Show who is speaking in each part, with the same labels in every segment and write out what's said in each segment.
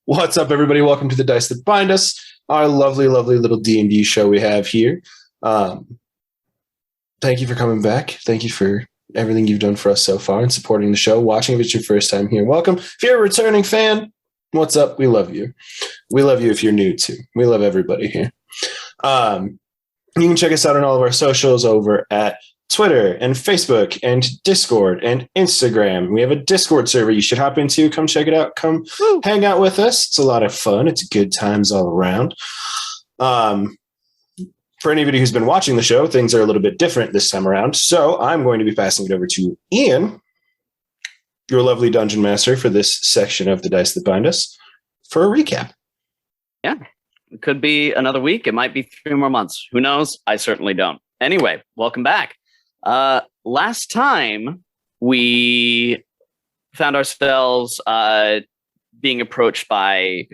Speaker 1: What's up, everybody? Welcome to the Dice That Bind Us, our lovely, lovely little D&D show we have here. Thank you for coming back. Thank you for everything you've done for us so far and supporting the show. Watching if it's your first time here, welcome. If you're a returning fan, what's up? We love you. We love you if you're new too. We love everybody here. You can check us out on all of our socials over at Twitter and Facebook and Discord and Instagram. We have a Discord server you should hop into. Come check it out. Come hang out with us. It's a lot of fun. It's good times all around. For anybody who's been watching the show, things are a little bit different this time around. So I'm going to be passing it over to Ian, your lovely dungeon master for this section of the Dice That Bind Us, for a recap.
Speaker 2: Yeah, it could be another week. It might be 3 more months. Who knows? I certainly don't. Anyway, welcome back. Last time we found ourselves being approached by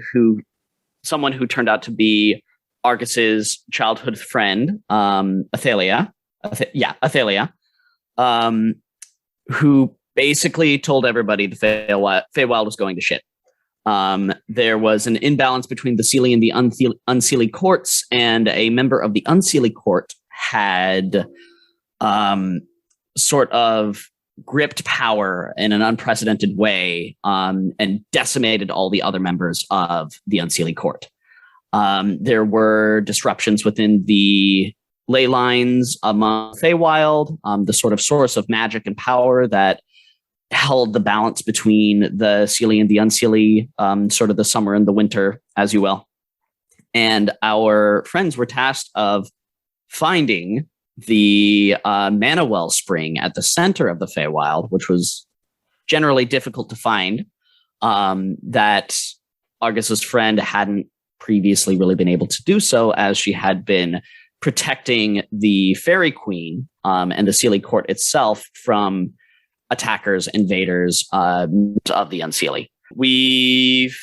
Speaker 2: someone who turned out to be Argus's childhood friend, Athalia, who basically told everybody the Feywild was going to shit. There was an imbalance between the Seelie and the Unseelie courts, and a member of the Unseelie court had sort of gripped power in an unprecedented way and decimated all the other members of the Unseelie court. There were disruptions within the ley lines among Feywild, the sort of source of magic and power that held the balance between the Seelie and the Unseelie, sort of the summer and the winter, as you will. And our friends were tasked of finding the mana well spring at the center of the Feywild, which was generally difficult to find, that Argus's friend hadn't previously really been able to do so, as she had been protecting the Fairy Queen and the Seelie court itself from attackers, invaders of the Unseelie. We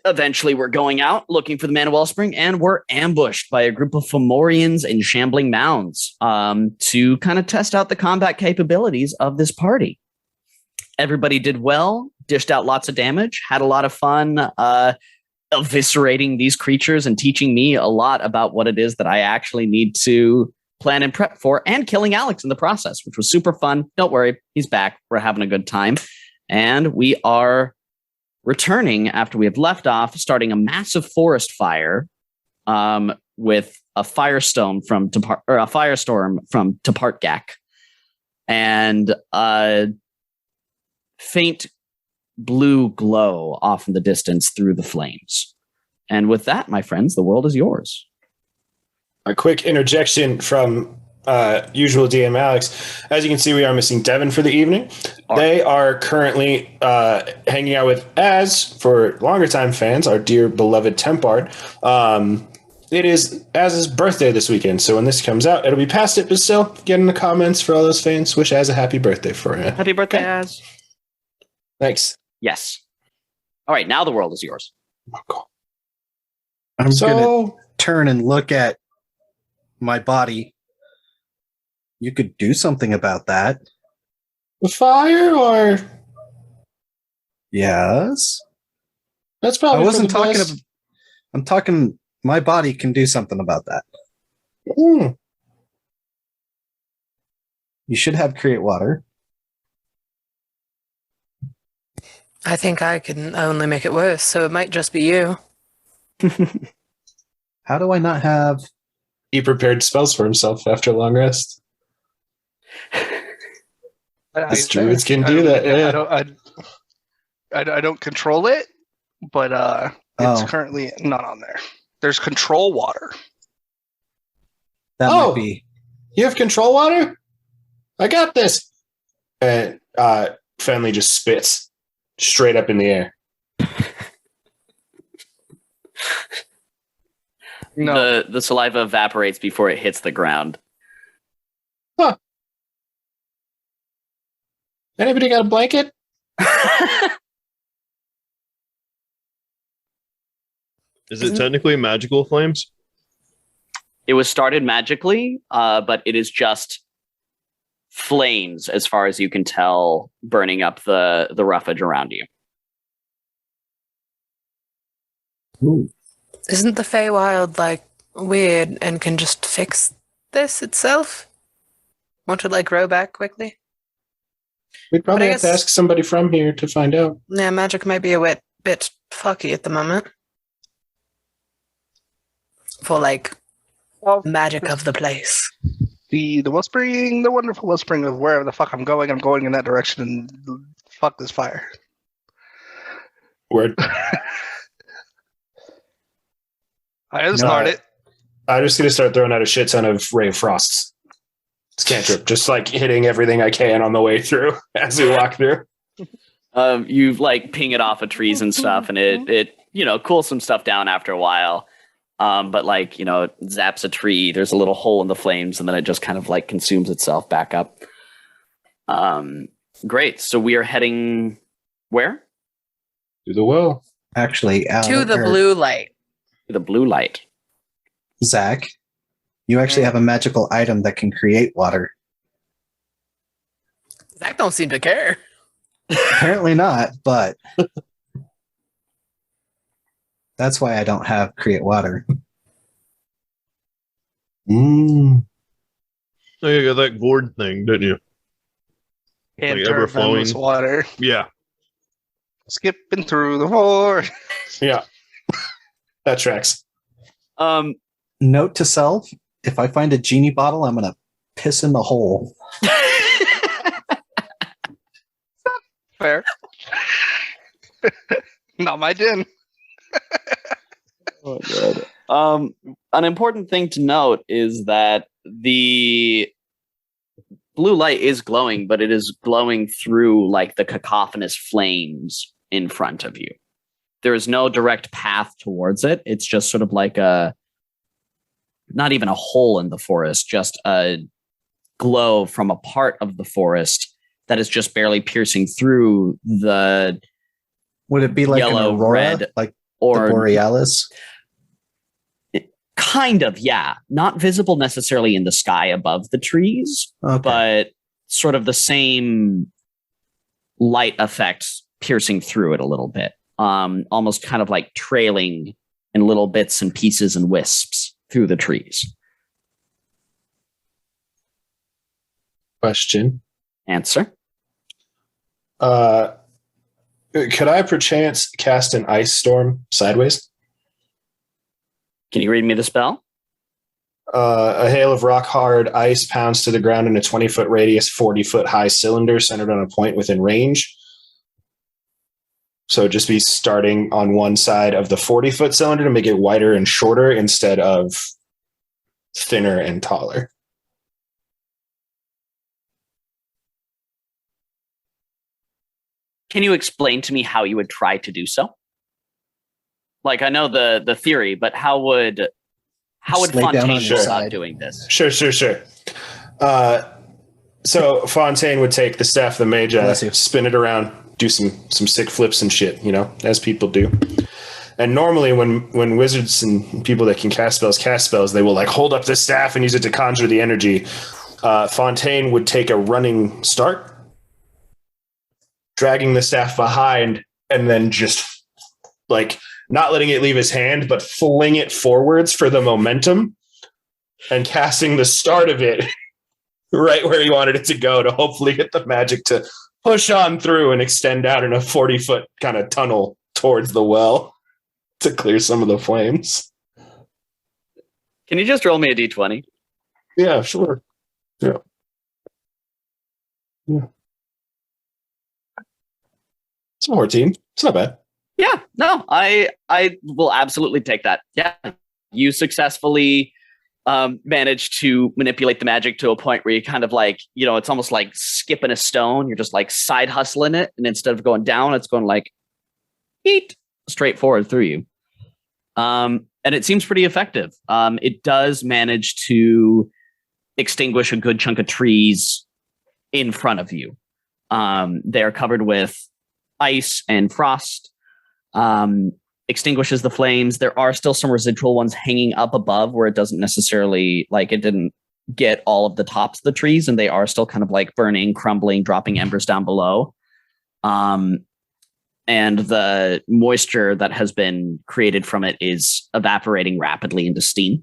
Speaker 2: eventually were going out looking for the mana wellspring and were ambushed by a group of Fomorians in shambling mounds to kind of test out the combat capabilities of this party. Everybody did well, dished out lots of damage, had a lot of fun eviscerating these creatures and teaching me a lot about what it is that I actually need to plan and prep for, and killing Alex in the process, which was super fun. Don't worry, he's back. We're having a good time. And we are returning after we have left off, starting a massive forest fire with a firestorm from Tapartgak, and a faint blue glow off in the distance through the flames. And with that, my friends, the world is yours.
Speaker 1: A quick interjection from usual DM Alex. As you can see, we are missing Devin for the evening. They are currently hanging out with Az, for longer time fans, our dear beloved Tempard. It is Az's birthday this weekend, so when this comes out, it'll be past it, but still, get in the comments for all those fans. Wish Az a happy birthday for you.
Speaker 2: Happy birthday, Az.
Speaker 1: Thanks.
Speaker 2: Yes. All right, now the world is yours.
Speaker 1: Oh, cool.
Speaker 3: I'm going to turn and look at my body. You could do something about that.
Speaker 1: The fire, or
Speaker 3: yes,
Speaker 1: that's probably.
Speaker 3: I wasn't talking about. I'm talking. My body can do something about that. You should have create water.
Speaker 4: I think I can only make it worse, so it might just be you.
Speaker 3: How do I not have?
Speaker 1: He prepared spells for himself after a long rest. These druids can do that. Yeah.
Speaker 5: I don't control it, but it's currently not on there. There's control water.
Speaker 3: That might be.
Speaker 1: You have control water? I got this. And Fenley just spits straight up in the air.
Speaker 5: No.
Speaker 2: The saliva evaporates before it hits the ground.
Speaker 1: Huh. Anybody got a blanket?
Speaker 6: Is it technically magical flames?
Speaker 2: It was started magically, but it is just flames, as far as you can tell, burning up the roughage around you.
Speaker 3: Ooh.
Speaker 4: Isn't the Feywild like weird and can just fix this itself? Won't it like grow back quickly?
Speaker 1: We'd probably have to ask somebody from here to find out.
Speaker 4: Yeah, magic might be a bit fucky at the moment. For like magic of the place.
Speaker 5: The wellspring, the wonderful wellspring of wherever the fuck I'm going in that direction and fuck this fire.
Speaker 1: Word.
Speaker 5: I just start it.
Speaker 1: I'm just going to start throwing out a shit ton of Ray of Frosts. It's cantrip, just like hitting everything I can on the way through as we walk through.
Speaker 2: You like ping it off of trees and stuff, and it cools some stuff down after a while. But like, zaps a tree, there's a little hole in the flames, and then it just kind of like consumes itself back up. Great. So we are heading where?
Speaker 1: To the well.
Speaker 3: Actually,
Speaker 4: to the blue light.
Speaker 2: The blue light.
Speaker 3: Zach, you actually have a magical item that can create water.
Speaker 4: Zach don't seem to care.
Speaker 3: Apparently not, but that's why I don't have create water.
Speaker 6: Oh, you got that gourd thing, didn't you?
Speaker 5: Can't
Speaker 6: Like
Speaker 5: turn
Speaker 6: ever flowing
Speaker 5: endless water.
Speaker 6: Yeah.
Speaker 5: Skipping through the floor.
Speaker 1: Yeah. That tracks.
Speaker 3: Note to self, if I find a genie bottle, I'm going to piss in the hole.
Speaker 5: Fair. Not my gin.
Speaker 2: Oh, God. An important thing to note is that the blue light is glowing, but it is glowing through like the cacophonous flames in front of you. There is no direct path towards it. It's just sort of like not even a hole in the forest, just a glow from a part of the forest that is just barely piercing through the
Speaker 3: Would it be like
Speaker 2: yellow,
Speaker 3: an aurora,
Speaker 2: red,
Speaker 3: like
Speaker 2: or
Speaker 3: the Borealis?
Speaker 2: Kind of, yeah. Not visible necessarily in the sky above the trees, but sort of the same light effects piercing through it a little bit. Almost kind of like trailing in little bits and pieces and wisps through the trees.
Speaker 1: Question.
Speaker 2: Answer.
Speaker 1: Could I perchance cast an ice storm sideways?
Speaker 2: Can you read me the spell?
Speaker 1: A hail of rock hard ice pounds to the ground in a 20-foot radius, 40-foot high cylinder centered on a point within range. So just be starting on one side of the 40-foot cylinder to make it wider and shorter instead of thinner and taller.
Speaker 2: Can you explain to me how you would try to do so? Like, I know the theory, but how would Fontaine go about doing this?
Speaker 1: Sure. So Fontaine would take the staff of the Magi, spin it around, do some sick flips and shit, as people do. And normally when wizards and people that can cast spells, they will like hold up the staff and use it to conjure the energy. Fontaine would take a running start, dragging the staff behind, and then just like not letting it leave his hand, but fling it forwards for the momentum and casting the start of it right where he wanted it to go to hopefully get the magic to push on through and extend out in a 40-foot kind of tunnel towards the well to clear some of the flames.
Speaker 2: Can you just roll me a d20?
Speaker 1: Yeah, sure. Yeah. It's 14. It's not bad.
Speaker 2: Yeah, no, I will absolutely take that. Yeah, you successfully managed to manipulate the magic to a point where you kind of like, it's almost like skipping a stone. You're just like side hustling it. And instead of going down, it's going like eat straight forward through you. And it seems pretty effective. It does manage to extinguish a good chunk of trees in front of you. They are covered with ice and frost. Extinguishes the flames. There are still some residual ones hanging up above where it doesn't necessarily, like, it didn't get all of the tops of the trees, and they are still kind of like burning, crumbling, dropping embers down below. and the moisture that has been created from it is evaporating rapidly into steam.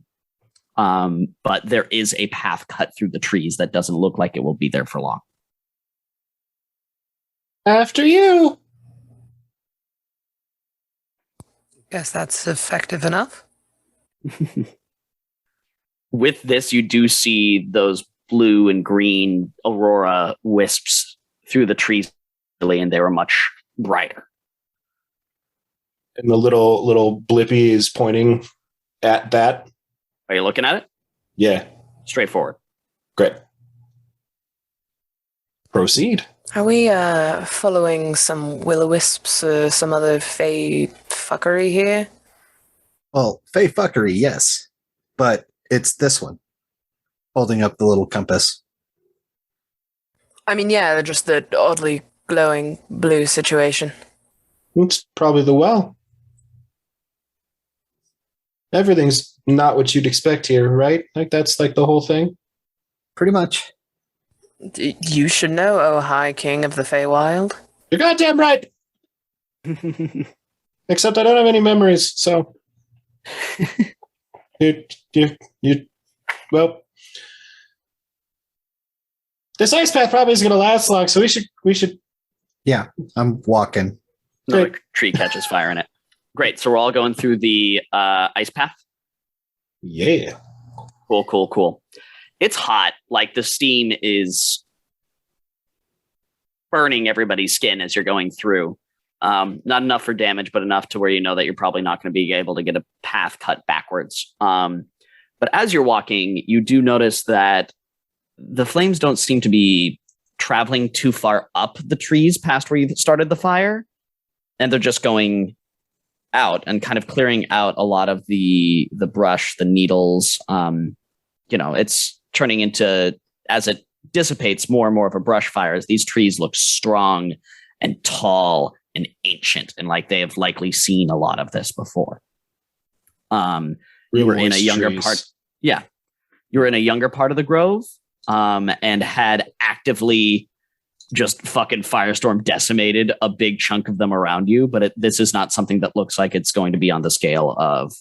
Speaker 2: But there is a path cut through the trees that doesn't look like it will be there for long.
Speaker 1: After you.
Speaker 4: Guess that's effective enough.
Speaker 2: With this, you do see those blue and green aurora wisps through the trees, and they were much brighter.
Speaker 1: And the little blippy is pointing at that.
Speaker 2: Are you looking at it?
Speaker 1: Yeah.
Speaker 2: Straightforward.
Speaker 1: Great. Proceed.
Speaker 4: Are we following some will-o-wisps or some other fey fuckery here?
Speaker 3: Well, fey fuckery, yes. But it's this one. Holding up the little compass.
Speaker 4: I mean, yeah, just the oddly glowing blue situation.
Speaker 1: It's probably the well. Everything's not what you'd expect here, right? Like that's like the whole thing.
Speaker 3: Pretty much.
Speaker 4: You should know, oh high king of the Feywild.
Speaker 1: You're goddamn right. Except I don't have any memories, so you well, this ice path probably isn't going to last long, so we should.
Speaker 3: Yeah, I'm walking.
Speaker 2: Another tree catches fire in it. Great. So we're all going through the ice path.
Speaker 1: Yeah.
Speaker 2: Cool. It's hot. Like the steam is burning everybody's skin as you're going through. Not enough for damage, but enough to where you know that you're probably not going to be able to get a path cut backwards. But as you're walking, you do notice that the flames don't seem to be traveling too far up the trees past where you started the fire. And they're just going out and kind of clearing out a lot of the brush, the needles. It's turning into, as it dissipates, more and more of a brush fire as these trees look strong and tall and ancient, and like they have likely seen a lot of this before. You were in a younger part. Yeah. You were in a younger part of the grove, and had actively just fucking firestorm decimated a big chunk of them around you. But this is not something that looks like it's going to be on the scale of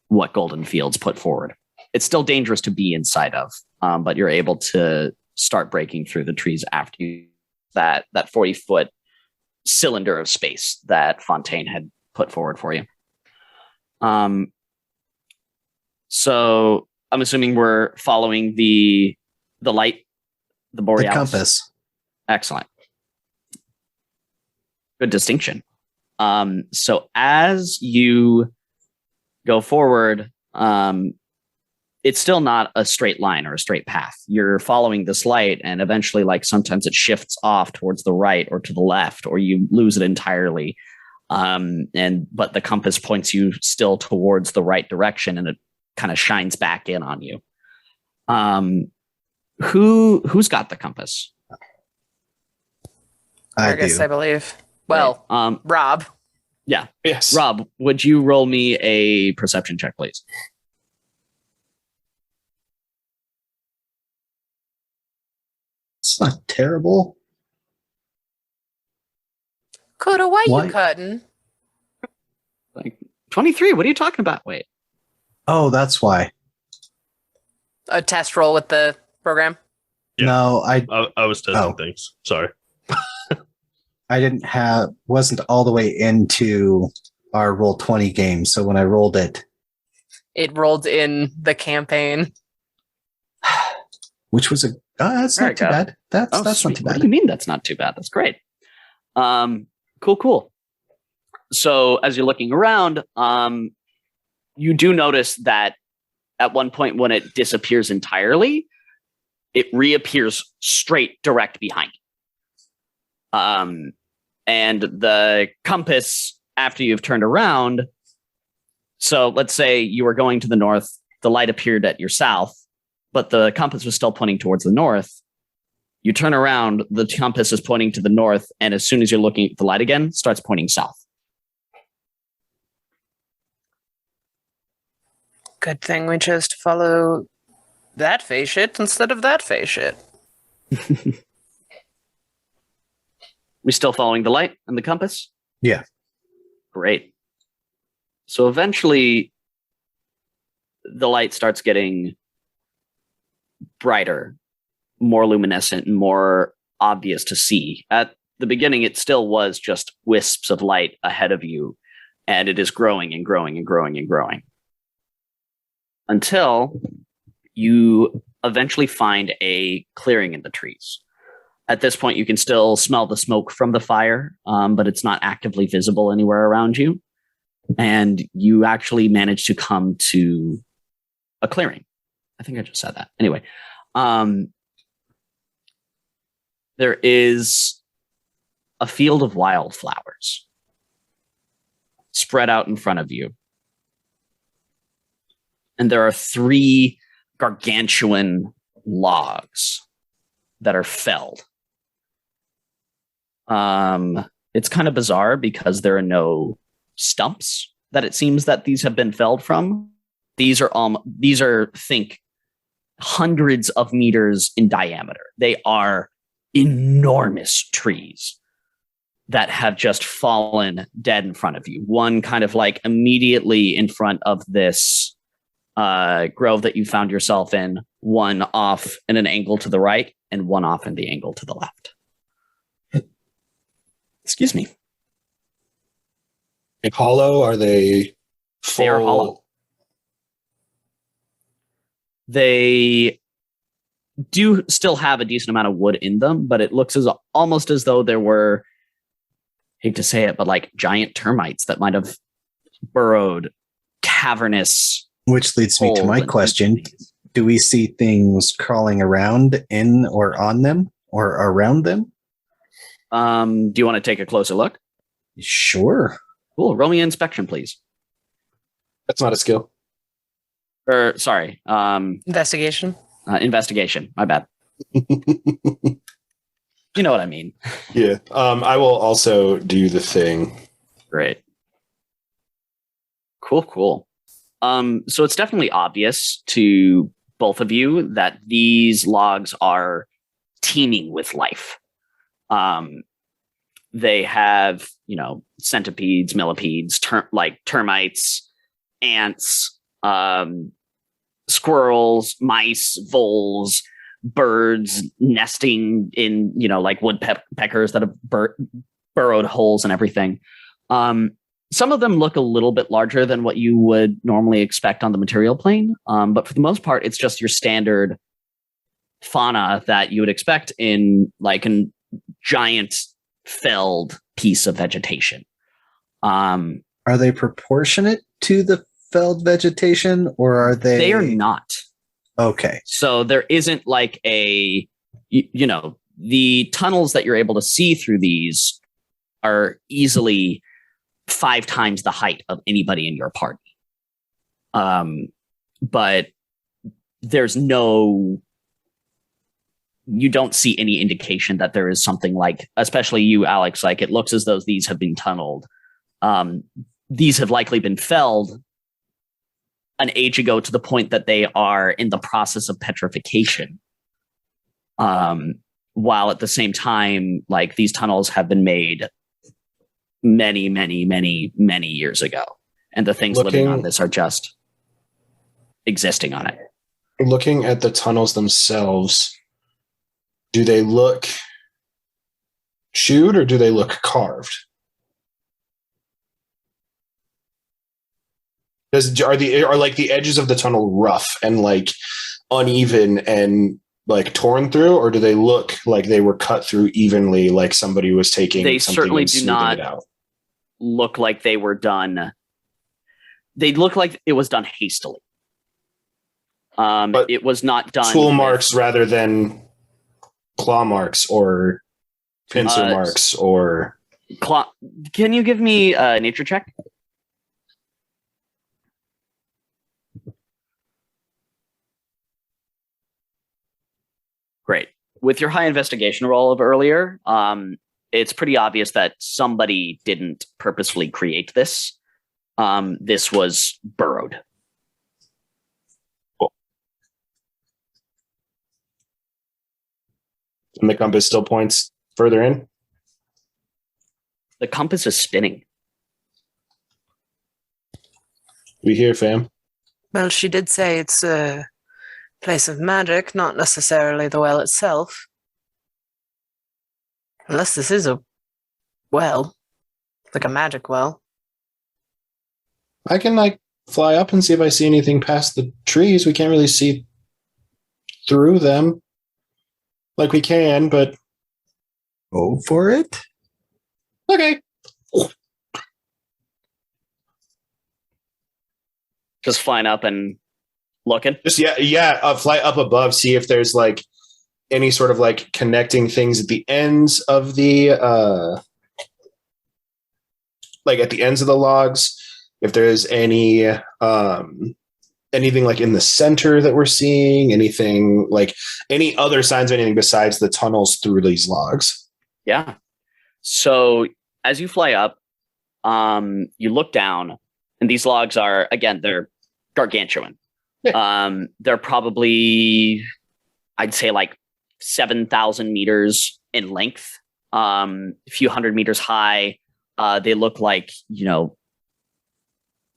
Speaker 2: what Golden Fields put forward. It's still dangerous to be inside of, but you're able to start breaking through the trees after you that 40-foot cylinder of space that Fontaine had put forward for you. So I'm assuming we're following the light, the borealis.
Speaker 3: The compass.
Speaker 2: Excellent. Good distinction. So as you go forward, it's still not a straight line or a straight path. You're following this light, and eventually, like sometimes it shifts off towards the right or to the left, or you lose it entirely. But the compass points you still towards the right direction, and it kind of shines back in on you. Who's got the compass?
Speaker 3: I
Speaker 4: believe. Well, Rob.
Speaker 2: Yeah.
Speaker 1: Yes.
Speaker 2: Rob, would you roll me a perception check, please?
Speaker 3: It's not terrible.
Speaker 4: Coda, why
Speaker 3: What?
Speaker 4: you cutting?
Speaker 2: Like 23. What are you talking about? Wait.
Speaker 3: Oh, that's why.
Speaker 4: A test roll with the program?
Speaker 6: Yeah.
Speaker 3: No,
Speaker 6: I was testing things. Sorry.
Speaker 3: I wasn't all the way into our Roll20 game, so when I rolled it,
Speaker 4: It rolled in the campaign.
Speaker 3: which was that's
Speaker 2: There
Speaker 3: not
Speaker 2: you
Speaker 3: too
Speaker 2: go.
Speaker 3: bad. That's not
Speaker 2: Sweet.
Speaker 3: too
Speaker 2: What
Speaker 3: bad.
Speaker 2: do you mean that's not too bad? That's great. Cool. So as you're looking around, you do notice that at one point when it disappears entirely, it reappears straight direct behind you. And the compass, after you've turned around, so let's say you were going to the north, the light appeared at your south, but the compass was still pointing towards the north. You turn around, the compass is pointing to the north, and as soon as you're looking at the light again, it starts pointing south.
Speaker 4: Good thing we chose to follow that face shit instead of that face shit.
Speaker 2: We still following the light and the compass?
Speaker 3: Yeah.
Speaker 2: Great. So eventually, the light starts getting brighter, more luminescent, and more obvious to see. At the beginning, it still was just wisps of light ahead of you, and it is growing and growing and growing and growing. Until you eventually find a clearing in the trees. At this point, you can still smell the smoke from the fire, but it's not actively visible anywhere around you. And you actually manage to come to a clearing. I think I just said that. Anyway, there is a field of wildflowers spread out in front of you. And there are 3 gargantuan logs that are felled. It's kind of bizarre because there are no stumps that it seems that these have been felled from. These are think hundreds of meters in diameter. They are enormous trees that have just fallen dead in front of you. One kind of like immediately in front of this grove that you found yourself in, one off in an angle to the right and one off in the angle to the left. Excuse me.
Speaker 1: Hollow? Are they full?
Speaker 2: They are hollow. They do still have a decent amount of wood in them, but it looks almost as though there were, hate to say it, but like giant termites that might have burrowed cavernous.
Speaker 3: Which leads me to my question. Do we see things crawling around in or on them or around them?
Speaker 2: Do you want to take a closer look?
Speaker 3: Sure.
Speaker 2: Cool. Roll me an inspection, please.
Speaker 1: That's not a skill.
Speaker 2: Or sorry.
Speaker 4: Investigation.
Speaker 2: Investigation. My bad. You know what I mean.
Speaker 1: Yeah. I will also do the thing.
Speaker 2: Great. Cool. So it's definitely obvious to both of you that these logs are teeming with life. They have, centipedes, millipedes, termites, ants, squirrels, mice, voles, birds nesting in, like woodpeckers that have burrowed holes and everything. Some of them look a little bit larger than what you would normally expect on the material plane. But for the most part, it's just your standard fauna that you would expect in like a giant felled piece of vegetation.
Speaker 3: Are they proportionate to the felled vegetation, or are they?
Speaker 2: They are not.
Speaker 3: Okay.
Speaker 2: So there isn't like the tunnels that you're able to see through these are easily 5 times the height of anybody in your party. But there's you don't see any indication that there is something like, especially you, Alex, like it looks as though these have been tunneled. These have likely been felled an age ago to the point that they are in the process of petrification. While at the same time, like these tunnels have been made many, many, many, many years ago. And the things living on this are just existing on it.
Speaker 1: Looking at the tunnels themselves, do they look chewed or do they look carved? Are like the edges of the tunnel rough and like uneven and like torn through, or do they look like they were cut through evenly, like somebody was taking
Speaker 2: they
Speaker 1: something
Speaker 2: certainly
Speaker 1: and
Speaker 2: do
Speaker 1: smoothing
Speaker 2: not
Speaker 1: it out?
Speaker 2: Look like they were done. They look like it was done hastily. But it was not done
Speaker 1: tool marks rather than claw marks or pincer marks or
Speaker 2: claw. Can you give me a nature check? Great. With your high investigation roll of earlier, it's pretty obvious that somebody didn't purposefully create this. This was burrowed.
Speaker 1: Cool. And the compass still points further in?
Speaker 2: The compass is spinning.
Speaker 1: We here, fam.
Speaker 4: Well, she did say it's a place of magic, not necessarily the well itself. Unless this is a well, like a magic well.
Speaker 1: I can like fly up and see if I see anything past the trees. We can't really see through them. Like we can, but
Speaker 3: go for it.
Speaker 1: Okay.
Speaker 2: Just flying up and looking.
Speaker 1: Just fly up above, see if there's like any sort of like connecting things at the ends of the like at the ends of the logs. If there's any anything like in the center that we're seeing, anything like any other signs of anything besides the tunnels through these logs.
Speaker 2: Yeah. So as you fly up, you look down, and these logs are, again, they're gargantuan. Yeah. They're probably, I'd say, like 7,000 meters in length, a few hundred meters high. They look like,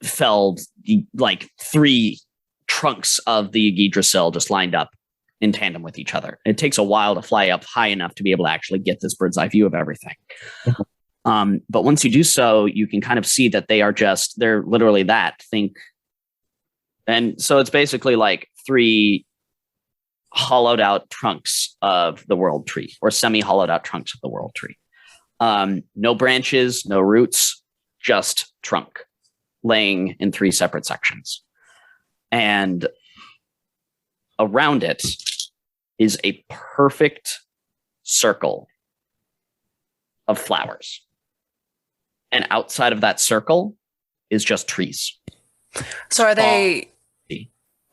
Speaker 2: felled, like 3 trunks of the Yggdrasil just lined up in tandem with each other. It takes a while to fly up high enough to be able to actually get this bird's eye view of everything. But once you do so, you can kind of see that they're literally that. And so it's basically like 3 hollowed out trunks of the world tree, or semi-hollowed out trunks of the world tree. No branches, no roots, just trunk laying in 3 separate sections. And around it is a perfect circle of flowers. And outside of that circle is just trees.
Speaker 4: So are they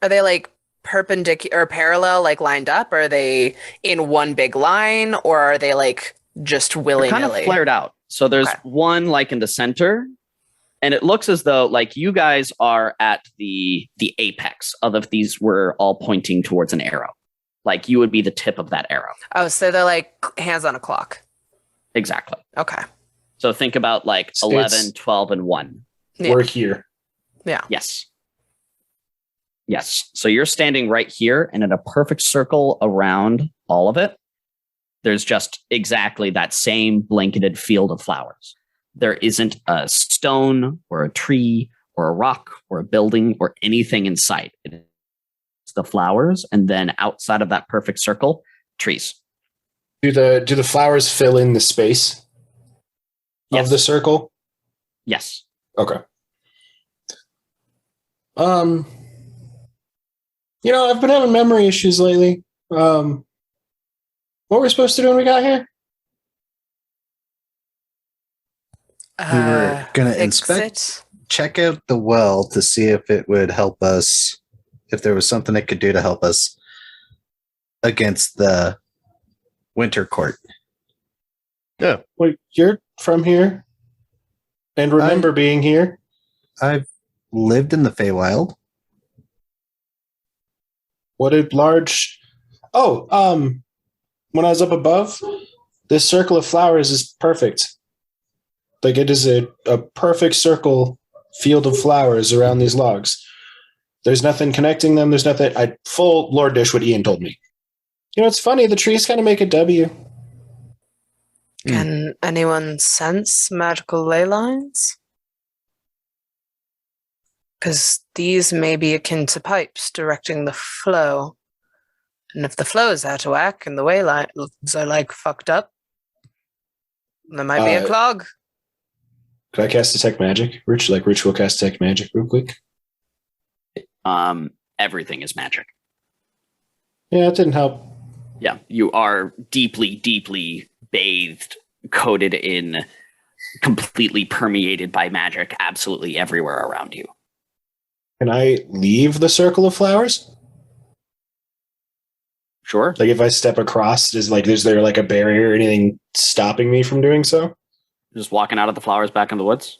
Speaker 4: like perpendicular or parallel, like lined up? Or are they in one big line, or are they like just willy-nilly?
Speaker 2: They're kind of flared out. So there's one like in the center, and it looks as though like you guys are at the apex of these were all pointing towards an arrow. Like you would be the tip of that arrow.
Speaker 4: Oh, so they're like hands on a clock.
Speaker 2: Exactly.
Speaker 4: Okay.
Speaker 2: So think about like 11, 12, and 1.
Speaker 4: Yeah.
Speaker 1: We're here.
Speaker 4: Yeah.
Speaker 2: Yes. Yes. So you're standing right here, and in a perfect circle around all of it, there's just exactly that same blanketed field of flowers. There isn't a stone or a tree or a rock or a building or anything in sight. It's the flowers, and then outside of that perfect circle, trees.
Speaker 1: Do the flowers fill in the space of the circle?
Speaker 2: Yes.
Speaker 1: Okay. I've been having memory issues lately. What were we supposed to do when we got here?
Speaker 3: We were going to check out the well to see if it would help us, if there was something it could do to help us against the winter court.
Speaker 6: Yeah.
Speaker 1: Wait, you're from here and remember being here?
Speaker 3: I've lived in the Feywild.
Speaker 1: What a large... Oh, when I was up above, this circle of flowers is perfect. Like it is a perfect circle field of flowers around these logs. There's nothing connecting them. There's nothing... full Lord Dish what Ian told me. It's funny. The trees kind of make a W.
Speaker 4: Can anyone sense magical ley lines? Because these may be akin to pipes directing the flow. And if the flow is out of whack and the way lines are like fucked up, there might be a clog.
Speaker 1: Could I cast Detect Magic? Ritual cast Detect Magic real quick?
Speaker 2: Everything is magic.
Speaker 1: Yeah, it didn't help.
Speaker 2: Yeah, you are deeply, deeply bathed, coated in, completely permeated by magic absolutely everywhere around you.
Speaker 1: Can I leave the circle of flowers?
Speaker 2: Sure.
Speaker 1: Like if I step across, is there like a barrier or anything stopping me from doing so?
Speaker 2: Just walking out of the flowers back in the woods?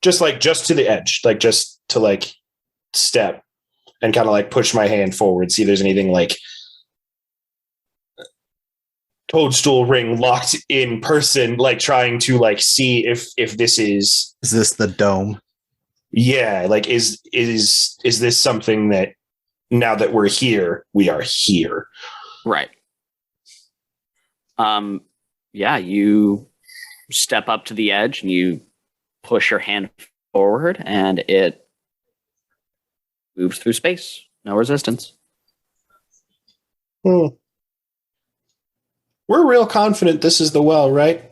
Speaker 1: Just to the edge, just to step and kind of push my hand forward, see if there's anything toadstool ring locked in person, like trying to like see if this is
Speaker 3: this the dome?
Speaker 1: Yeah, like is this something that now that we're here, we are here?
Speaker 2: Right. Yeah, you step up to the edge and you push your hand forward and it moves through space. No resistance.
Speaker 1: We're real confident this is the well, right?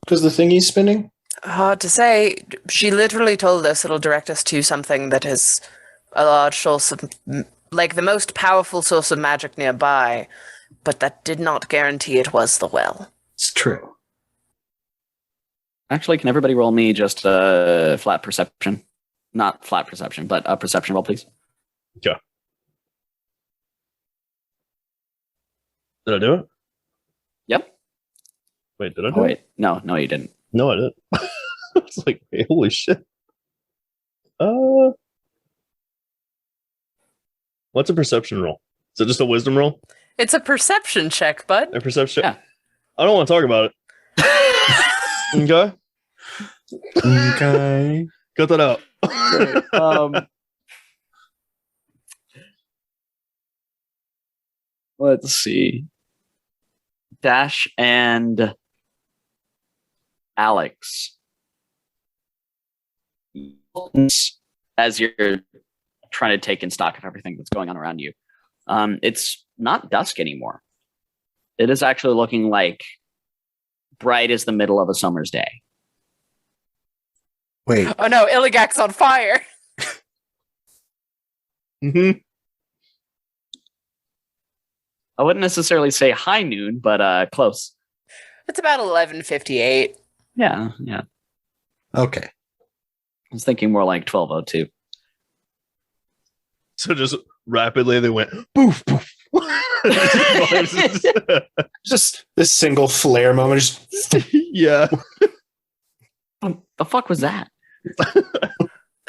Speaker 1: Because the thingy's spinning?
Speaker 4: Hard to say. She literally told us it'll direct us to something that is a large source of, like, the most powerful source of magic nearby, but that did not guarantee it was the well.
Speaker 3: It's true.
Speaker 2: Actually, can everybody roll me just a flat perception? Not flat perception, but a perception roll, please.
Speaker 6: Okay. Did I do it?
Speaker 2: Yep.
Speaker 6: Wait, did I do
Speaker 2: Oh,
Speaker 6: it?
Speaker 2: wait. No, you didn't.
Speaker 6: No, I didn't. It's like, wait, holy shit. What's a perception roll? Is it just a wisdom roll?
Speaker 4: It's a perception check, bud.
Speaker 6: A perception?
Speaker 2: Yeah.
Speaker 6: I don't want to talk about it. Okay.
Speaker 3: Okay.
Speaker 6: Cut that out.
Speaker 2: Let's see. Dash and Alex. As you're trying to take in stock of everything that's going on around you, it's not dusk anymore. It is actually looking like bright as the middle of a summer's day.
Speaker 3: Wait.
Speaker 4: Oh no, Illigak's on fire.
Speaker 6: Mm-hmm.
Speaker 2: I wouldn't necessarily say high noon, but close.
Speaker 4: It's about 11:58.
Speaker 2: Yeah.
Speaker 3: Okay.
Speaker 2: I was thinking more like 12:02.
Speaker 6: So just rapidly they went poof, poof.
Speaker 1: Just this single flare moment. Just
Speaker 6: Yeah.
Speaker 2: The fuck was that?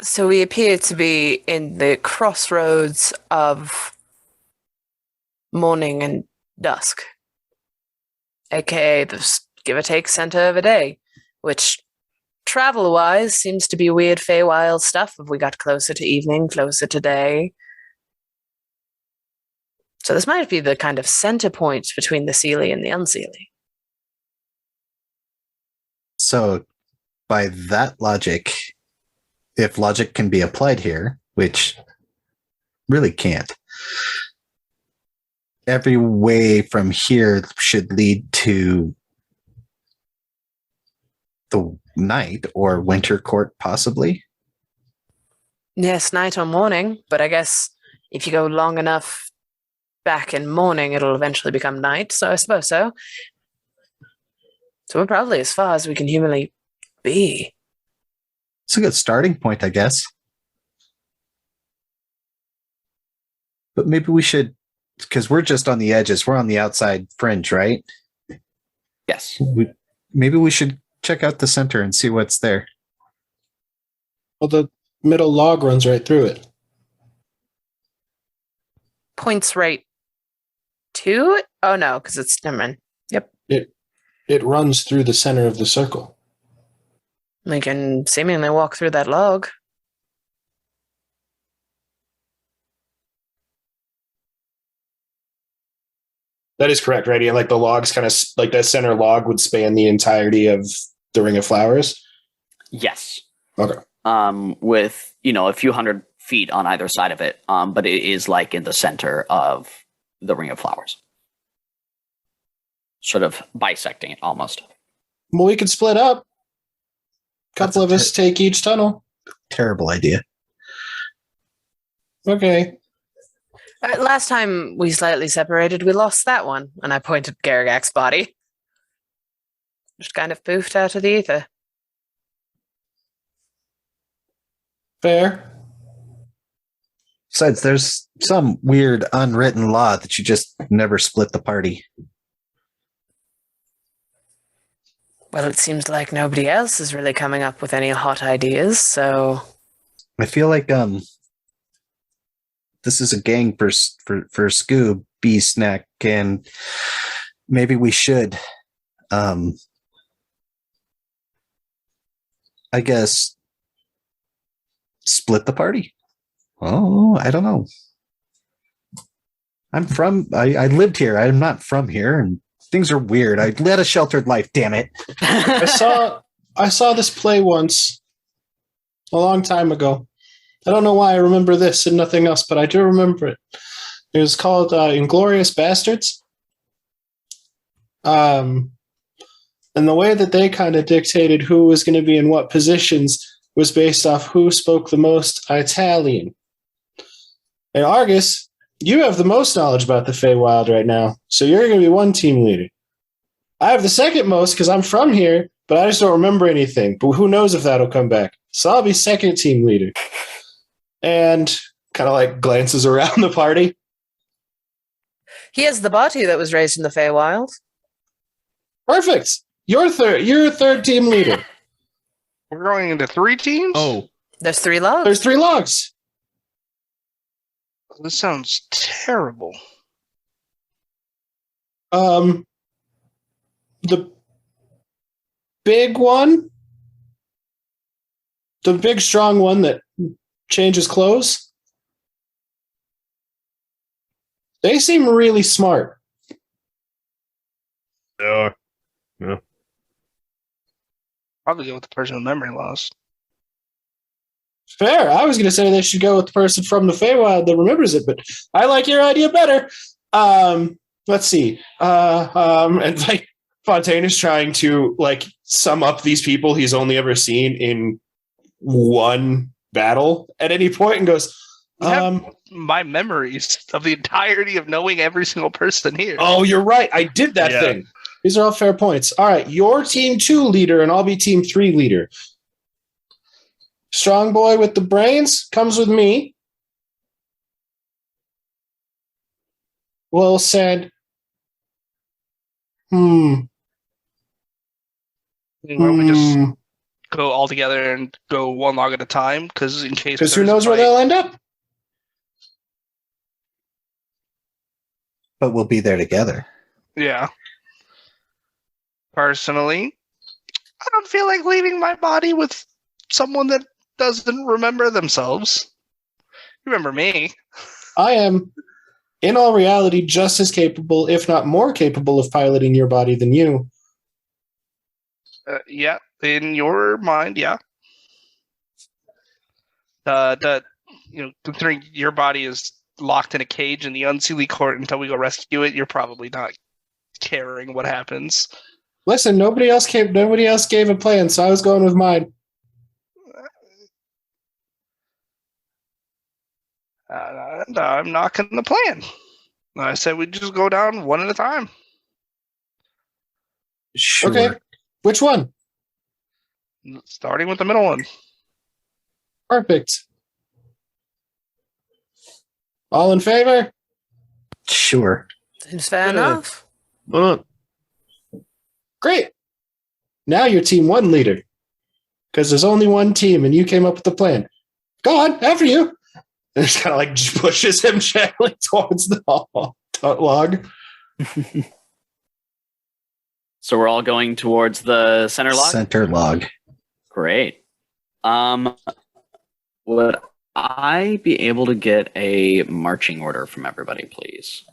Speaker 4: So we appear to be in the crossroads of morning and dusk, aka the give or take center of a day, which travel-wise seems to be weird Feywild stuff if we got closer to evening, closer to day. So this might be the kind of center point between the Seelie and the Unseelie.
Speaker 3: So, by that logic, if logic can be applied here, which really can't, every way from here should lead to the night or winter court, possibly.
Speaker 4: Yes, night or morning, but I guess if you go long enough back in morning, it'll eventually become night, so I suppose so. So we're probably as far as we can humanly be.
Speaker 3: It's a good starting point, I guess. But maybe we should, because we're just on the edges, we're on the outside fringe, right?
Speaker 2: Yes.
Speaker 3: Maybe we should check out the center and see what's there.
Speaker 1: well, the middle log runs right through it.
Speaker 4: Points right to it? Oh no, because it's never mind. Yep.
Speaker 1: It runs through the center of the circle.
Speaker 4: We can seemingly walk through that log.
Speaker 1: That is correct, right? And like the logs kind of like that center log would span the entirety of the Ring of Flowers.
Speaker 2: Yes.
Speaker 1: Okay.
Speaker 2: With, a few hundred feet on either side of it. But it is like in the center of the Ring of Flowers. Sort of bisecting it almost.
Speaker 1: Well, we could split up. Couple of us take each tunnel.
Speaker 3: Terrible idea.
Speaker 1: Okay.
Speaker 4: Last time we slightly separated, we lost that one, and I pointed at Garagak's body. Just kind of poofed out of the ether.
Speaker 1: Fair.
Speaker 3: Besides, there's some weird unwritten law that you just never split the party.
Speaker 4: Well, it seems like nobody else is really coming up with any hot ideas, so...
Speaker 3: I feel like this is a gang for Scoob, B-Snack, and maybe we should, I guess, split the party. Oh, I don't know. I lived here. I'm not from here, and things are weird. I led a sheltered life, damn it.
Speaker 1: I saw this play once a long time ago. I don't know why I remember this and nothing else, but I do remember it. It was called Inglorious Bastards. And the way that they kind of dictated who was going to be in what positions was based off who spoke the most Italian. And Argus, you have the most knowledge about the Feywild right now, so you're going to be one team leader. I have the second most because I'm from here, but I just don't remember anything. But who knows if that'll come back. So I'll be second team leader. And kind of like glances around the party.
Speaker 4: He has the body that was raised in the Feywild.
Speaker 1: Perfect. You're third team leader.
Speaker 5: We're going into 3 teams?
Speaker 6: Oh.
Speaker 4: There's 3 logs.
Speaker 1: There's 3 logs.
Speaker 5: This sounds terrible.
Speaker 1: The big one, the big strong one that changes clothes, they seem really smart.
Speaker 6: Yeah.
Speaker 5: Probably go with the person with memory loss.
Speaker 1: Fair. I was going to say they should go with the person from the Feywild that remembers it, but I like your idea better. Let's see. And like Fontaine is trying to like sum up these people he's only ever seen in one battle at any point and goes,
Speaker 5: my memories of the entirety of knowing every single person here.
Speaker 1: Oh, you're right. I did that thing. These are all fair points. All right. You're team 2 leader and I'll be team 3 leader. Strong boy with the brains comes with me. Will said,
Speaker 5: Why don't we just go all together and go one log at a time? Because
Speaker 1: who knows where they'll end up?
Speaker 3: But we'll be there together.
Speaker 5: Yeah. Personally, I don't feel like leaving my body with someone that doesn't remember themselves. Remember me.
Speaker 1: I am, in all reality, just as capable, if not more capable, of piloting your body than you.
Speaker 5: Yeah, in your mind, yeah. Considering your body is locked in a cage in the Unseelie Court until we go rescue it, you're probably not caring what happens.
Speaker 1: Listen, nobody else gave a plan, so I was going with mine.
Speaker 5: I'm knocking the plan. I said we just go down one at a time.
Speaker 3: Sure.
Speaker 1: Okay. Which one?
Speaker 5: Starting with the middle one.
Speaker 1: Perfect. All in favor?
Speaker 3: Sure.
Speaker 4: Seems fair enough.
Speaker 6: Why not?
Speaker 1: Great. Now you're team 1 leader. Because there's only one team and you came up with the plan. Go on, after you. And just kind of like pushes him gently towards the log.
Speaker 2: So we're all going towards the center log?
Speaker 3: Center log.
Speaker 2: Great. Would I be able to get a marching order from everybody, please?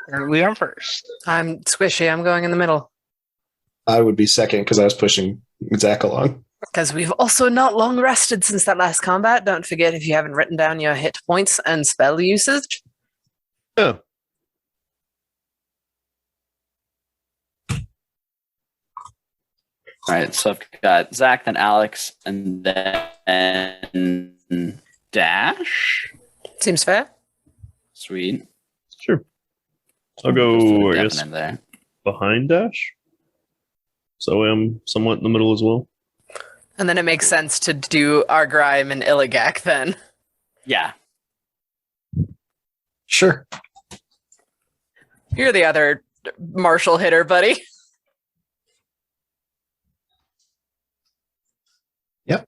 Speaker 5: Early on first.
Speaker 4: I'm squishy. I'm going in the middle.
Speaker 1: I would be second because I was pushing Zach along.
Speaker 4: Because we've also not long rested since that last combat. Don't forget if you haven't written down your hit points and spell usage.
Speaker 6: Yeah.
Speaker 2: All right, so I've got Zach, then Alex, and then Dash.
Speaker 4: Seems fair.
Speaker 2: Sweet.
Speaker 6: Sure. I'll go, I
Speaker 2: Definite
Speaker 6: guess,
Speaker 2: there.
Speaker 6: behind Dash. So I'm somewhat in the middle as well.
Speaker 4: And then it makes sense to do Argrim and Illigak then.
Speaker 2: Yeah.
Speaker 3: Sure.
Speaker 4: You're the other martial hitter, buddy.
Speaker 3: Yep.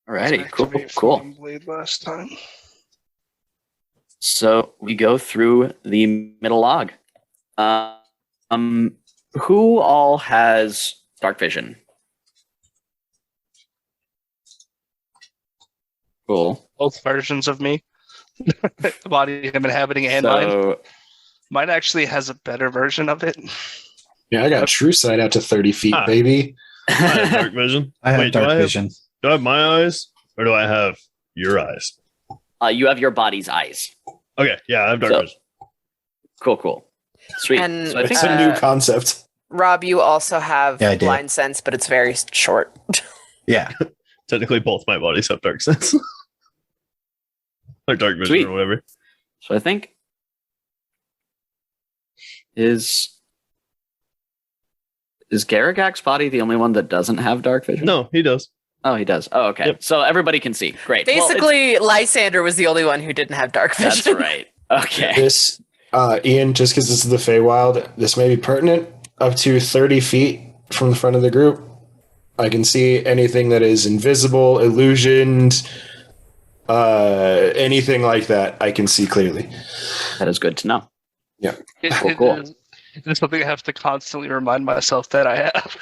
Speaker 2: Alrighty, cool.
Speaker 5: Blade last time.
Speaker 2: So we go through the middle log. Who all has dark vision? Cool.
Speaker 5: Both versions of me. The body I'm inhabiting and mine. Mine actually has a better version of it.
Speaker 1: Yeah, I got true sight out to 30 feet, baby.
Speaker 6: I have dark vision.
Speaker 3: I have dark vision.
Speaker 6: Do I have my eyes or do I have your eyes?
Speaker 2: You have your body's eyes.
Speaker 6: Okay, yeah, I have dark vision.
Speaker 2: Cool. Sweet.
Speaker 4: And
Speaker 2: so I think
Speaker 1: It's a new concept.
Speaker 4: Rob, you also have
Speaker 3: Yeah, I do.
Speaker 4: blind sense, but it's very short.
Speaker 3: Yeah.
Speaker 6: Technically, both my bodies have dark sense. Or dark vision
Speaker 2: Sweet.
Speaker 6: or whatever.
Speaker 2: So I think is Garagak's body the only one that doesn't have dark vision?
Speaker 6: No, he does.
Speaker 2: Oh, he does. Oh, okay.
Speaker 6: Yep.
Speaker 2: So everybody can see. Great.
Speaker 4: Basically, Lysander was the only one who didn't have dark vision.
Speaker 2: That's right. Okay.
Speaker 1: This, Ian, just because this is the Feywild, this may be pertinent. Up to 30 feet from the front of the group, I can see anything that is invisible, illusioned, anything like that. I can see clearly.
Speaker 2: That is good to know.
Speaker 1: Yeah.
Speaker 2: Cool.
Speaker 5: It's something I have to constantly remind myself that I have.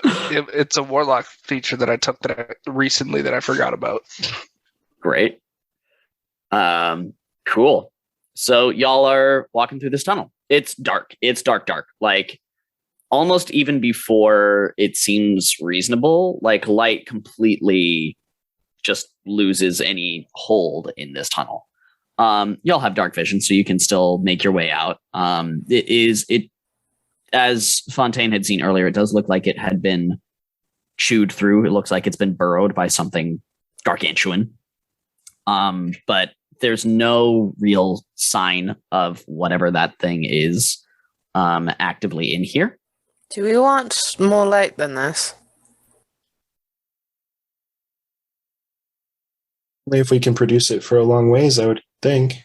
Speaker 5: It's a warlock feature that I took recently that I forgot about.
Speaker 2: Great. Cool. So y'all are walking through this tunnel. It's dark. It's dark. Like almost even before it seems reasonable, like light completely just loses any hold in this tunnel. Y'all have dark vision, so you can still make your way out. It as Fontaine had seen earlier, it does look like it had been chewed through. It looks like it's been burrowed by something gargantuan. But there's no real sign of whatever that thing is actively in here.
Speaker 4: Do we want more light than this?
Speaker 1: Only if we can produce it for a long ways, I would think.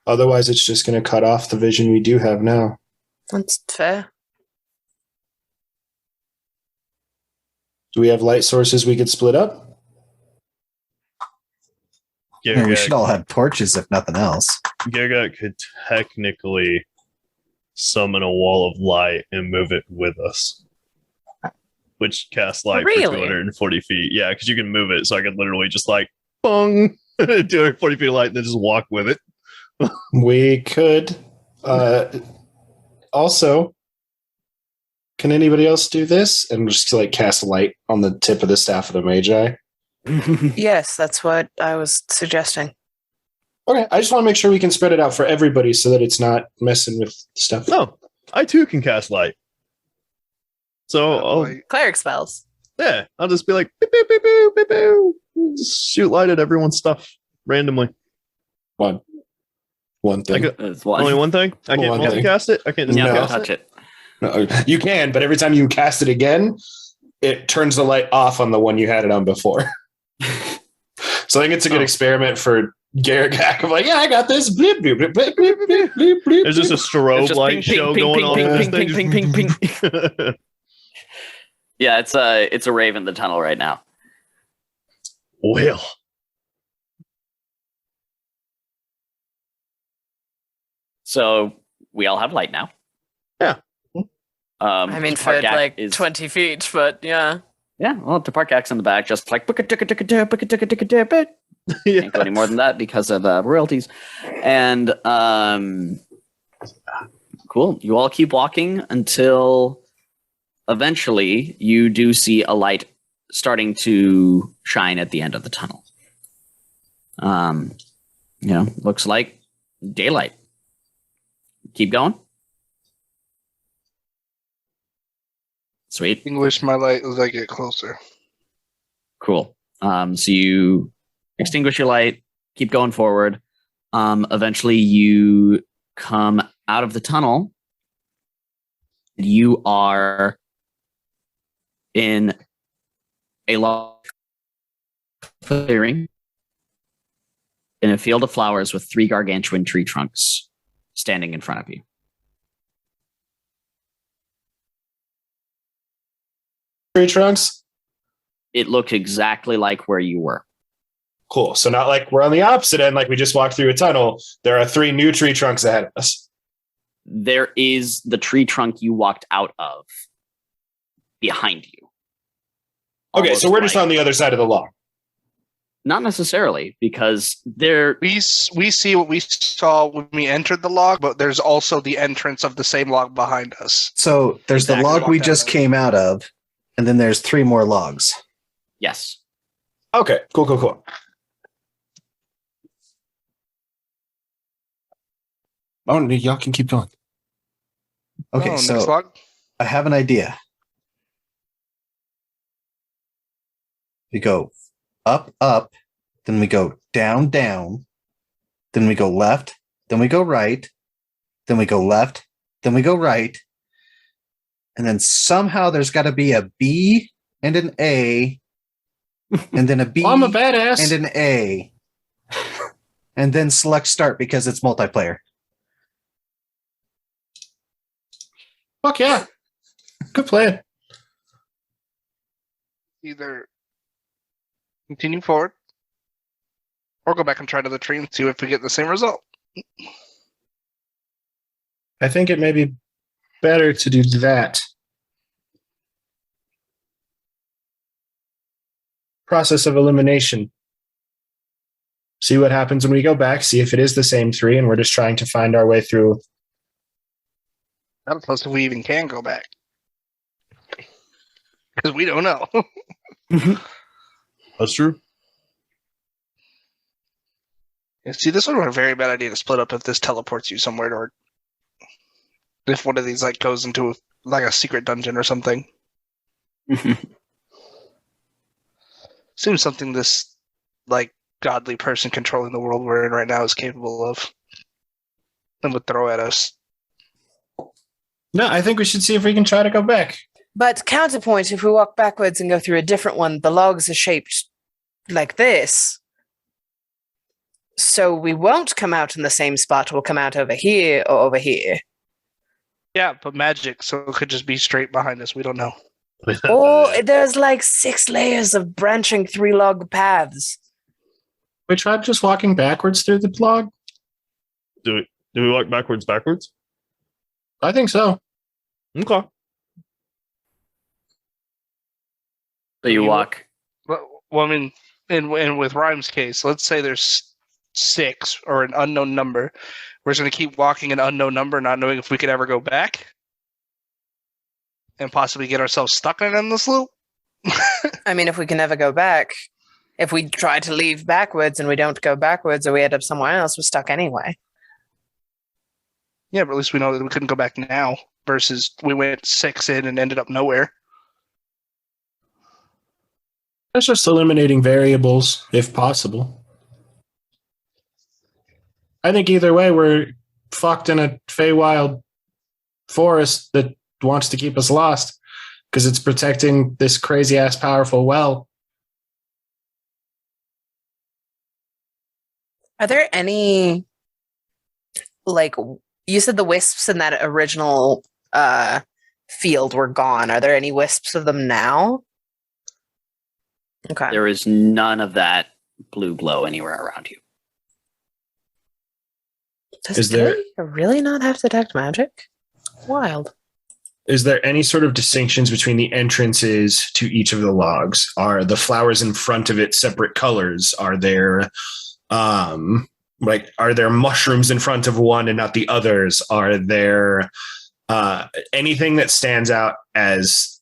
Speaker 1: Otherwise, it's just going to cut off the vision we do have now.
Speaker 4: That's fair.
Speaker 1: Do we have light sources we could split up?
Speaker 3: Yeah, we should all have torches, if nothing else.
Speaker 6: Garagak could technically summon a wall of light and move it with us. Which casts light for
Speaker 4: Really?
Speaker 6: 240 feet. Yeah, because you can move it, so I could literally just like, bong, 240 feet of light and then just walk with it.
Speaker 1: We could. Also, can anybody else do this? And just like cast light on the tip of the staff of the Magi?
Speaker 4: Yes, that's what I was suggesting.
Speaker 1: Okay, I just want to make sure we can spread it out for everybody so that it's not messing with stuff.
Speaker 6: No, I too can cast light. So,
Speaker 4: Cleric spells.
Speaker 6: I'll just be like, beep, beep, beep, beep, beep, beep. Just shoot light at everyone's stuff randomly.
Speaker 1: One thing.
Speaker 6: Only one thing? I can't multicast it? I can't just
Speaker 1: No.
Speaker 2: Touch it.
Speaker 1: No, you can, but every time you cast it again, it turns the light off on the one you had it on before. So I think it's a good experiment for Garagak of like, yeah, I got this. Bleep, bleep, bleep, bleep, bleep, bleep, bleep, bleep.
Speaker 6: There's just a strobe light show going on.
Speaker 2: Yeah, it's a rave in the tunnel right now.
Speaker 6: Well,
Speaker 2: so we all have light now.
Speaker 6: Yeah.
Speaker 4: I mean, for like 20 feet, but yeah.
Speaker 2: Yeah, well, Taparkak's in the back, just like can't go any more than that because of royalties. And cool. You all keep walking until eventually you do see a light starting to shine at the end of the tunnel. Looks like daylight. Keep going. Sweet.
Speaker 5: Extinguish my light as I get closer.
Speaker 2: Cool. So you extinguish your light, keep going forward. Eventually you come out of the tunnel. You are in a large clearing in a field of flowers with 3 gargantuan tree trunks standing in front of you.
Speaker 1: Tree trunks?
Speaker 2: It looked exactly like where you were.
Speaker 1: Cool. So not like we're on the opposite end, like we just walked through a tunnel. There are 3 new tree trunks ahead of us.
Speaker 2: There is the tree trunk you walked out of behind you.
Speaker 1: Okay,
Speaker 2: Almost
Speaker 1: so we're just
Speaker 2: like-
Speaker 1: on the other side of the log.
Speaker 2: Not necessarily, because there.
Speaker 5: We see what we saw when we entered the log, but there's also the entrance of the same log behind us.
Speaker 3: So there's
Speaker 2: Exactly.
Speaker 3: the log we
Speaker 5: Walk
Speaker 3: just
Speaker 5: out of.
Speaker 3: came out of, and then there's 3 more logs.
Speaker 2: Yes.
Speaker 1: Okay, cool. Oh, y'all can keep going.
Speaker 3: Okay,
Speaker 5: Next
Speaker 3: so
Speaker 5: log.
Speaker 3: I have an idea. We go up, up, then we go down, down, then we go left, then we go right, then we go left, then we go right, and then somehow there's got to be a B and an A, and then a B
Speaker 1: Well, I'm a badass.
Speaker 3: and an A, and then select start because it's multiplayer.
Speaker 1: Fuck yeah. Good plan.
Speaker 5: Either continue forward or go back and try another tree and see if we get the same result.
Speaker 1: I think it may be better to do that. Process of elimination. See what happens when we go back, see if it is the same 3, and we're just trying to find our way through.
Speaker 5: Not close if we even can go back. Because we don't know.
Speaker 6: That's true.
Speaker 5: Yeah, see, this would be a very bad idea to split up if this teleports you somewhere, or if one of these like goes into like a secret dungeon or something. Seems something this like godly person controlling the world we're in right now is capable of, and would throw at us.
Speaker 1: No, I think we should see if we can try to go back.
Speaker 4: But counterpoint, if we walk backwards and go through a different one, the logs are shaped like this. So we won't come out in the same spot. We'll come out over here or over here.
Speaker 5: Yeah, but magic, so it could just be straight behind us. We don't know.
Speaker 4: Or there's like 6 layers of branching 3-log paths.
Speaker 1: We tried just walking backwards through the log?
Speaker 6: Do we walk backwards?
Speaker 1: I think so.
Speaker 6: Okay.
Speaker 2: So you walk.
Speaker 5: Well, I mean, and with Rhyme's case, let's say there's 6 or an unknown number. We're just going to keep walking an unknown number, not knowing if we could ever go back, and possibly get ourselves stuck in an endless loop.
Speaker 4: I mean, if we can never go back, if we try to leave backwards and we don't go backwards or we end up somewhere else, we're stuck anyway.
Speaker 5: Yeah, but at least we know that we couldn't go back now, versus we went 6 in and ended up nowhere.
Speaker 1: It's just eliminating variables, if possible. I think either way, we're fucked in a Feywild forest that wants to keep us lost because it's protecting this crazy-ass powerful well.
Speaker 4: Are there any, like, you said the wisps in that original field were gone. Are there any wisps of them now? Okay.
Speaker 2: There is none of that blue glow anywhere around you.
Speaker 4: Does Tilly really not have to detect magic? Wild.
Speaker 1: Is there any sort of distinctions between the entrances to each of the logs? Are the flowers in front of it separate colors? Are there are there mushrooms in front of one and not the others? Are there anything that stands out as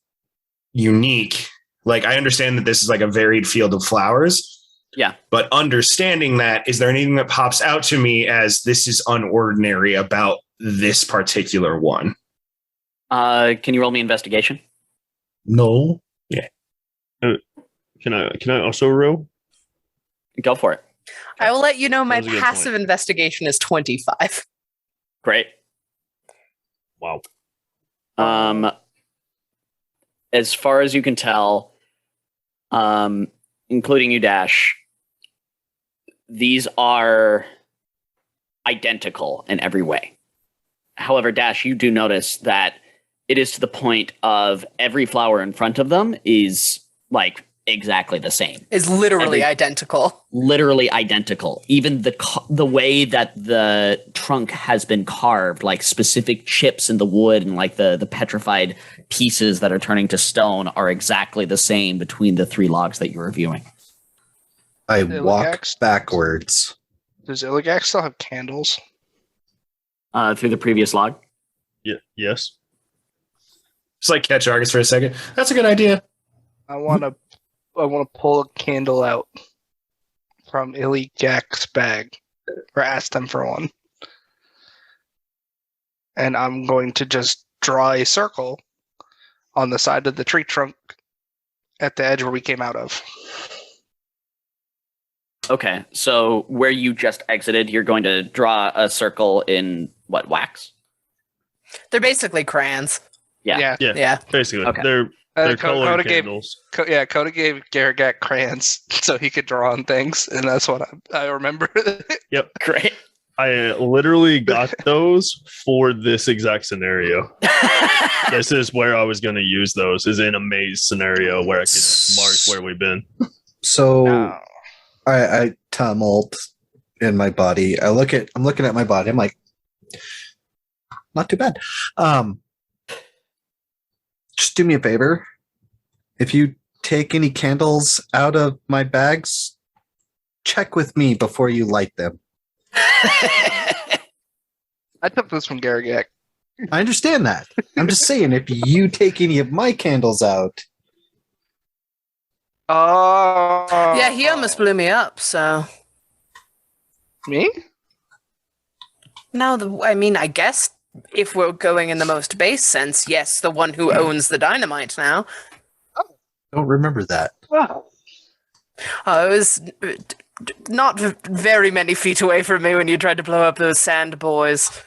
Speaker 1: unique? Like, I understand that this is like a varied field of flowers.
Speaker 2: Yeah.
Speaker 1: But understanding that, is there anything that pops out to me as this is unordinary about this particular one?
Speaker 2: Can you roll me investigation?
Speaker 1: No. Yeah.
Speaker 6: Can I also roll?
Speaker 2: Go for it.
Speaker 4: I will let you know my
Speaker 6: That was a good
Speaker 4: passive
Speaker 6: point.
Speaker 4: investigation is 25.
Speaker 2: Great.
Speaker 6: Wow.
Speaker 2: As far as you can tell, including you, Dash, these are identical in every way. However, Dash, you do notice that it is to the point of every flower in front of them is like exactly the same.
Speaker 4: Is literally identical.
Speaker 2: Literally identical. Even the way that the trunk has been carved, like specific chips in the wood and like the petrified pieces that are turning to stone are exactly the same between the 3 logs that you're reviewing.
Speaker 3: I walk backwards.
Speaker 5: Does Illigak still have candles?
Speaker 2: Through the previous log?
Speaker 6: Yeah. Yes.
Speaker 1: Just like catch Argus for a second. That's a good idea.
Speaker 5: I want to pull a candle out from Illigak's bag, or ask them for one. And I'm going to just draw a circle on the side of the tree trunk at the edge where we came out of.
Speaker 2: Okay, so where you just exited, you're going to draw a circle in what, wax?
Speaker 4: They're basically crayons.
Speaker 2: Yeah.
Speaker 6: Basically,
Speaker 2: Okay.
Speaker 6: they're colored candles.
Speaker 5: Coda gave Garrigat crayons so he could draw on things, and that's what I remember.
Speaker 6: Yep.
Speaker 2: Great.
Speaker 6: I literally got those for this exact scenario. This is where I was going to use those, is in a maze scenario where I could mark where we've been.
Speaker 3: So I tumult in my body. I'm looking at my body. I'm like, not too bad. Just do me a favor. If you take any candles out of my bags, check with me before you light them.
Speaker 5: I took this from Garrigat.
Speaker 3: I understand that. I'm just saying, if you take any of my candles out.
Speaker 5: Oh.
Speaker 4: Yeah, he almost blew me up, so.
Speaker 5: Me?
Speaker 4: No, I guess if we're going in the most base sense, yes, the one who owns the dynamite now.
Speaker 3: Don't remember that.
Speaker 5: Wow.
Speaker 4: It was not very many feet away from me when you tried to blow up those sand boys.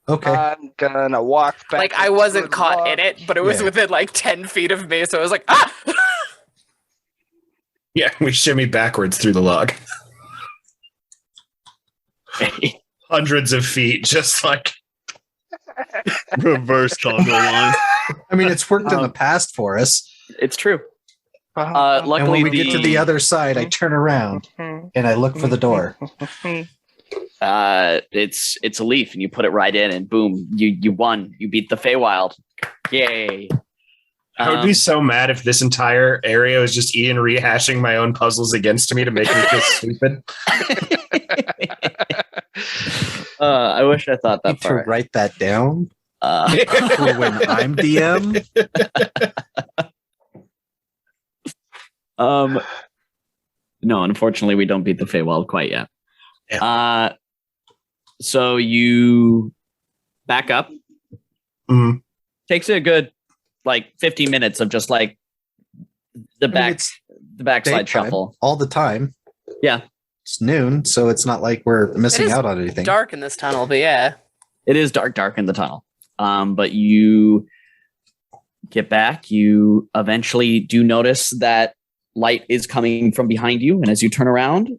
Speaker 3: Okay.
Speaker 5: I'm gonna walk back.
Speaker 4: Like, I wasn't caught in it, but it was within like 10 feet of me, so I was like, ah!
Speaker 1: Yeah, we shimmy backwards through the log. Hundreds of feet, just like
Speaker 6: Reverse conga line.
Speaker 3: I mean, it's worked in the past for us.
Speaker 2: It's true.
Speaker 5: Uh-huh.
Speaker 2: Luckily,
Speaker 3: And when we get to the other side, I turn around and I look for the door.
Speaker 2: It's a leaf, and you put it right in, and boom, you won. You beat the Feywild. Yay!
Speaker 1: I would be so mad if this entire area was just Ian rehashing my own puzzles against me to make me feel stupid.
Speaker 2: I wish I thought that
Speaker 3: Need to
Speaker 2: far.
Speaker 3: write that down for when I'm DM.
Speaker 2: No, unfortunately, we don't beat the Feywild quite yet.
Speaker 1: Yeah.
Speaker 2: So you back up.
Speaker 1: Mm-hmm.
Speaker 2: Takes a good 15 minutes of just like the backslide
Speaker 3: Daytime,
Speaker 2: shuffle
Speaker 3: all the time.
Speaker 2: Yeah,
Speaker 3: it's noon, so it's not like we're missing out on anything.
Speaker 4: Dark in this tunnel, but yeah,
Speaker 2: it is dark in the tunnel. But you get back. You eventually do notice that light is coming from behind you, and as you turn around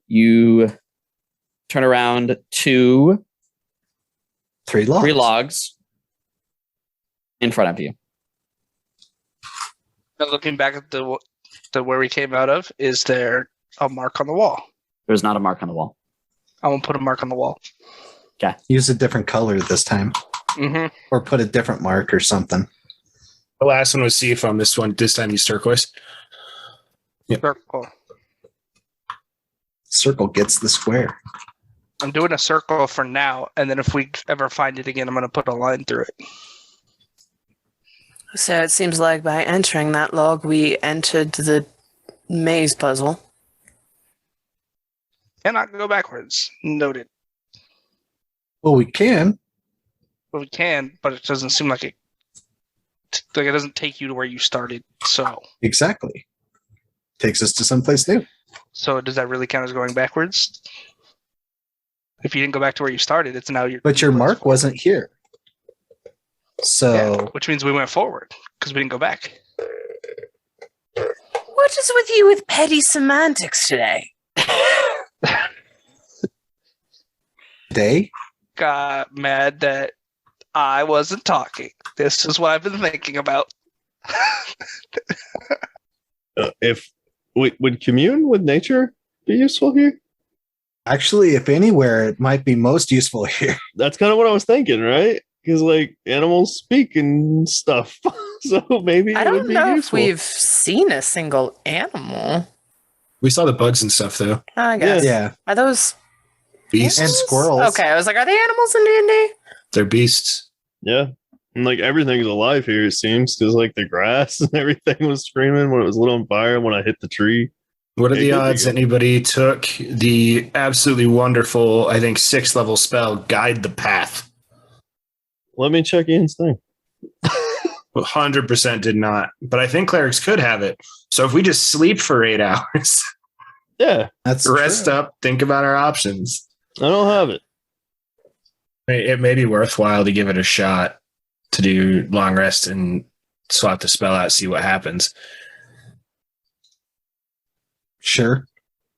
Speaker 2: to
Speaker 3: three
Speaker 2: logs in front of you.
Speaker 5: Now, looking back at the where we came out of, is there a mark on the wall?
Speaker 2: There's not a mark on the wall.
Speaker 5: I won't put a mark on the wall.
Speaker 2: Okay.
Speaker 3: Use a different color this time.
Speaker 5: Mm-hmm.
Speaker 3: Or put a different mark or something.
Speaker 1: The last one was seafoam. This time use turquoise. Yep.
Speaker 5: Circle.
Speaker 3: Circle gets the square.
Speaker 5: I'm doing a circle for now, and then if we ever find it again, I'm going to put a line through it.
Speaker 4: So it seems like by entering that log, we entered the maze puzzle.
Speaker 5: Cannot go backwards. Noted.
Speaker 3: Well, we can.
Speaker 5: Well, we can, but it doesn't seem like it. Like it doesn't take you to where you started. So
Speaker 3: Exactly. Takes us to someplace new.
Speaker 5: So does that really count as going backwards? If you didn't go back to where you started, it's now your.
Speaker 3: But your mark wasn't here. So,
Speaker 5: Yeah, which means we went forward because we didn't go back.
Speaker 4: What is with you with petty semantics today?
Speaker 3: Day?
Speaker 5: Got mad that I wasn't talking. This is what I've been thinking about.
Speaker 6: Would commune with nature be useful here?
Speaker 3: Actually, if anywhere, it might be most useful here.
Speaker 6: That's kind of what I was thinking, right? Because like animals speak and stuff, so maybe
Speaker 4: I
Speaker 6: it would
Speaker 4: don't
Speaker 6: be
Speaker 4: know
Speaker 6: useful.
Speaker 4: if we've seen a single animal.
Speaker 1: We saw the bugs and stuff, though.
Speaker 4: I guess.
Speaker 3: Yeah.
Speaker 4: Are those
Speaker 1: Beasts.
Speaker 3: And
Speaker 4: animals?
Speaker 3: squirrels.
Speaker 4: Okay, I was like, are they animals in D&D?
Speaker 1: They're beasts.
Speaker 6: Yeah, and like everything's alive here. It seems because like the grass and everything was screaming when it was lit on fire when I hit the tree.
Speaker 1: What are
Speaker 6: It
Speaker 1: the
Speaker 6: could be
Speaker 1: odds
Speaker 6: good.
Speaker 1: anybody took the absolutely wonderful, I think, 6th level spell, Guide the Path?
Speaker 6: Let me check Ian's thing.
Speaker 1: 100% did not. But I think clerics could have it. So if we just sleep for 8 hours,
Speaker 6: Yeah,
Speaker 3: That's
Speaker 1: rest
Speaker 3: true.
Speaker 1: up, think about our options.
Speaker 6: I don't have it.
Speaker 1: It may be worthwhile to give it a shot to do long rest and swap the spell out, see what happens.
Speaker 3: Sure.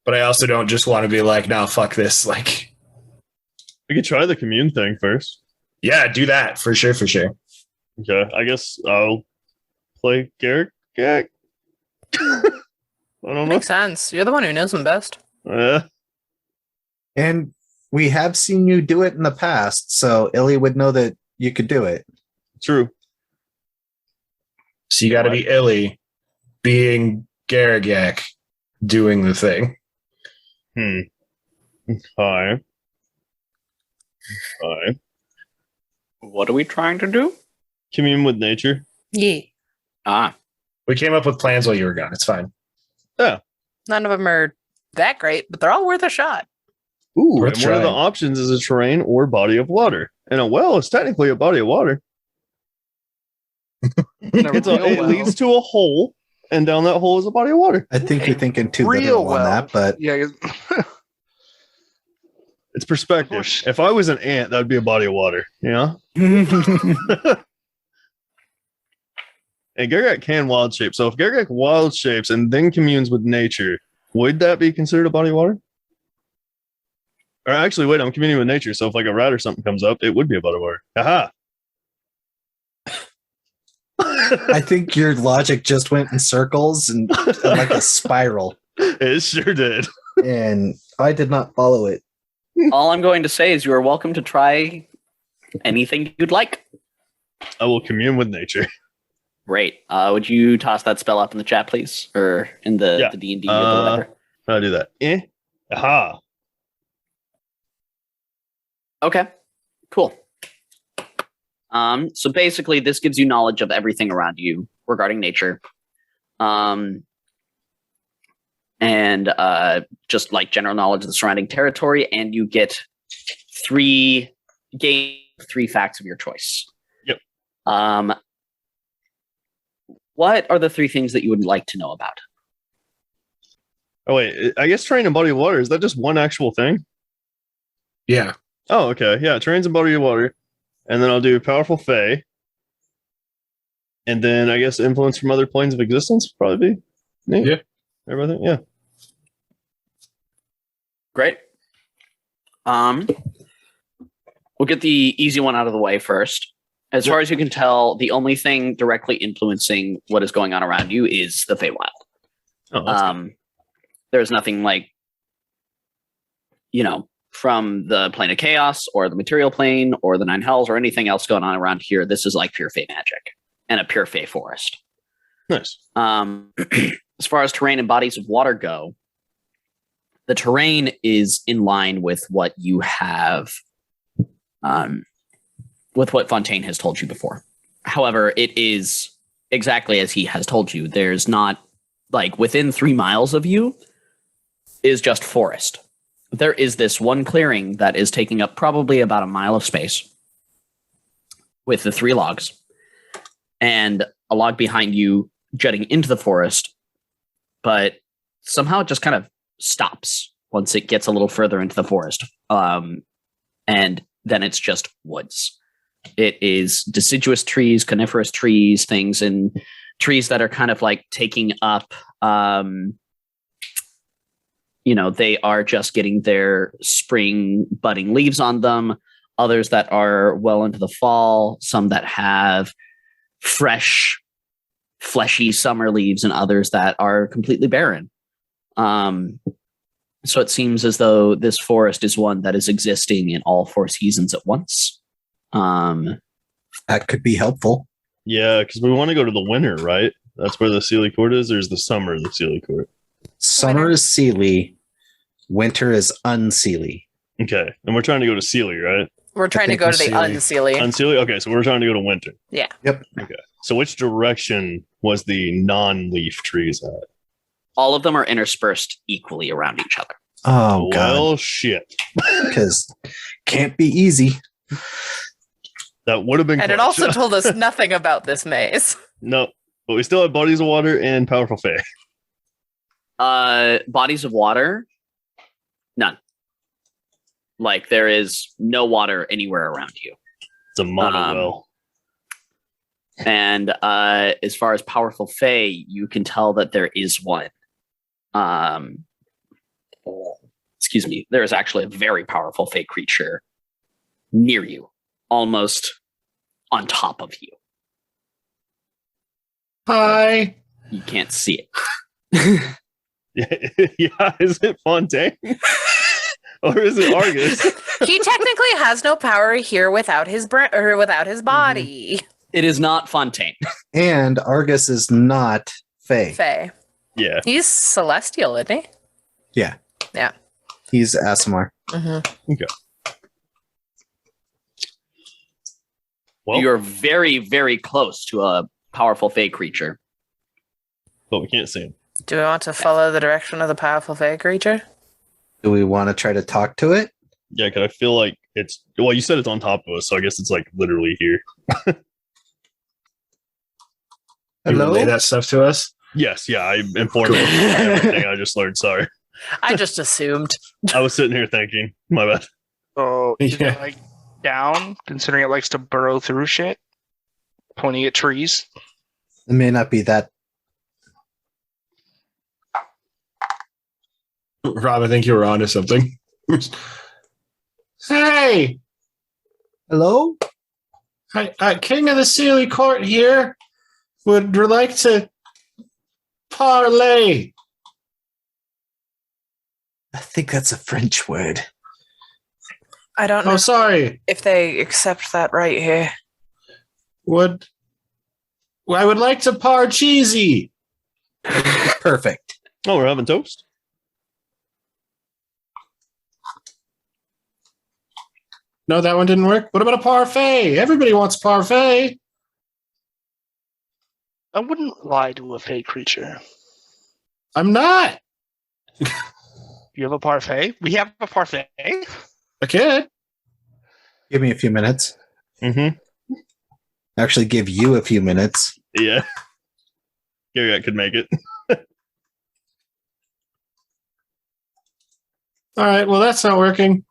Speaker 1: But I also don't just want to be like, no, fuck this. Like,
Speaker 6: We could try the commune thing first.
Speaker 1: yeah, do that for sure, for sure.
Speaker 6: Okay, I guess I'll play Garrick. I don't know.
Speaker 4: Makes sense. You're the one who knows them best.
Speaker 3: And we have seen you do it in the past, so Illy would know that you could do it.
Speaker 6: True.
Speaker 1: So you got to be Illy being Garagak doing the thing.
Speaker 6: Hi.
Speaker 2: What are we trying to do?
Speaker 6: Commune with nature.
Speaker 4: Yeah.
Speaker 2: Ah,
Speaker 1: We came up with plans while you were gone. It's fine.
Speaker 4: None of them are that great, but they're all worth a shot.
Speaker 6: Ooh,
Speaker 1: Worth
Speaker 6: and one of the
Speaker 1: trying.
Speaker 6: options is a terrain or body of water. And a well is technically a body of water. It leads to a hole, and down that hole is a body of water.
Speaker 3: I think you're thinking too
Speaker 5: real
Speaker 3: literal on that, but
Speaker 5: yeah.
Speaker 6: It's perspective.
Speaker 5: course.
Speaker 6: If I was an ant, that would be a body of water. Yeah. And Gargak can wild shape. So if Gargak wild shapes and then communes with nature, would that be considered a body of water? Or actually, wait, I'm communing with nature. So if like a rat or something comes up, it would be a body of water. Aha.
Speaker 3: I think your logic just went in circles and like a spiral,
Speaker 6: It sure did.
Speaker 3: and I did not follow it.
Speaker 2: all I'm going to say is you are welcome to try anything you'd like.
Speaker 6: I will commune with nature.
Speaker 2: Great. Would you toss that spell up in the chat, please, or in the D&D or the whatever?
Speaker 6: I'll do that. Aha.
Speaker 2: Okay. Cool. So basically, this gives you knowledge of everything around you regarding nature, and just like general knowledge of the surrounding territory, and you get gain 3 facts of your choice.
Speaker 6: Yep.
Speaker 2: What are the 3 things that you would like to know about?
Speaker 6: Oh wait, I guess terrain and body of water, is that just one actual thing?
Speaker 1: Yeah.
Speaker 6: Oh, okay. Yeah, terrains and body of water. And then I'll do powerful Fey. And then I guess influence from other planes of existence would probably be neat.
Speaker 1: Yeah.
Speaker 6: Everything, yeah.
Speaker 2: Great. We'll get the easy one out of the way first. As far as you can tell, the only thing directly influencing what is going on around you is the Feywild.
Speaker 6: Oh, that's good.
Speaker 2: There's nothing like, from the plane of chaos or the material plane or the 9 hells or anything else going on around here. This is like pure Fey magic and a pure Fey forest.
Speaker 6: Nice.
Speaker 2: As far as terrain and bodies of water go, the terrain is in line with what you have, with what Fontaine has told you before. However, it is exactly as he has told you. There's not, like, within 3 miles of you is just forest. There is this one clearing that is taking up probably about a mile of space with the 3 logs, and a log behind you jutting into the forest, but somehow it just kind of stops once it gets a little further into the forest. And then it's just woods. It is deciduous trees, coniferous trees, things, and trees that are kind of like taking up, they are just getting their spring budding leaves on them. Others that are well into the fall, some that have fresh fleshy summer leaves and others that are completely barren. So it seems as though this forest is one that is existing in all 4 seasons at once.
Speaker 3: That could be helpful.
Speaker 6: Yeah, because we want to go to the winter, right? That's where the Sealy Court is, or is the summer the Sealy Court?
Speaker 3: Summer is Sealy. Winter is unsealy.
Speaker 6: Okay. And we're trying to go to Sealy, right?
Speaker 4: We're trying to go to the unsealy.
Speaker 6: Unsealy? Okay, so we're trying to go to winter.
Speaker 4: Yeah.
Speaker 3: Yep.
Speaker 6: Okay. So which direction was the non-leaf trees at?
Speaker 2: All of them are interspersed equally around each other.
Speaker 3: Oh,
Speaker 6: well,
Speaker 3: God.
Speaker 6: shit.
Speaker 3: Because can't be easy.
Speaker 6: That would have been
Speaker 4: And it
Speaker 6: clutch.
Speaker 4: also told us nothing about this maze.
Speaker 6: No, but we still have bodies of water and powerful fae.
Speaker 2: Bodies of water, none. Like there is no water anywhere around you.
Speaker 6: It's a mono well.
Speaker 2: And as far as powerful fae, you can tell that there is one. Excuse me. There is actually a very powerful fae creature near you, almost on top of you.
Speaker 1: Hi.
Speaker 2: You can't see it.
Speaker 6: Yeah, is it Fontaine? Or is it Argus?
Speaker 4: He technically has no power here without his without his body.
Speaker 2: It is not Fontaine.
Speaker 3: And Argus is not Fae.
Speaker 4: Fae.
Speaker 6: Yeah.
Speaker 4: He's celestial, isn't he?
Speaker 3: Yeah.
Speaker 4: Yeah.
Speaker 3: He's Asimar.
Speaker 4: Mm-hmm.
Speaker 6: Okay. Well,
Speaker 2: You're very, very close to a powerful fae creature.
Speaker 6: but we can't see him.
Speaker 4: Do we want to follow the direction of the powerful fae creature?
Speaker 3: Do we want to try to talk to it?
Speaker 6: Yeah, because I feel like it's... Well, you said it's on top of us, so I guess it's like literally here.
Speaker 1: You
Speaker 3: Hello?
Speaker 1: relay that stuff to us?
Speaker 6: Yes, yeah, I informed you of everything I just learned. Sorry.
Speaker 4: I just assumed.
Speaker 6: I was sitting here thinking. My bad.
Speaker 5: So is
Speaker 1: Yeah.
Speaker 5: it like down, considering it likes to burrow through shit, pointing at trees?
Speaker 3: It may not be that.
Speaker 1: Rob, I think you were onto something. Hey!
Speaker 3: Hello?
Speaker 1: Hi, King of the Sealy Court here. Would like to parlay.
Speaker 3: I think that's a French word.
Speaker 4: I don't know
Speaker 1: Oh, sorry.
Speaker 4: if they accept that right here.
Speaker 1: I would like to par cheesy.
Speaker 3: Perfect.
Speaker 6: Oh, we're having toast?
Speaker 1: No, that one didn't work. What about a parfait? Everybody wants a parfait.
Speaker 5: I wouldn't lie to a fey creature.
Speaker 1: I'm not.
Speaker 5: You have a parfait? We have a parfait?
Speaker 1: I could.
Speaker 3: Give me a few minutes.
Speaker 6: Mm-hmm.
Speaker 3: Actually, give you a few minutes.
Speaker 6: Yeah. Gary could make it.
Speaker 1: All right. Well, that's not working.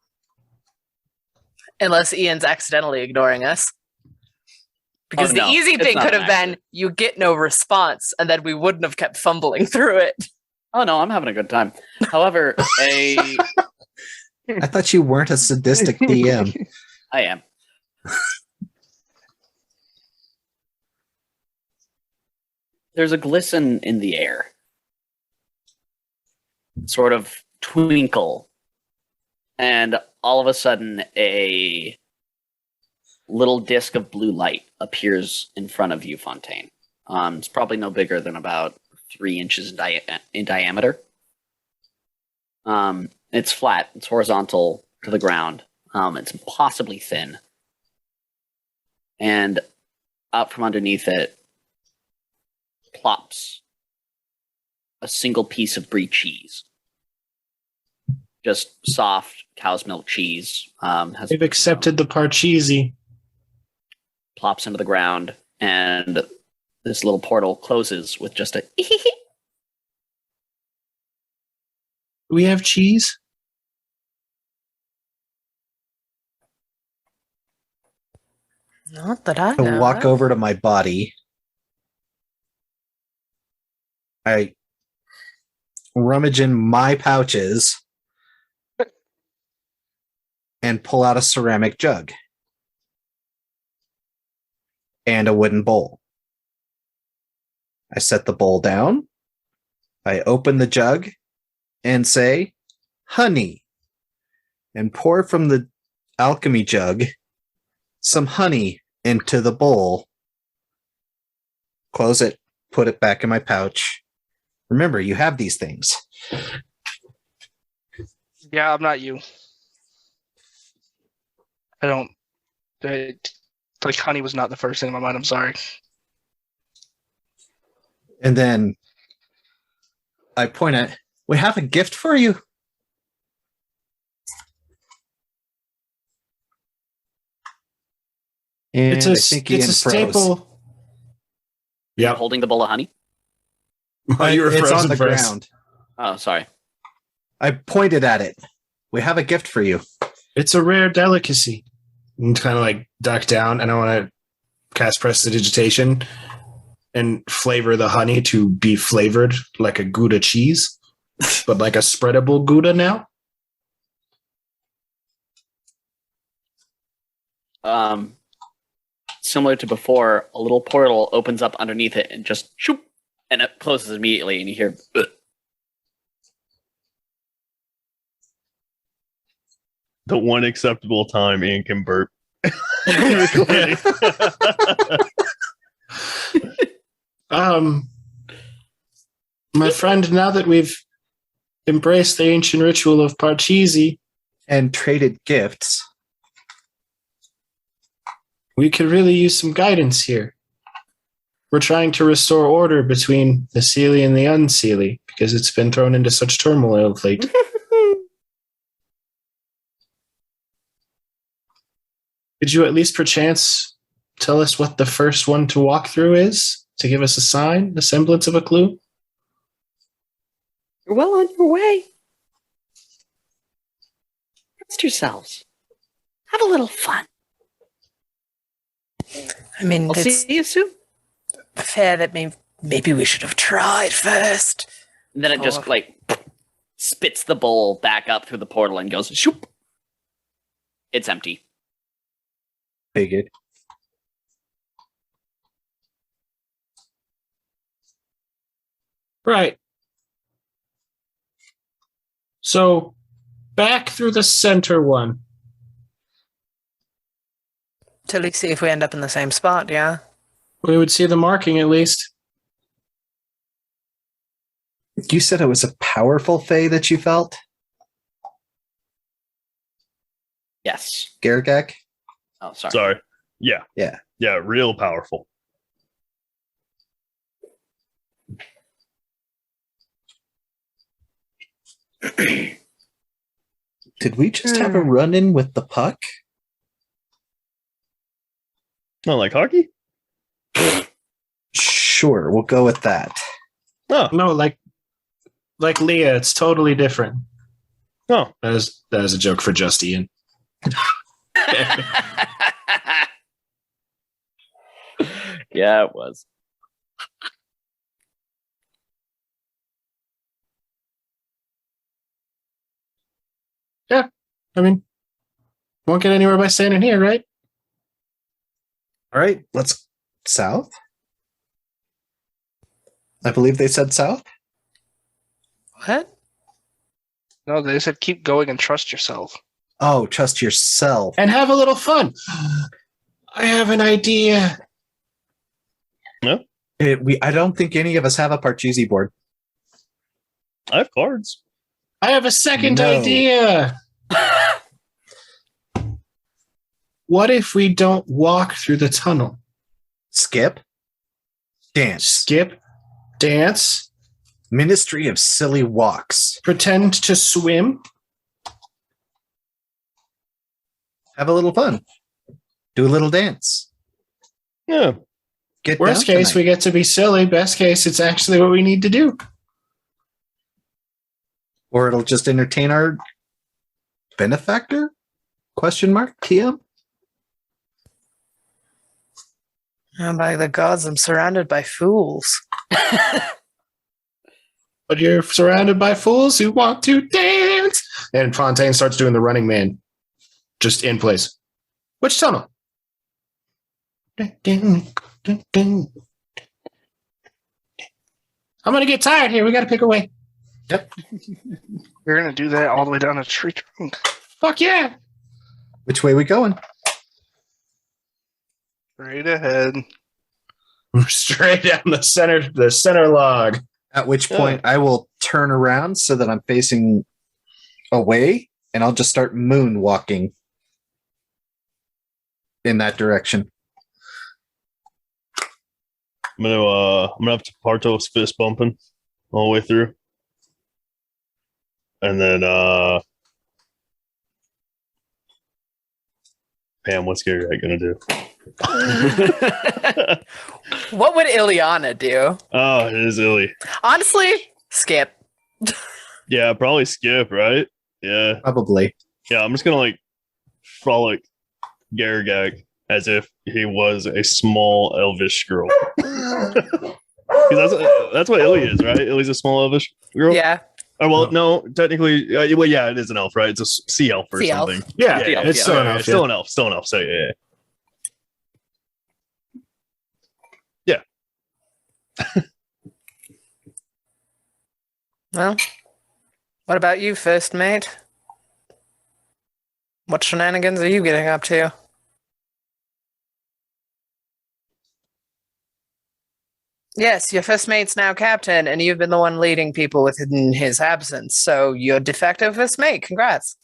Speaker 4: Unless Ian's accidentally ignoring us. Because
Speaker 2: Oh, no,
Speaker 4: the easy
Speaker 2: it's
Speaker 4: thing
Speaker 2: not
Speaker 4: could
Speaker 2: an
Speaker 4: have been you get no response, and then we wouldn't have kept fumbling through it.
Speaker 2: Oh no, I'm having a good time. However,
Speaker 3: I thought you weren't a sadistic DM.
Speaker 2: I am. There's a glisten in the air. Sort of twinkle. And all of a sudden, a little disc of blue light appears in front of you, Fontaine. It's probably no bigger than about 3 inches in diameter. It's flat. It's horizontal to the ground. It's possibly thin. And out from underneath it plops a single piece of brie cheese. Just soft cow's milk cheese.
Speaker 1: They've accepted the parcheesi.
Speaker 2: Plops into the ground, and this little portal closes with just a
Speaker 1: Do we have cheese?
Speaker 4: Not that I
Speaker 3: To
Speaker 4: know.
Speaker 3: walk over to my body. I rummage in my pouches and pull out a ceramic jug and a wooden bowl. I set the bowl down. I open the jug and say, honey, and pour from the alchemy jug some honey into the bowl. Close it, put it back in my pouch. Remember, you have these things.
Speaker 5: Yeah, I'm not you. I don't. Like, honey was not the first thing in my mind. I'm sorry.
Speaker 3: And then I point at, we have a gift for you. And
Speaker 1: It's
Speaker 3: I
Speaker 1: a
Speaker 3: think Ian froze.
Speaker 1: staple.
Speaker 2: Yeah, holding the bowl of honey.
Speaker 1: Oh, you were
Speaker 3: it's
Speaker 1: frozen
Speaker 3: on the
Speaker 1: first.
Speaker 3: ground.
Speaker 2: Oh, sorry.
Speaker 3: I pointed at it. We have a gift for you.
Speaker 1: It's a rare delicacy. And kind of like duck down, and I want to cast prestidigitation and flavor the honey to be flavored like a Gouda cheese, but like a spreadable Gouda now.
Speaker 2: Similar to before, a little portal opens up underneath it and just shoop, and it closes immediately, and you hear. Ugh.
Speaker 6: The one acceptable time Ian can burp.
Speaker 1: My friend, now that we've embraced the ancient ritual of Parcheesi
Speaker 3: and traded gifts,
Speaker 1: we could really use some guidance here. We're trying to restore order between the Seelie and the Unseelie because it's been thrown into such turmoil of late. Could you at least perchance tell us what the first one to walk through is? To give us a sign, a semblance of a clue?
Speaker 2: You're well on your way. Rest yourselves. Have a little fun.
Speaker 4: I mean,
Speaker 2: I'll
Speaker 4: it's
Speaker 2: see you soon.
Speaker 4: fair that maybe we should have tried first.
Speaker 2: And then it just spits the bowl back up through the portal and goes shoop. It's empty.
Speaker 3: figured.
Speaker 1: Right. So, back through the center one.
Speaker 4: To at least see if we end up in the same spot, yeah?
Speaker 1: We would see the marking at least.
Speaker 3: You said it was a powerful Fae that you felt?
Speaker 2: Yes.
Speaker 3: Garagak?
Speaker 2: Oh, sorry.
Speaker 6: Sorry. Yeah.
Speaker 3: Yeah.
Speaker 6: Yeah, real powerful.
Speaker 3: Did we just have a run-in with the puck?
Speaker 6: Not like hockey?
Speaker 3: Sure, we'll go with that.
Speaker 6: Oh.
Speaker 1: No, like Leah, it's totally different.
Speaker 6: Oh.
Speaker 1: That is a joke for just Ian.
Speaker 2: Yeah, it was.
Speaker 1: Yeah, I mean, won't get anywhere by standing here, right?
Speaker 3: All right, let's south. I believe they said south.
Speaker 4: What?
Speaker 5: No, they said keep going and trust yourself.
Speaker 3: Oh, trust yourself.
Speaker 1: And have a little fun. I have an idea.
Speaker 6: No?
Speaker 3: I don't think any of us have a Parcheesi board.
Speaker 6: I have cards.
Speaker 1: I have a second
Speaker 3: No.
Speaker 1: idea. What if we don't walk through the tunnel?
Speaker 3: Skip. Dance.
Speaker 1: Skip, dance,
Speaker 3: Ministry of Silly Walks.
Speaker 1: pretend to swim.
Speaker 3: Have a little fun. Do a little dance.
Speaker 6: Yeah.
Speaker 3: Get
Speaker 1: Worst
Speaker 3: down
Speaker 1: case,
Speaker 3: tonight.
Speaker 1: we get to be silly. Best case, it's actually what we need to do.
Speaker 3: Or it'll just entertain our benefactor? Question mark? TM?
Speaker 4: Oh, by the gods, I'm surrounded by fools.
Speaker 1: But you're surrounded by fools who want to dance. And Fontaine starts doing the Running Man, just in place. Which tunnel? I'm gonna get tired here. We gotta pick a way.
Speaker 3: Yep.
Speaker 5: You're gonna do that all the way down a tree trunk.
Speaker 1: Fuck yeah.
Speaker 3: Which way we going?
Speaker 5: Straight ahead.
Speaker 1: Straight down the center log.
Speaker 3: At which point I will turn around so that I'm facing away, and I'll just start moonwalking in that direction.
Speaker 6: I'm gonna have to Partos fist bumping all the way through. And then Pam, what's Gary gonna do?
Speaker 4: What would Ileana do?
Speaker 6: Oh, it is Illy.
Speaker 4: Honestly, skip.
Speaker 6: Yeah, probably skip, right? Yeah.
Speaker 3: Probably.
Speaker 6: Yeah, I'm just gonna like frolic Garagak as if he was a small elvish girl. 'Cause that's what Illy is, right? Illy's a small elvish girl.
Speaker 4: Yeah.
Speaker 6: Oh, well, no, technically, well, yeah, it is an elf, right? It's a sea elf or
Speaker 4: Sea elf.
Speaker 6: something.
Speaker 1: Yeah,
Speaker 6: It's still an elf. Still an elf. Still an elf. So yeah.
Speaker 4: Well, what about you, first mate? What shenanigans are you getting up to? Yes, your first mate's now captain, and you've been the one leading people within his absence. So you're de facto first mate. Congrats.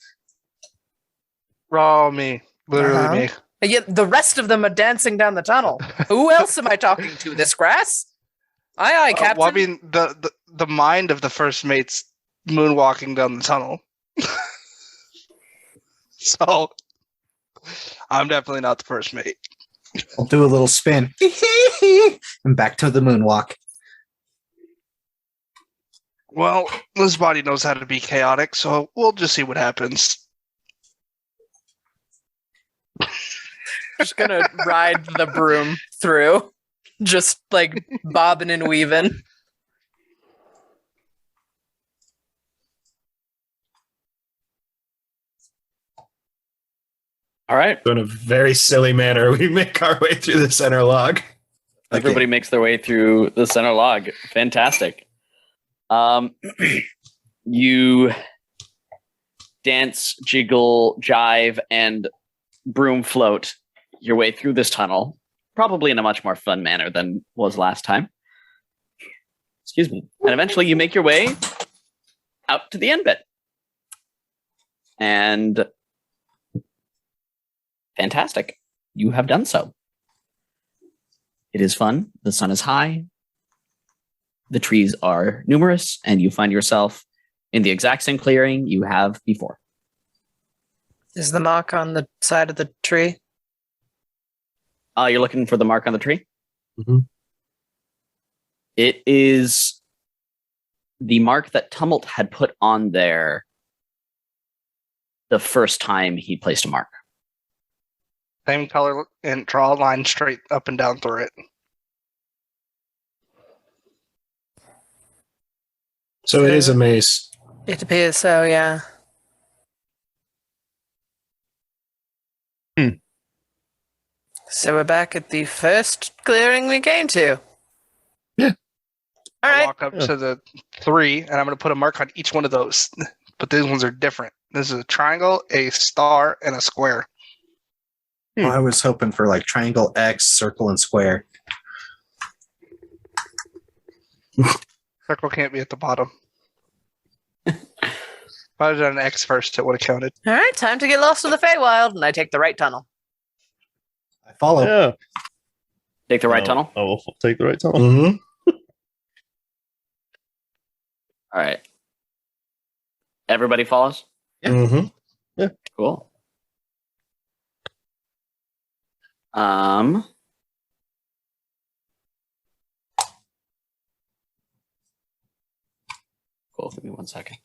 Speaker 5: Raw me. Literally me.
Speaker 4: And yet the rest of them are dancing down the tunnel. Who else am I talking to? This grass? Aye, aye, captain.
Speaker 5: Well, I mean, the mind of the first mate's moonwalking down the tunnel. So, I'm definitely not the first mate.
Speaker 3: I'll do a little spin. And back to the moonwalk.
Speaker 5: Well, this body knows how to be chaotic, so we'll just see what happens.
Speaker 4: Just gonna ride the broom through. Just like bobbing and weaving.
Speaker 2: All right.
Speaker 1: In a very silly manner, we make our way through the center log.
Speaker 2: Everybody makes their way through the center log. Fantastic. You dance, jiggle, jive, and broom float your way through this tunnel, probably in a much more fun manner than was last time. Excuse me. And eventually you make your way out to the end bit. And fantastic. You have done so. It is fun. The sun is high. The trees are numerous, and you find yourself in the exact same clearing you have before.
Speaker 4: Is the mark on the side of the tree?
Speaker 2: You're looking for the mark on the tree?
Speaker 1: Mm-hmm.
Speaker 2: It is the mark that Tumult had put on there the first time he placed a mark.
Speaker 5: Same color and draw a line straight up and down through it.
Speaker 1: So it is a mace.
Speaker 4: It appears so, yeah. So we're back at the first clearing we came to.
Speaker 1: Yeah.
Speaker 4: All
Speaker 5: I
Speaker 4: right.
Speaker 5: walk up to the 3, and I'm going to put a mark on each one of those. But these ones are different. This is a triangle, a star, and a square.
Speaker 3: Well, I was hoping for like triangle, X, circle, and square.
Speaker 5: Circle can't be at the bottom. If I had done an X first, it would have counted.
Speaker 4: All right, time to get lost in the Feywild, and I take the right tunnel.
Speaker 3: I follow.
Speaker 6: Yeah.
Speaker 2: Take the right tunnel?
Speaker 6: I will take the right tunnel.
Speaker 1: Mm-hmm.
Speaker 2: All right. Everybody follows?
Speaker 6: Yeah.
Speaker 1: Mm-hmm.
Speaker 6: Yeah.
Speaker 2: Cool. Cool. Give me 1 second.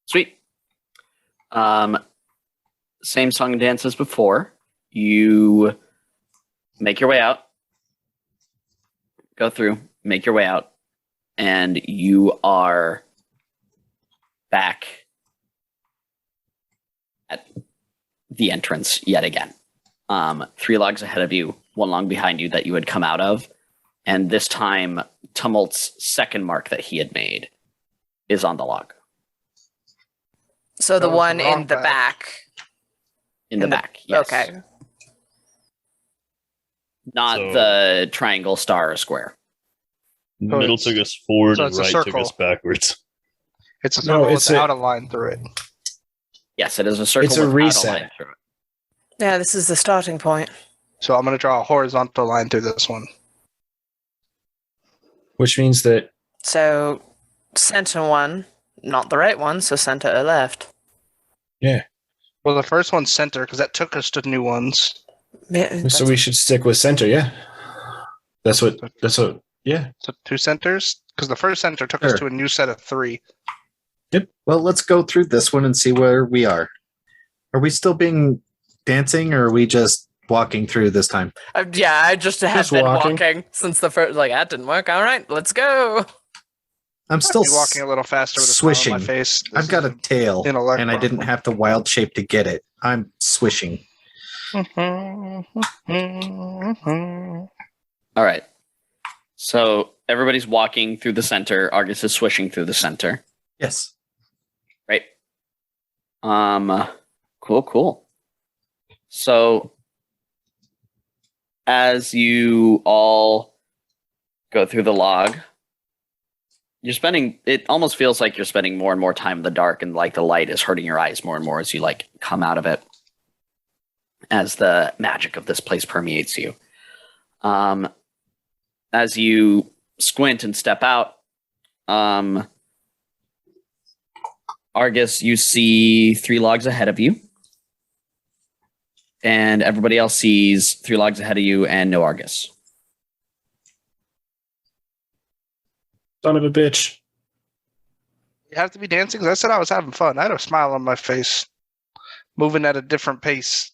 Speaker 2: Sweet. Same song and dance as before. You make your way out, go through, make your way out, and you are back at the entrance yet again. 3 logs ahead of you, 1 log behind you that you had come out of, And this time, Tumult's second mark that he had made is on the log.
Speaker 4: So the
Speaker 5: That was
Speaker 4: one
Speaker 5: the wrong
Speaker 4: in the
Speaker 5: bag.
Speaker 4: back.
Speaker 2: In the back, yes.
Speaker 4: Okay.
Speaker 2: Not
Speaker 6: So-
Speaker 2: the triangle, star, or square.
Speaker 6: Middle
Speaker 5: it's-
Speaker 6: took us forward
Speaker 5: so
Speaker 6: and
Speaker 5: it's a
Speaker 6: right took
Speaker 5: circle.
Speaker 6: us backwards.
Speaker 5: It's a
Speaker 1: No,
Speaker 5: circle
Speaker 1: it's
Speaker 5: without a line through it.
Speaker 2: Yes, it is a circle
Speaker 1: It's a
Speaker 2: without
Speaker 1: reset.
Speaker 2: a line through it.
Speaker 4: Yeah, this is the starting point.
Speaker 5: So I'm going to draw a horizontal line through this one.
Speaker 1: Which means that
Speaker 4: So center one, not the right one, so center or left.
Speaker 5: Well, the first one's center because that took us to new ones.
Speaker 4: Yeah,
Speaker 1: so we should stick with center, yeah. That's what yeah.
Speaker 5: So 2 centers? Because the first center took us
Speaker 3: Sure.
Speaker 5: to a new set of 3.
Speaker 3: Well, let's go through this one and see where we are. Are we still being dancing, or are we just walking through this time?
Speaker 4: yeah, I just had
Speaker 1: Just
Speaker 4: been
Speaker 1: walking.
Speaker 4: walking since the first. Like that didn't work. All right, let's go.
Speaker 3: I'm still
Speaker 5: Be walking a little faster with a smile on my
Speaker 3: swishing.
Speaker 5: face. This
Speaker 3: I've got a
Speaker 5: is
Speaker 3: tail,
Speaker 5: intellect
Speaker 3: and I didn't
Speaker 5: problem.
Speaker 3: have to wild shape to get it. I'm swishing.
Speaker 2: All right. So everybody's walking through the center. Argus is swishing through the center.
Speaker 3: Yes.
Speaker 2: Right. Cool. So as you all go through the log, it almost feels like you're spending more and more time in the dark, and like the light is hurting your eyes more and more as you like come out of it, as the magic of this place permeates you. As you squint and step out, Argus, you see 3 logs ahead of you. And everybody else sees 3 logs ahead of you and no Argus.
Speaker 1: Son of a bitch.
Speaker 5: You have to be dancing? 'Cause I said I was having fun. I had a smile on my face. Moving at a different pace.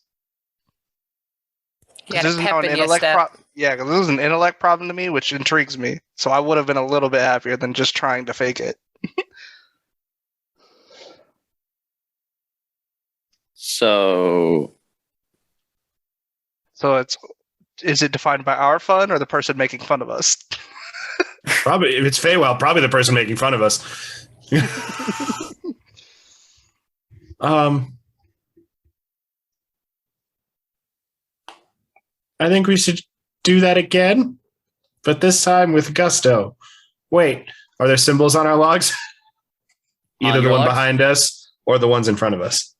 Speaker 4: You had
Speaker 5: This
Speaker 4: a
Speaker 5: is
Speaker 4: pep
Speaker 5: now an
Speaker 4: in your
Speaker 5: intellect
Speaker 4: step.
Speaker 5: problem. Yeah, because this is an intellect problem to me, which intrigues me. So I would have been a little bit happier than just trying to fake it.
Speaker 2: So
Speaker 5: So is it defined by our fun or the person making fun of us?
Speaker 1: Probably if it's Feywild, probably the person making fun of us. I think we should do that again, but this time with gusto. Wait, are there symbols on our logs?
Speaker 2: On
Speaker 1: Either the
Speaker 2: your
Speaker 1: one
Speaker 2: logs?
Speaker 1: behind us or the ones in front of us.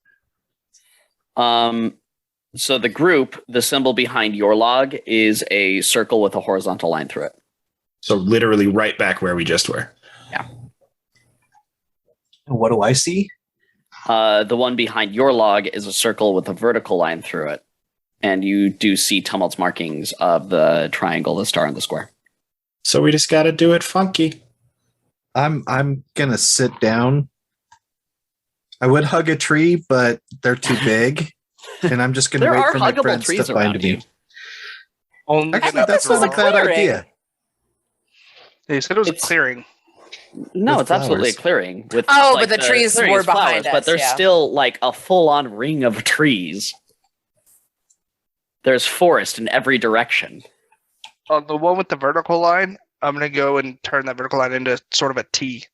Speaker 2: So the group, the symbol behind your log is a circle with a horizontal line through it.
Speaker 1: So literally right back where we just were.
Speaker 3: What do I see?
Speaker 2: The one behind your log is a circle with a vertical line through it. And you do see Tumult's markings of the triangle, the star, and the square.
Speaker 1: So we just got to do it funky.
Speaker 3: I'm gonna sit down. I would hug a tree, but they're too big, and I'm just gonna
Speaker 2: There
Speaker 3: wait
Speaker 2: are
Speaker 3: for my
Speaker 2: huggable
Speaker 3: friends
Speaker 2: trees
Speaker 3: to find
Speaker 2: around
Speaker 3: me.
Speaker 2: you.
Speaker 5: Only
Speaker 3: Actually,
Speaker 5: enough
Speaker 3: that's
Speaker 5: for
Speaker 3: not a
Speaker 5: one.
Speaker 3: bad
Speaker 4: clearing.
Speaker 3: idea.
Speaker 5: You said it was
Speaker 2: It's-
Speaker 5: a clearing.
Speaker 2: No,
Speaker 3: With
Speaker 2: it's absolutely a
Speaker 3: flowers.
Speaker 2: clearing. With
Speaker 4: Oh,
Speaker 2: like,
Speaker 4: but the trees
Speaker 2: clearing
Speaker 4: were
Speaker 2: is flowers,
Speaker 4: behind
Speaker 2: but
Speaker 4: us,
Speaker 2: there's
Speaker 4: yeah.
Speaker 2: still like a full-on ring of trees. There's forest in every direction.
Speaker 5: On the one with the vertical line, I'm going to go and turn that vertical line into sort of a T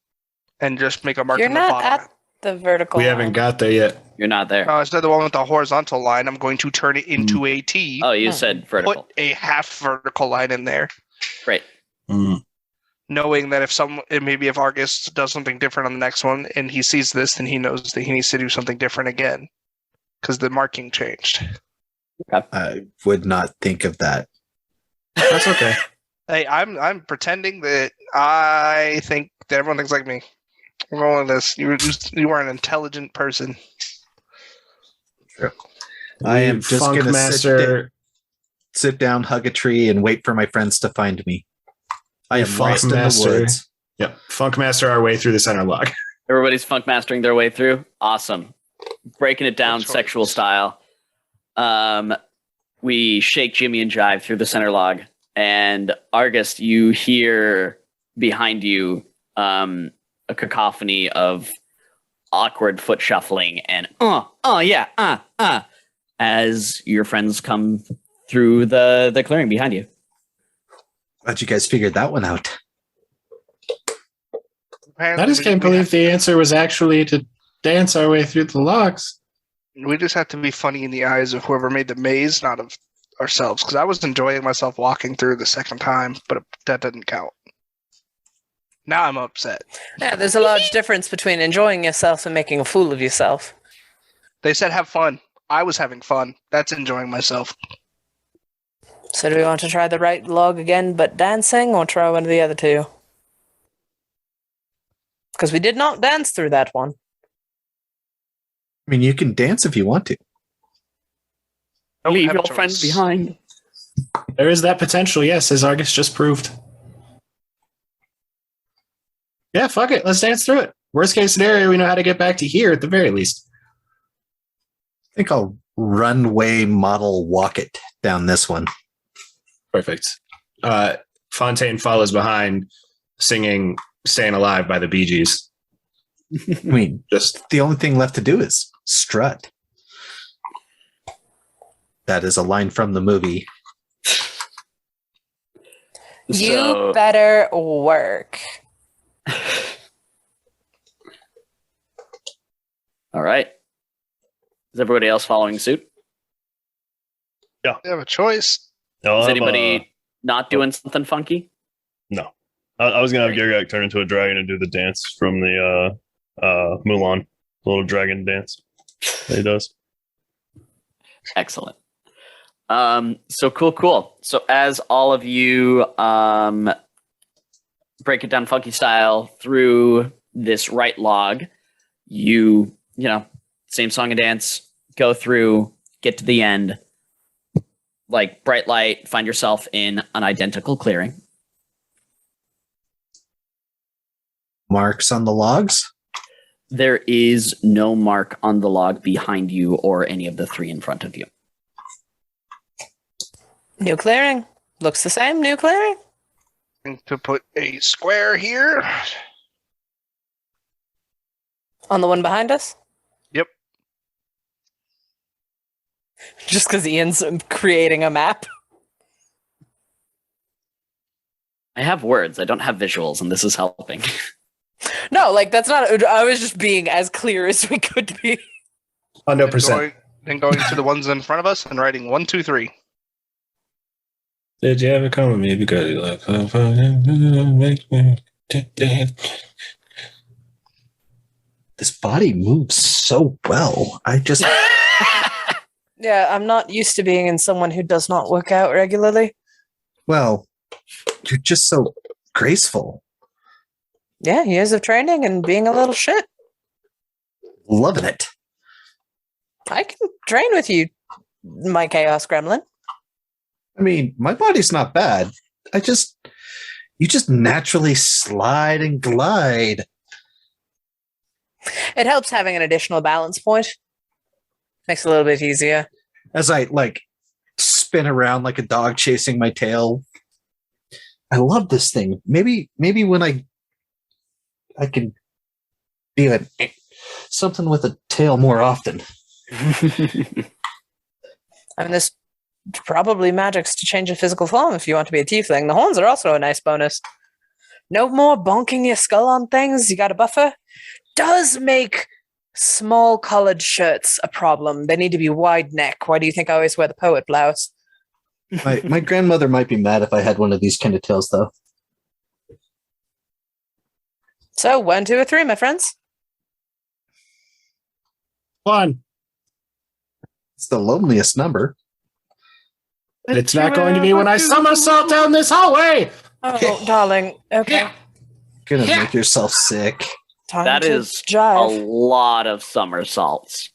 Speaker 5: and just make a mark
Speaker 4: You're
Speaker 5: in the
Speaker 4: not
Speaker 5: bottom.
Speaker 4: at the vertical.
Speaker 1: We haven't
Speaker 4: line.
Speaker 1: got there yet.
Speaker 2: You're not there.
Speaker 5: Instead of the one with the horizontal line, I'm going to turn it into a T.
Speaker 2: Oh, you said vertical.
Speaker 5: Put a half vertical line in there,
Speaker 2: Great.
Speaker 5: knowing that if Argus does something different on the next one and he sees this, then he knows that he needs to do something different again because the marking changed.
Speaker 3: I would not think of that.
Speaker 1: That's okay.
Speaker 5: Hey, I'm pretending that I think that everyone thinks like me. I'm going with this. You are an intelligent person.
Speaker 3: I am just
Speaker 1: Funk
Speaker 3: gonna
Speaker 1: Master.
Speaker 3: sit down, hug a tree, and wait for my friends to find me. I am
Speaker 1: Funk
Speaker 3: lost in the
Speaker 1: Master.
Speaker 3: woods.
Speaker 1: Yep. Funk Master our way through the center log.
Speaker 2: Everybody's funk mastering their way through. Awesome. Breaking it down
Speaker 5: Good choice.
Speaker 2: sexual style. We shake Jimmy and Jive through the center log. And Argus, you hear behind you a cacophony of awkward foot shuffling and as your friends come through the clearing behind you.
Speaker 3: Glad you guys figured that one out.
Speaker 1: I just can't believe the answer was actually to dance our way through the logs.
Speaker 5: We just have to be funny in the eyes of whoever made the maze, not of ourselves. Because I was enjoying myself walking through the second time, but that didn't count. Now I'm upset.
Speaker 4: Yeah, there's a large difference between enjoying yourself and making a fool of yourself.
Speaker 5: They said have fun. I was having fun. That's enjoying myself.
Speaker 4: So do we want to try the right log again, but dancing, or try one of the other two? Because we did not dance through that one.
Speaker 3: I mean, you can dance if you want to.
Speaker 5: Don't
Speaker 2: Leave
Speaker 5: have
Speaker 2: your
Speaker 5: choice.
Speaker 2: friends behind.
Speaker 1: There is that potential, yes, as Argus just proved. Yeah, fuck it. Let's dance through it. Worst case scenario, we know how to get back to here at the very least.
Speaker 3: I think I'll runway model walk it down this one.
Speaker 1: Perfect. Fontaine follows behind, singing "Staying Alive" by the Bee Gees.
Speaker 3: I mean,
Speaker 1: Just
Speaker 3: the only thing left to do is strut. That is a line from the movie.
Speaker 4: You better work.
Speaker 2: All right. Is everybody else following suit?
Speaker 5: You have a choice.
Speaker 6: No,
Speaker 2: Is anybody not doing something funky?
Speaker 6: No. I was going to have Gargak turn into a dragon and do the dance from the Mulan. The little dragon dance that he does.
Speaker 2: Excellent. So cool. So as all of you break it down funky style through this right log, you know, same song and dance, go through, get to the end, like bright light, find yourself in an identical clearing.
Speaker 3: Marks on the logs?
Speaker 2: There is no mark on the log behind you or any of the three in front of you.
Speaker 4: New clearing. Looks the same. New clearing.
Speaker 5: To put a square here.
Speaker 4: On the one behind us?
Speaker 5: Yep.
Speaker 4: Just because Ian's creating a map.
Speaker 2: I have words. I don't have visuals, and this is helping.
Speaker 4: No, like that's not. I was just being as clear as we could be.
Speaker 1: 100%.
Speaker 5: Then going to the ones in front of us and writing 1, 2, 3.
Speaker 1: Did you ever come with me because you like
Speaker 3: This body moves so well. I just
Speaker 4: Yeah, I'm not used to being in someone who does not work out regularly.
Speaker 3: well, you're just so graceful.
Speaker 4: Yeah, years of training and being a little shit.
Speaker 3: Loving it.
Speaker 4: I can train with you, my chaos gremlin.
Speaker 3: I mean, my body's not bad. You just naturally slide and glide.
Speaker 4: It helps having an additional balance point. Makes it a little bit easier.
Speaker 3: As I spin around like a dog chasing my tail. I love this thing. Maybe when I can be something with a tail more often.
Speaker 4: I mean, there's probably magics to change your physical form if you want to be a tiefling. The horns are also a nice bonus. No more bonking your skull on things. You got a buffer. Does make small collared shirts a problem. They need to be wide neck. Why do you think I always wear the poet blouse?
Speaker 3: My grandmother might be mad if I had one of these kind of tails, though.
Speaker 4: So 1, 2, or 3, my friends.
Speaker 1: 1.
Speaker 3: It's the loneliest number.
Speaker 1: It's not going to be when I somersault down this hallway.
Speaker 4: Oh, darling. Okay.
Speaker 3: Gonna make yourself sick.
Speaker 4: Time
Speaker 2: That
Speaker 4: to
Speaker 2: is a
Speaker 4: jive.
Speaker 2: lot of somersaults.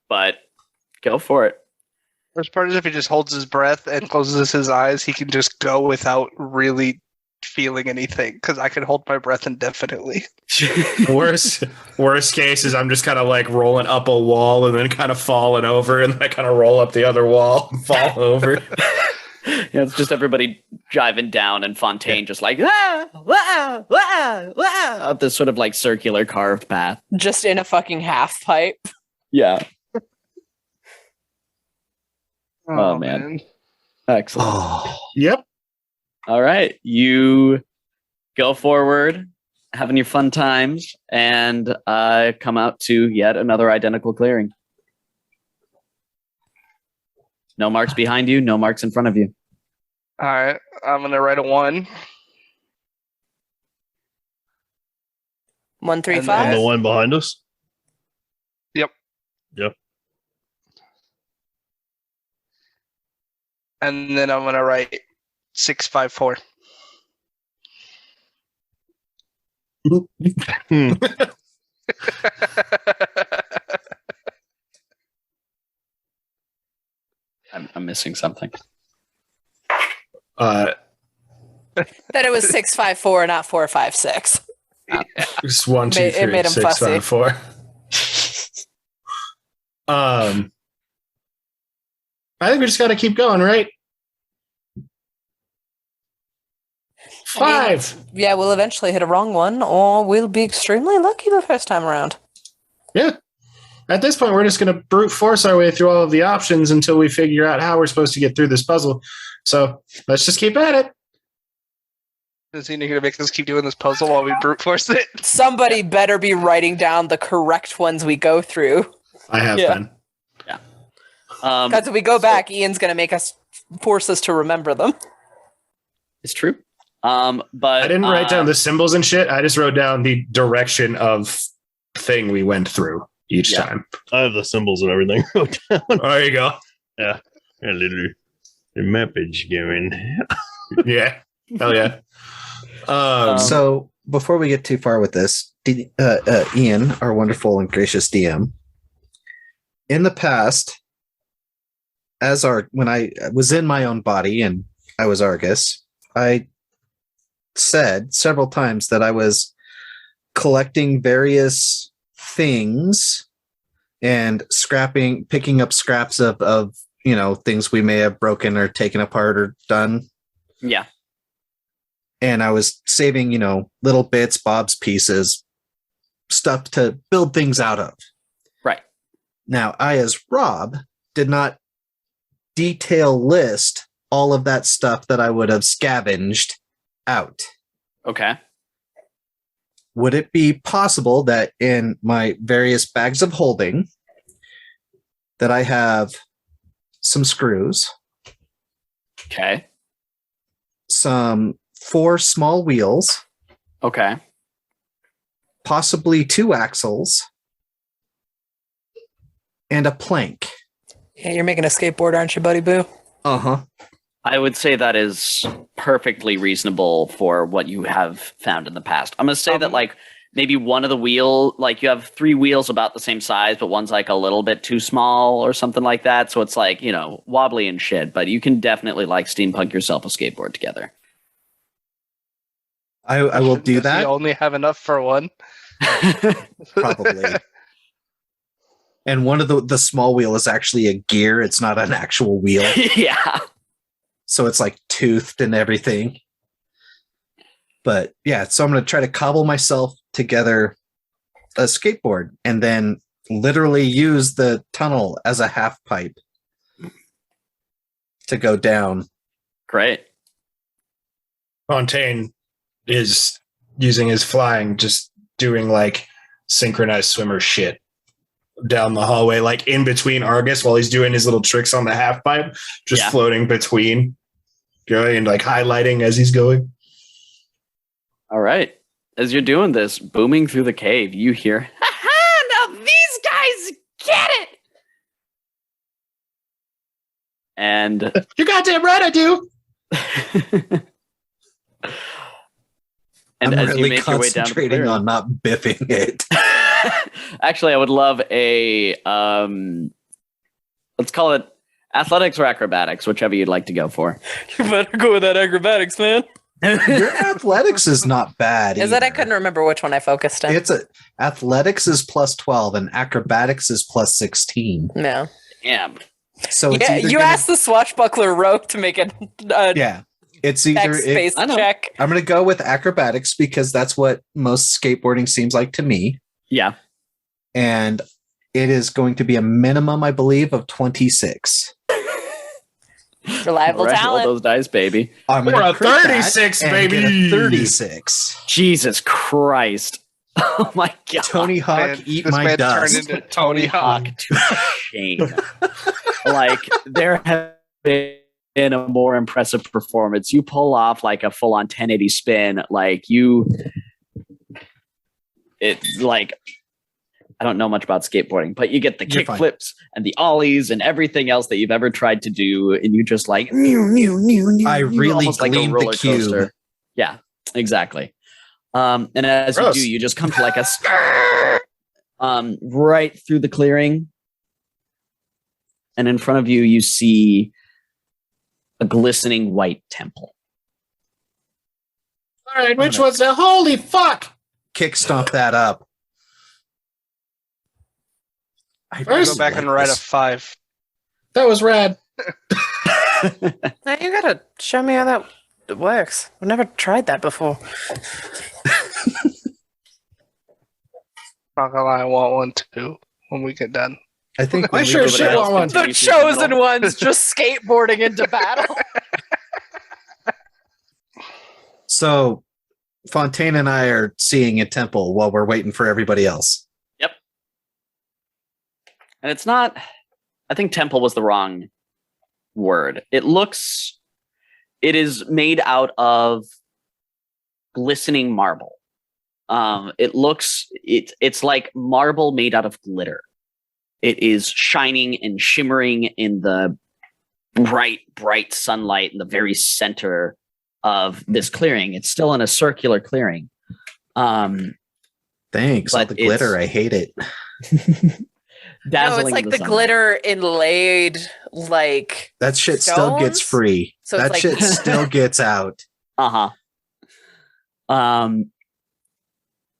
Speaker 2: But go for it.
Speaker 5: First part is if he just holds his breath and closes his eyes, he can just go without really feeling anything, because I can hold my breath indefinitely.
Speaker 1: Worst case is I'm just kind of like rolling up a wall and then kind of falling over, and then I kind of roll up the other wall and fall over.
Speaker 2: Yeah, it's just everybody jiving down and Fontaine just like up this sort of like circular carved path.
Speaker 4: Just in a fucking half pipe.
Speaker 2: Yeah. Oh, man. Excellent.
Speaker 3: Oh,
Speaker 1: Yep.
Speaker 2: All right. You go forward, having your fun times, and come out to yet another identical clearing. No marks behind you, no marks in front of you.
Speaker 5: All right, I'm gonna write a 1.
Speaker 4: 135.
Speaker 6: And the one behind us.
Speaker 5: Yep.
Speaker 6: Yep.
Speaker 5: And then I'm gonna write 654.
Speaker 6: Hmm.
Speaker 2: I'm missing something.
Speaker 4: That it was 654, not 456.
Speaker 1: Just 1, 2,
Speaker 4: It
Speaker 1: 3,
Speaker 4: made him
Speaker 1: 6,
Speaker 4: fussy.
Speaker 1: 5, 4. I think we just got to keep going, right? 5.
Speaker 4: Yeah, we'll eventually hit a wrong one, or we'll be extremely lucky the first time around.
Speaker 1: Yeah. At this point, we're just going to brute force our way through all of the options until we figure out how we're supposed to get through this puzzle. So let's just keep at it.
Speaker 5: Is he going to make us keep doing this puzzle while we brute force it?
Speaker 4: Somebody better be writing down the correct ones we go through.
Speaker 1: I have been.
Speaker 2: Yeah.
Speaker 4: Because if we go back, Ian's going to make us force us to remember them.
Speaker 2: It's true. But
Speaker 1: I didn't write down the symbols and shit. I just wrote down the direction of thing we went through each time.
Speaker 6: I have the symbols and everything wrote down.
Speaker 1: There you go.
Speaker 6: Yeah. A little message going.
Speaker 1: Yeah. Hell yeah.
Speaker 3: so before we get too far with this, Ian, our wonderful and gracious DM, in the past, when I was in my own body and I was Argus, I said several times that I was collecting various things and picking up scraps of things we may have broken or taken apart or done.
Speaker 2: Yeah.
Speaker 3: And I was saving, little bits, bobs, pieces, stuff to build things out of.
Speaker 2: Right.
Speaker 3: Now, I, as Rob, did not detail list all of that stuff that I would have scavenged out.
Speaker 2: Okay.
Speaker 3: Would it be possible that in my various bags of holding that I have some screws,
Speaker 2: Okay.
Speaker 3: some 4 small wheels,
Speaker 2: Okay.
Speaker 3: possibly 2 axles, and a plank?
Speaker 4: Yeah, you're making a skateboard, aren't you, buddy boo?
Speaker 3: Uh-huh.
Speaker 2: I would say that is perfectly reasonable for what you have found in the past. I'm going to say that maybe one of the you have 3 wheels about the same size, but one's a little bit too small or something like that. So it's wobbly and shit, but you can definitely steampunk yourself a skateboard together.
Speaker 3: I will do
Speaker 5: Does
Speaker 3: that.
Speaker 5: he only have enough for one?
Speaker 3: Probably. And one of the small wheel is actually a gear. It's not an actual wheel.
Speaker 2: Yeah.
Speaker 3: So it's toothed and everything. But yeah, so I'm going to try to cobble myself together a skateboard and then literally use the tunnel as a half pipe to go down.
Speaker 2: Great.
Speaker 1: Fontaine is using his flying, just doing synchronized swimmer shit down the hallway, in between Argus while he's doing his little tricks on the half pipe, just floating between, going and highlighting as he's going.
Speaker 2: All right. As you're doing this, booming through the cave, you hear, "Ha-ha! Now these guys get it!" And
Speaker 1: you're goddamn right, I do.
Speaker 2: And
Speaker 3: I'm
Speaker 2: as
Speaker 3: really
Speaker 2: you make your way down,
Speaker 3: concentrating on not biffing it.
Speaker 2: Actually, I would love a let's call it athletics or acrobatics, whichever you'd like to go for.
Speaker 4: You better go with that acrobatics, man.
Speaker 3: Your athletics is not bad.
Speaker 4: Is that I couldn't remember which one I focused on.
Speaker 3: Athletics is plus 12 and acrobatics is plus 16.
Speaker 4: No.
Speaker 2: Damn.
Speaker 3: So it's
Speaker 4: you asked the swashbuckler rogue to make it.
Speaker 3: It's either
Speaker 4: space check.
Speaker 3: I'm going to go with acrobatics because that's what most skateboarding seems like to me.
Speaker 2: Yeah.
Speaker 3: And it is going to be a minimum, I believe, of 26.
Speaker 4: Reliable
Speaker 2: All right, roll
Speaker 4: talent.
Speaker 2: those dice, baby.
Speaker 3: I'm
Speaker 1: For
Speaker 3: gonna
Speaker 1: a
Speaker 3: crit that
Speaker 1: 36,
Speaker 3: and
Speaker 1: baby.
Speaker 3: get a 36.
Speaker 2: Jesus Christ. Oh my God.
Speaker 3: Tony Hawk,
Speaker 5: Man,
Speaker 3: eat
Speaker 5: this
Speaker 3: my
Speaker 5: man
Speaker 3: dust.
Speaker 5: turned into Tony Hawk.
Speaker 2: to shame. Like, there have been a more impressive performance. You pull off like a full-on 1080 spin. Like, it's like, I don't know much about skateboarding, but you get the
Speaker 3: You're
Speaker 2: kick
Speaker 3: fine.
Speaker 2: flips and the ollies and everything else that you've ever tried to do, and you just like I
Speaker 3: really
Speaker 2: almost like a
Speaker 3: gleamed the
Speaker 2: roller
Speaker 3: cube.
Speaker 2: coaster. Yeah, exactly. And as
Speaker 1: Gross.
Speaker 2: you do, you just come to like a right through the clearing, and in front of you, you see a glistening white temple.
Speaker 1: All right, which one's the holy fuck?
Speaker 3: Kick stomp that up. I
Speaker 1: First-
Speaker 5: Go back and write a 5.
Speaker 1: That was rad.
Speaker 4: Now you gotta show me how that works. I've never tried that before.
Speaker 5: Not gonna lie, I want one too when we get done.
Speaker 3: I think
Speaker 1: I
Speaker 3: when we
Speaker 1: sure
Speaker 3: go
Speaker 1: shit
Speaker 3: back-
Speaker 1: want one.
Speaker 2: The
Speaker 4: The chosen ones just skateboarding into battle.
Speaker 3: So Fontaine and I are seeing a temple while we're waiting for everybody else.
Speaker 2: And it's not, I think temple was the wrong word. It is made out of glistening marble. It's like marble made out of glitter. It is shining and shimmering in the bright sunlight in the very center of this clearing. It's still in a circular clearing.
Speaker 3: Thanks. All
Speaker 2: But
Speaker 3: the glitter. I hate it.
Speaker 2: Dazzling
Speaker 4: No, it's
Speaker 2: in
Speaker 4: like the
Speaker 2: sunlight.
Speaker 4: glitter inlaid, like
Speaker 3: That shit still gets
Speaker 4: stones?
Speaker 3: free.
Speaker 4: So it's
Speaker 3: That
Speaker 4: like-
Speaker 3: shit still gets out.
Speaker 2: Uh-huh.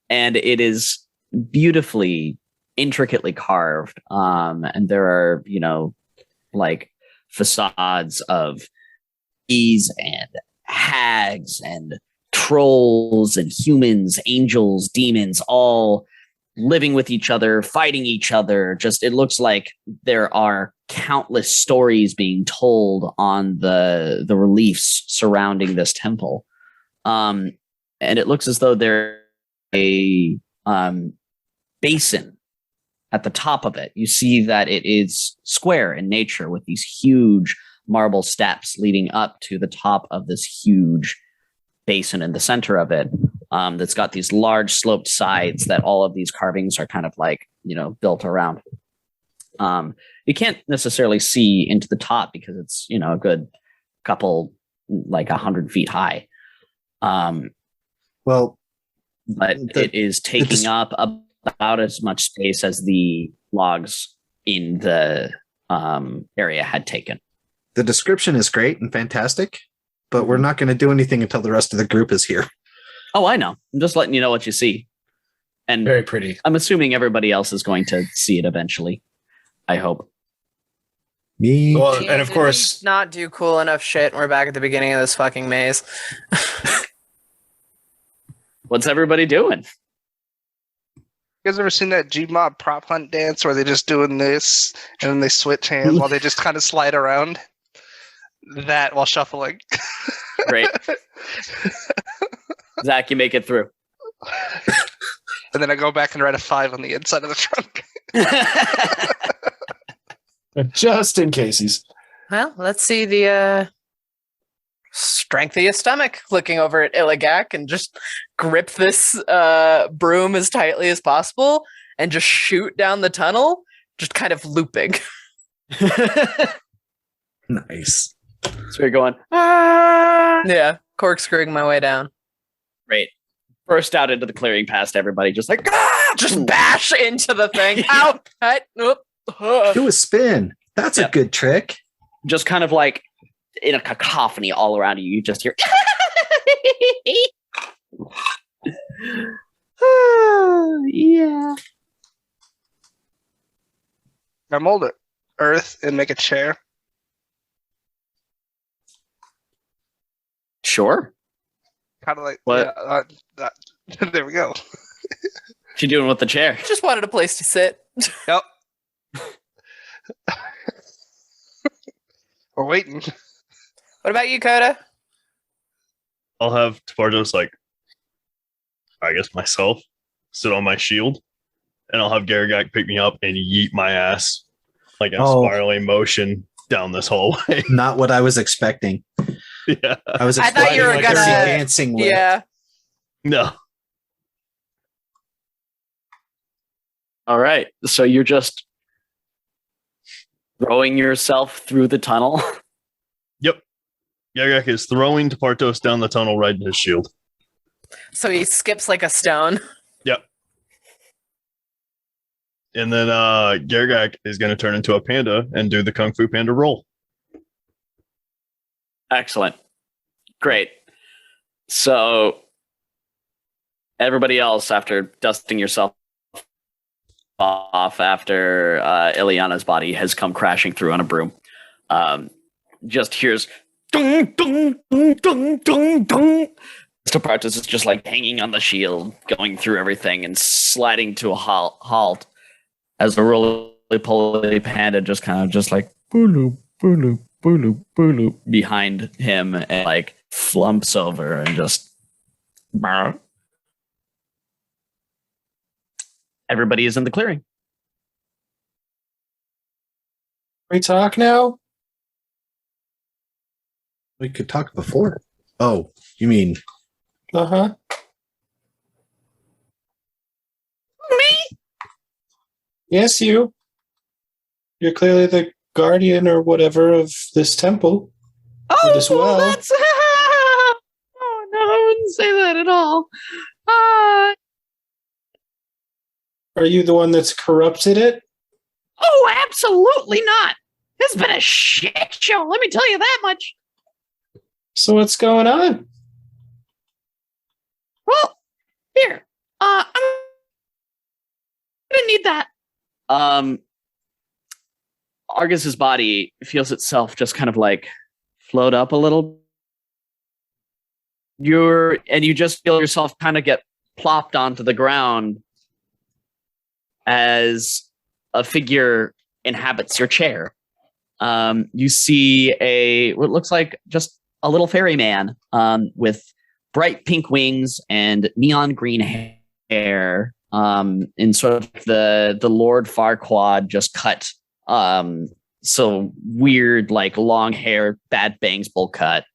Speaker 2: And it is beautifully, intricately carved. And there are, like facades of bees and hags and trolls and humans, angels, demons, all living with each other, fighting each other. Just, it looks like there are countless stories being told on the reliefs surrounding this temple. And it looks as though there's a basin at the top of it. You see that it is square in nature with these huge marble steps leading up to the top of this huge basin in the center of it. That's got these large sloped sides that all of these carvings are kind of like, built around. You can't necessarily see into the top because it's, a good couple, like 100 feet high.
Speaker 3: Well,
Speaker 2: But it is taking up about as much space as the logs in the area had taken.
Speaker 3: the description is great and fantastic, but we're not going to do anything until the rest of the group is here.
Speaker 2: Oh, I know. I'm just letting you know what you see. And
Speaker 1: Very pretty.
Speaker 2: I'm assuming everybody else is going to see it eventually. I hope.
Speaker 3: Me.
Speaker 1: Well,
Speaker 4: Did
Speaker 1: and of
Speaker 4: we
Speaker 1: course,
Speaker 4: not do cool enough shit. And we're back at the beginning of this fucking maze.
Speaker 2: What's everybody doing?
Speaker 5: You guys ever seen that G-Mob prop hunt dance where they're just doing this and then they switch hands while they just kind of slide around? That while shuffling.
Speaker 2: Great. Zach, you make it through.
Speaker 5: And then I go back and write a 5 on the inside of the trunk.
Speaker 1: just in cases.
Speaker 4: Well, let's see the strength of your stomach looking over at Illigak and just grip this broom as tightly as possible and just shoot down the tunnel, just kind of looping.
Speaker 3: Nice.
Speaker 2: So you're going, ah!
Speaker 4: Yeah, corkscrewing my way down.
Speaker 2: Great. Burst out into the clearing past everybody, just like, ah!
Speaker 4: Just bash into the thing. Ow! Cut! Oop.
Speaker 3: Do a spin. That's
Speaker 2: Yeah.
Speaker 3: a good trick.
Speaker 2: Just kind of like in a cacophony all around you. You just hear, yeah.
Speaker 5: I mold it earth and make a chair.
Speaker 2: Sure.
Speaker 5: Kind of like
Speaker 2: What?
Speaker 5: yeah, there we go.
Speaker 2: What you doing with the chair?
Speaker 4: Just wanted a place to sit.
Speaker 5: Yep. We're waiting.
Speaker 4: What about you, Coda?
Speaker 6: I'll have Tapardos, like, I guess myself, sit on my shield, and I'll have Garagak pick me up and yeet my ass like in a spiraling motion down this hallway.
Speaker 3: Not what I was expecting.
Speaker 6: Yeah.
Speaker 3: I was expecting
Speaker 4: thought you were
Speaker 3: like
Speaker 4: gonna
Speaker 3: a dancing lift.
Speaker 4: Yeah.
Speaker 6: No.
Speaker 2: All right. So you're just throwing yourself through the tunnel.
Speaker 6: Yep. Garagak is throwing Tapardos down the tunnel right in his shield.
Speaker 4: So he skips like a stone.
Speaker 6: Yep. And then Garagak is going to turn into a panda and do the Kung Fu Panda roll.
Speaker 2: Excellent. Great. So everybody else, after dusting yourself off after Ileana's body has come crashing through on a broom, just hears dung, dung, dung, dung, dung, dung. Tapardos is just like hanging on the shield, going through everything and sliding to a halt as a roly-poly panda just kind of just like booloop, booloop, booloop, booloop behind him and like flumps over and just brr. Everybody is in the clearing.
Speaker 1: We talk now?
Speaker 3: We could talk before. Oh, you mean...
Speaker 1: Uh-huh.
Speaker 2: Me?
Speaker 1: Yes, you. You're clearly the guardian or whatever of this temple.
Speaker 2: Oh,
Speaker 1: this well.
Speaker 2: That's... oh, no, I wouldn't say that at all.
Speaker 1: Are you the one that's corrupted it?
Speaker 2: Oh, absolutely not. It's been a shit show, let me tell you that much.
Speaker 1: So what's going on?
Speaker 2: Well, here. I'm gonna need that. Argus's body feels itself just kind of like float up a little. You just feel yourself kind of get plopped onto the ground as a figure inhabits your chair. You see what looks like just a little fairy man with bright pink wings and neon green hair, in sort of the Lord Farquaad just cut, so weird, like long hair, bad bangs, bowl cut,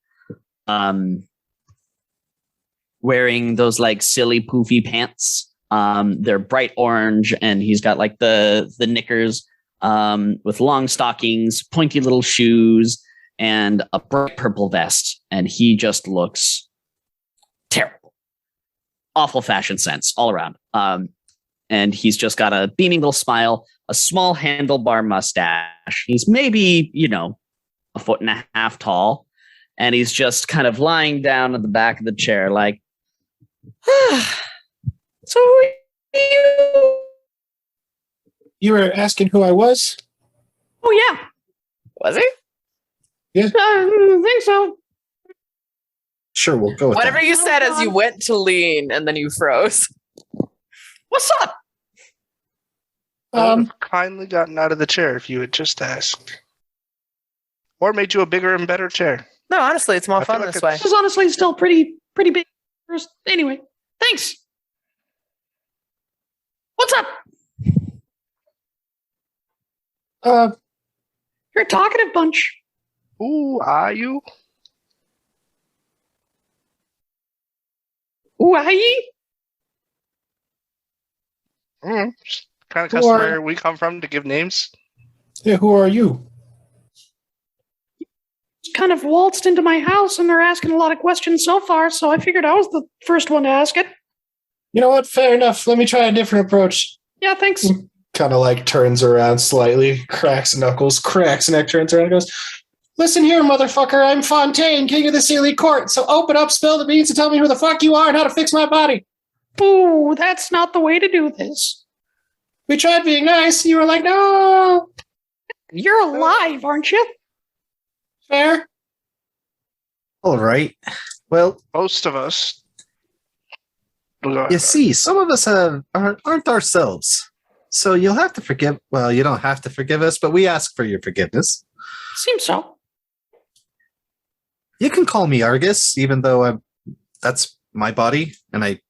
Speaker 2: wearing those like silly poofy pants. They're bright orange, and he's got like the knickers with long stockings, pointy little shoes, and a bright purple vest, and he just looks terrible. Awful fashion sense all around. And he's just got a beaming little smile, a small handlebar mustache. He's maybe, 1.5 feet tall. And he's just kind of lying down at the back of the chair like, so
Speaker 1: You were asking who I was?
Speaker 2: Oh, yeah. Was he?
Speaker 1: Yeah.
Speaker 2: I think so.
Speaker 3: Sure, we'll go with
Speaker 4: Whatever
Speaker 3: that.
Speaker 4: you said as you went to lean and then you froze.
Speaker 2: What's up?
Speaker 5: I would have kindly gotten out of the chair if you had just asked. Or made you a bigger and better chair.
Speaker 4: No, honestly, it's more
Speaker 5: I feel
Speaker 4: fun
Speaker 5: like
Speaker 4: this way.
Speaker 2: This is honestly still pretty big. Anyway, thanks. What's up? You're a talkative bunch.
Speaker 5: Who are you?
Speaker 2: Ooh, aye.
Speaker 5: Kind of
Speaker 1: Who are-
Speaker 5: customer we come from to give names.
Speaker 1: Yeah, who are you?
Speaker 2: Kind of waltzed into my house and they're asking a lot of questions so far, so I figured I was the first one to ask it.
Speaker 1: You know what? Fair enough. Let me try a different approach.
Speaker 2: Yeah, thanks.
Speaker 1: Kind of like turns around slightly, cracks knuckles, cracks neck, turns around and goes, listen here, motherfucker. I'm Fontaine, king of the Sealy Court. So open up, spill the beans, and tell me who the fuck you are and how to fix my body.
Speaker 2: Ooh, that's not the way to do this.
Speaker 1: We tried being nice. You were like, no.
Speaker 2: You're alive, aren't you?
Speaker 1: Fair.
Speaker 3: All right. Well,
Speaker 5: Most of us.
Speaker 3: you see, some of us aren't ourselves. So you'll have to forgive. Well, you don't have to forgive us, but we ask for your forgiveness.
Speaker 2: Seems so.
Speaker 3: You can call me Argus, even though that's my body, and I.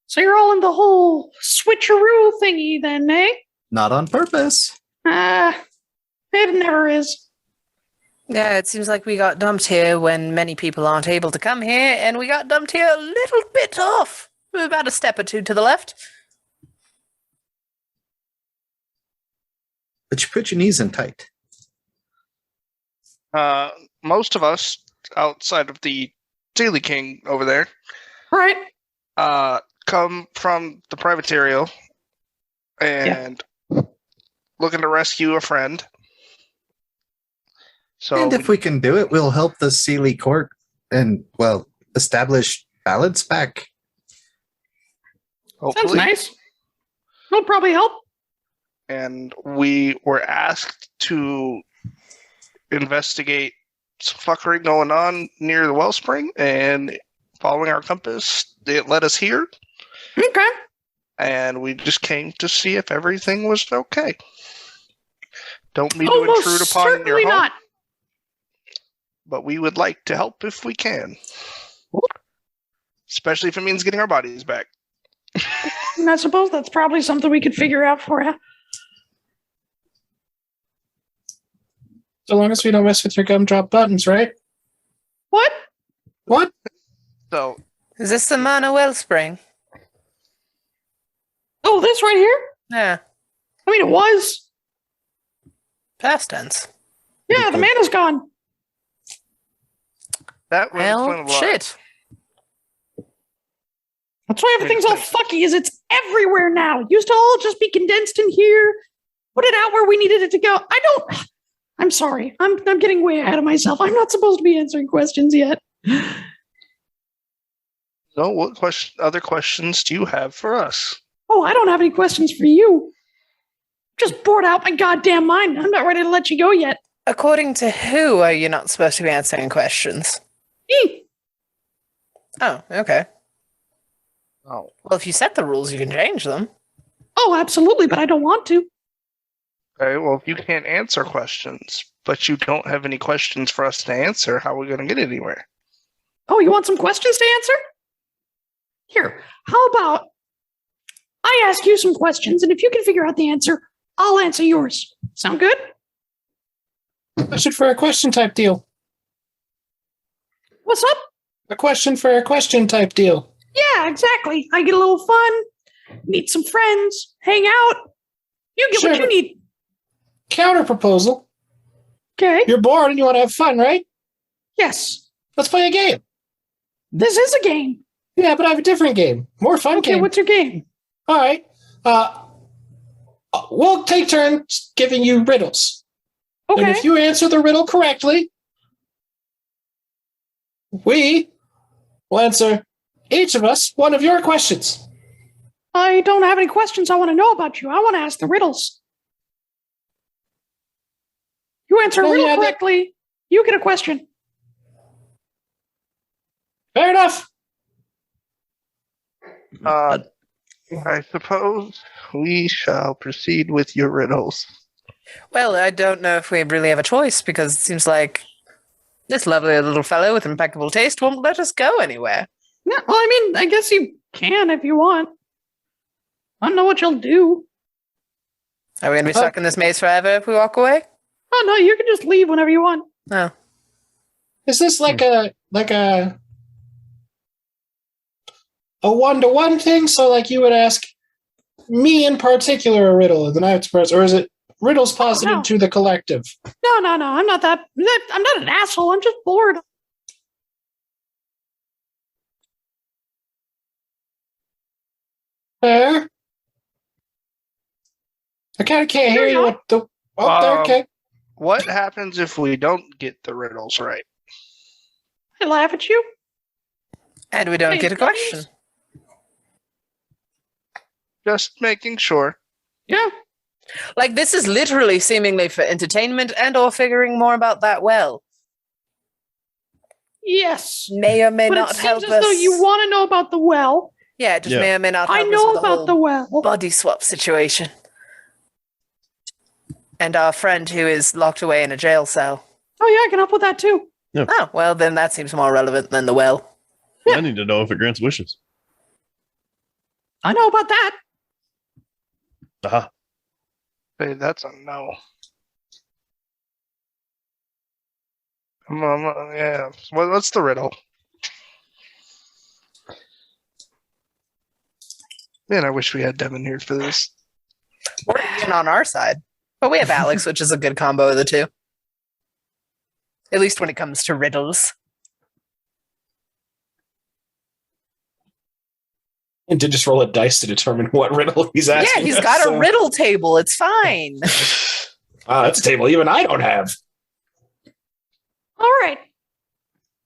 Speaker 7: So you're all in the whole switcheroo thingy then, eh?
Speaker 3: Not on purpose.
Speaker 7: It never is.
Speaker 4: Yeah, it seems like we got dumped here when many people aren't able to come here, and we got dumped here a little bit off. We're about a step or two to the left.
Speaker 3: But you put your knees in tight.
Speaker 5: Most of us, outside of the Daily King over there,
Speaker 7: Right.
Speaker 5: come from the privaterial and looking to rescue a friend. So,
Speaker 3: And if we can do it, we'll help the Sealy court and, well, establish balance back.
Speaker 7: Sounds
Speaker 5: hopefully,
Speaker 7: nice. It'll probably help.
Speaker 5: and we were asked to investigate some fuckery going on near the wellspring, and following our compass, it led us here,
Speaker 7: Okay.
Speaker 5: and we just came to see if everything was okay. Don't mean to
Speaker 7: Almost
Speaker 5: intrude upon your
Speaker 7: certainly
Speaker 5: home,
Speaker 7: not.
Speaker 5: but we would like to help if we can. Especially if it means getting our bodies back.
Speaker 7: And I suppose that's probably something we could figure out for you.
Speaker 1: So long as we don't mess with your gumdrop buttons, right?
Speaker 7: What?
Speaker 1: What?
Speaker 5: So,
Speaker 4: Is this the Mana Wellspring?
Speaker 7: Oh, this right here?
Speaker 4: Yeah,
Speaker 7: I mean, it was.
Speaker 4: past tense.
Speaker 7: Yeah, the mana's gone.
Speaker 5: that would explain a
Speaker 4: Well,
Speaker 5: lot.
Speaker 4: shit.
Speaker 7: That's why everything's all fucky, is it's everywhere now. It used to all just be condensed in here. Put it out where we needed it to go. I'm sorry. I'm getting way ahead of myself. I'm not supposed to be answering questions yet.
Speaker 5: So, what other questions do you have for us?
Speaker 7: Oh, I don't have any questions for you. Just bored out my goddamn mind. I'm not ready to let you go yet.
Speaker 4: According to who are you not supposed to be answering questions?
Speaker 7: Me.
Speaker 4: Oh, okay.
Speaker 5: Oh,
Speaker 4: Well, if you set the rules, you can change them.
Speaker 7: Oh, absolutely, but I don't want to.
Speaker 5: okay. Well, if you can't answer questions, but you don't have any questions for us to answer, how are we going to get anywhere?
Speaker 7: Oh, you want some questions to answer? Here, how about I ask you some questions, and if you can figure out the answer, I'll answer yours. Sound good?
Speaker 1: Question for a question type deal.
Speaker 7: What's up?
Speaker 1: A question for a question type deal.
Speaker 7: Yeah, exactly. I get a little fun, meet some friends, hang out. You get
Speaker 1: Sure,
Speaker 7: what you
Speaker 1: but-
Speaker 7: need.
Speaker 1: Counter proposal.
Speaker 7: Okay.
Speaker 1: You're bored and you want to have fun, right?
Speaker 7: Yes.
Speaker 1: Let's play a game.
Speaker 7: This is a game.
Speaker 1: Yeah, but I have a different game. More fun
Speaker 7: Okay,
Speaker 1: game.
Speaker 7: what's your game?
Speaker 1: All right. We'll take turns giving you riddles.
Speaker 7: Okay.
Speaker 1: And if you answer the riddle correctly, we will answer, each of us, one of your questions.
Speaker 7: I don't have any questions I want to know about you. I want to ask the riddles. You answer a
Speaker 1: Well,
Speaker 7: riddle
Speaker 1: yeah,
Speaker 7: correctly, you get a question.
Speaker 1: Fair enough.
Speaker 5: I suppose we shall proceed with your riddles.
Speaker 4: Well, I don't know if we really have a choice because it seems like this lovely little fellow with impeccable taste won't let us go anywhere.
Speaker 7: Yeah, well, I mean, I guess you can if you want. I don't know what you'll do.
Speaker 4: Are we going to be stuck in this maze forever if we walk away?
Speaker 7: Oh, no, you can just leave whenever you want.
Speaker 4: No.
Speaker 1: Is this like a one-to-one thing? So like you would ask me in particular a riddle and then I have to press, or is it riddles posited
Speaker 7: no.
Speaker 1: to the collective?
Speaker 7: No, I'm not that. I'm not an asshole. I'm just bored.
Speaker 1: Fair. I kind of can't hear you. What the? Okay.
Speaker 5: What happens if we don't get the riddles right?
Speaker 7: I laugh at you.
Speaker 4: And we don't
Speaker 7: Hey,
Speaker 4: get a question.
Speaker 5: Just making sure.
Speaker 7: Yeah.
Speaker 4: Like, this is literally seemingly for entertainment and or figuring more about that well.
Speaker 7: Yes.
Speaker 4: May or may
Speaker 7: But
Speaker 4: not
Speaker 7: it
Speaker 4: help
Speaker 7: seems
Speaker 4: us.
Speaker 7: as though you want to know about the well.
Speaker 4: Yeah, it just
Speaker 6: Yeah.
Speaker 4: may or may not help
Speaker 7: I
Speaker 4: us
Speaker 7: know
Speaker 4: with the
Speaker 7: about
Speaker 4: whole
Speaker 7: the well.
Speaker 4: body swap situation. And our friend who is locked away in a jail cell.
Speaker 7: Oh, yeah, I can help with that too.
Speaker 6: Yeah.
Speaker 4: Oh, well, then that seems more relevant than the well.
Speaker 7: Yeah.
Speaker 6: I need to know if it grants wishes.
Speaker 7: I know about that.
Speaker 6: Aha.
Speaker 5: Hey, that's a no. Yeah. What's the riddle? Man, I wish we had Devin here for this.
Speaker 4: Or even on our side. But we have Alex, which is a good combo of the two. At least when it comes to riddles.
Speaker 1: And to just roll a dice to determine what riddle he's asking.
Speaker 4: Yeah, he's
Speaker 1: us,
Speaker 4: got
Speaker 1: so.
Speaker 4: a riddle table. It's fine.
Speaker 1: That's a table even I don't have.
Speaker 7: All right.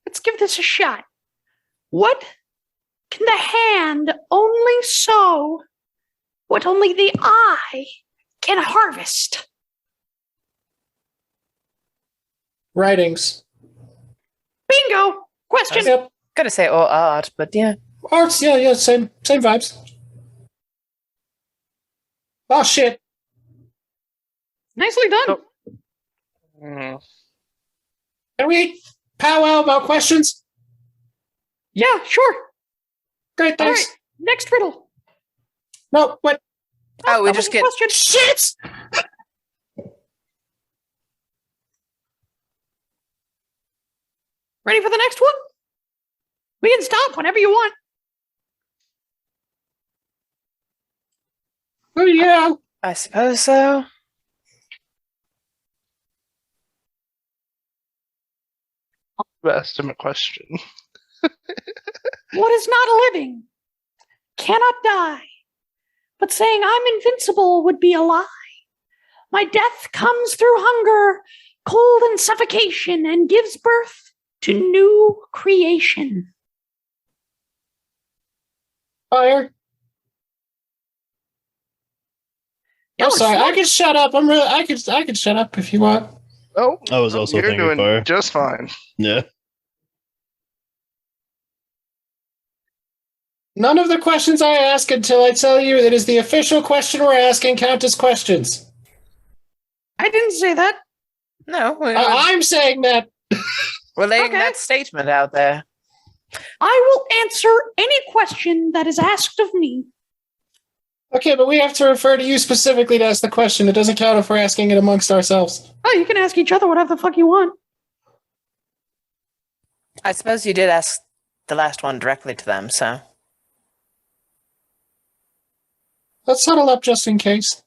Speaker 7: Let's give this a shot. What can the hand only sow what only the eye can harvest?
Speaker 1: Writings.
Speaker 7: Bingo! Question.
Speaker 1: Yep.
Speaker 4: Gotta say, or art, but yeah.
Speaker 1: Arts, yeah, same vibes. Oh shit.
Speaker 7: Nicely done.
Speaker 5: Mm.
Speaker 1: Can we powwow about questions?
Speaker 7: Yeah, sure.
Speaker 1: Great,
Speaker 7: All
Speaker 1: thanks.
Speaker 7: right. Next riddle.
Speaker 1: No, what?
Speaker 4: Oh, we
Speaker 7: That was
Speaker 4: just
Speaker 7: a
Speaker 4: get...
Speaker 7: question.
Speaker 1: Shit!
Speaker 7: Ready for the next one? We can stop whenever you want.
Speaker 1: Oh yeah.
Speaker 4: I suppose so.
Speaker 5: Estimate question.
Speaker 7: What is not living cannot die, but saying I'm invincible would be a lie. My death comes through hunger, cold, and suffocation, and gives birth to new creation.
Speaker 1: Fire.
Speaker 7: Yeah,
Speaker 1: I'm
Speaker 7: we're
Speaker 1: sorry.
Speaker 7: smart.
Speaker 1: I can shut up. I can shut up if you want.
Speaker 5: Oh,
Speaker 6: I was also
Speaker 5: you're
Speaker 6: thinking
Speaker 5: doing
Speaker 6: fire.
Speaker 5: just fine.
Speaker 6: Yeah.
Speaker 1: None of the questions I ask until I tell you it is the official question we're asking count as questions.
Speaker 7: I didn't say that.
Speaker 4: No,
Speaker 1: I'm saying that.
Speaker 4: we're laying
Speaker 7: Okay.
Speaker 4: that statement out there.
Speaker 7: I will answer any question that is asked of me.
Speaker 1: Okay, but we have to refer to you specifically to ask the question. It doesn't count if we're asking it amongst ourselves.
Speaker 7: Oh, you can ask each other whatever the fuck you want.
Speaker 4: I suppose you did ask the last one directly to them, so...
Speaker 1: Let's settle up just in case.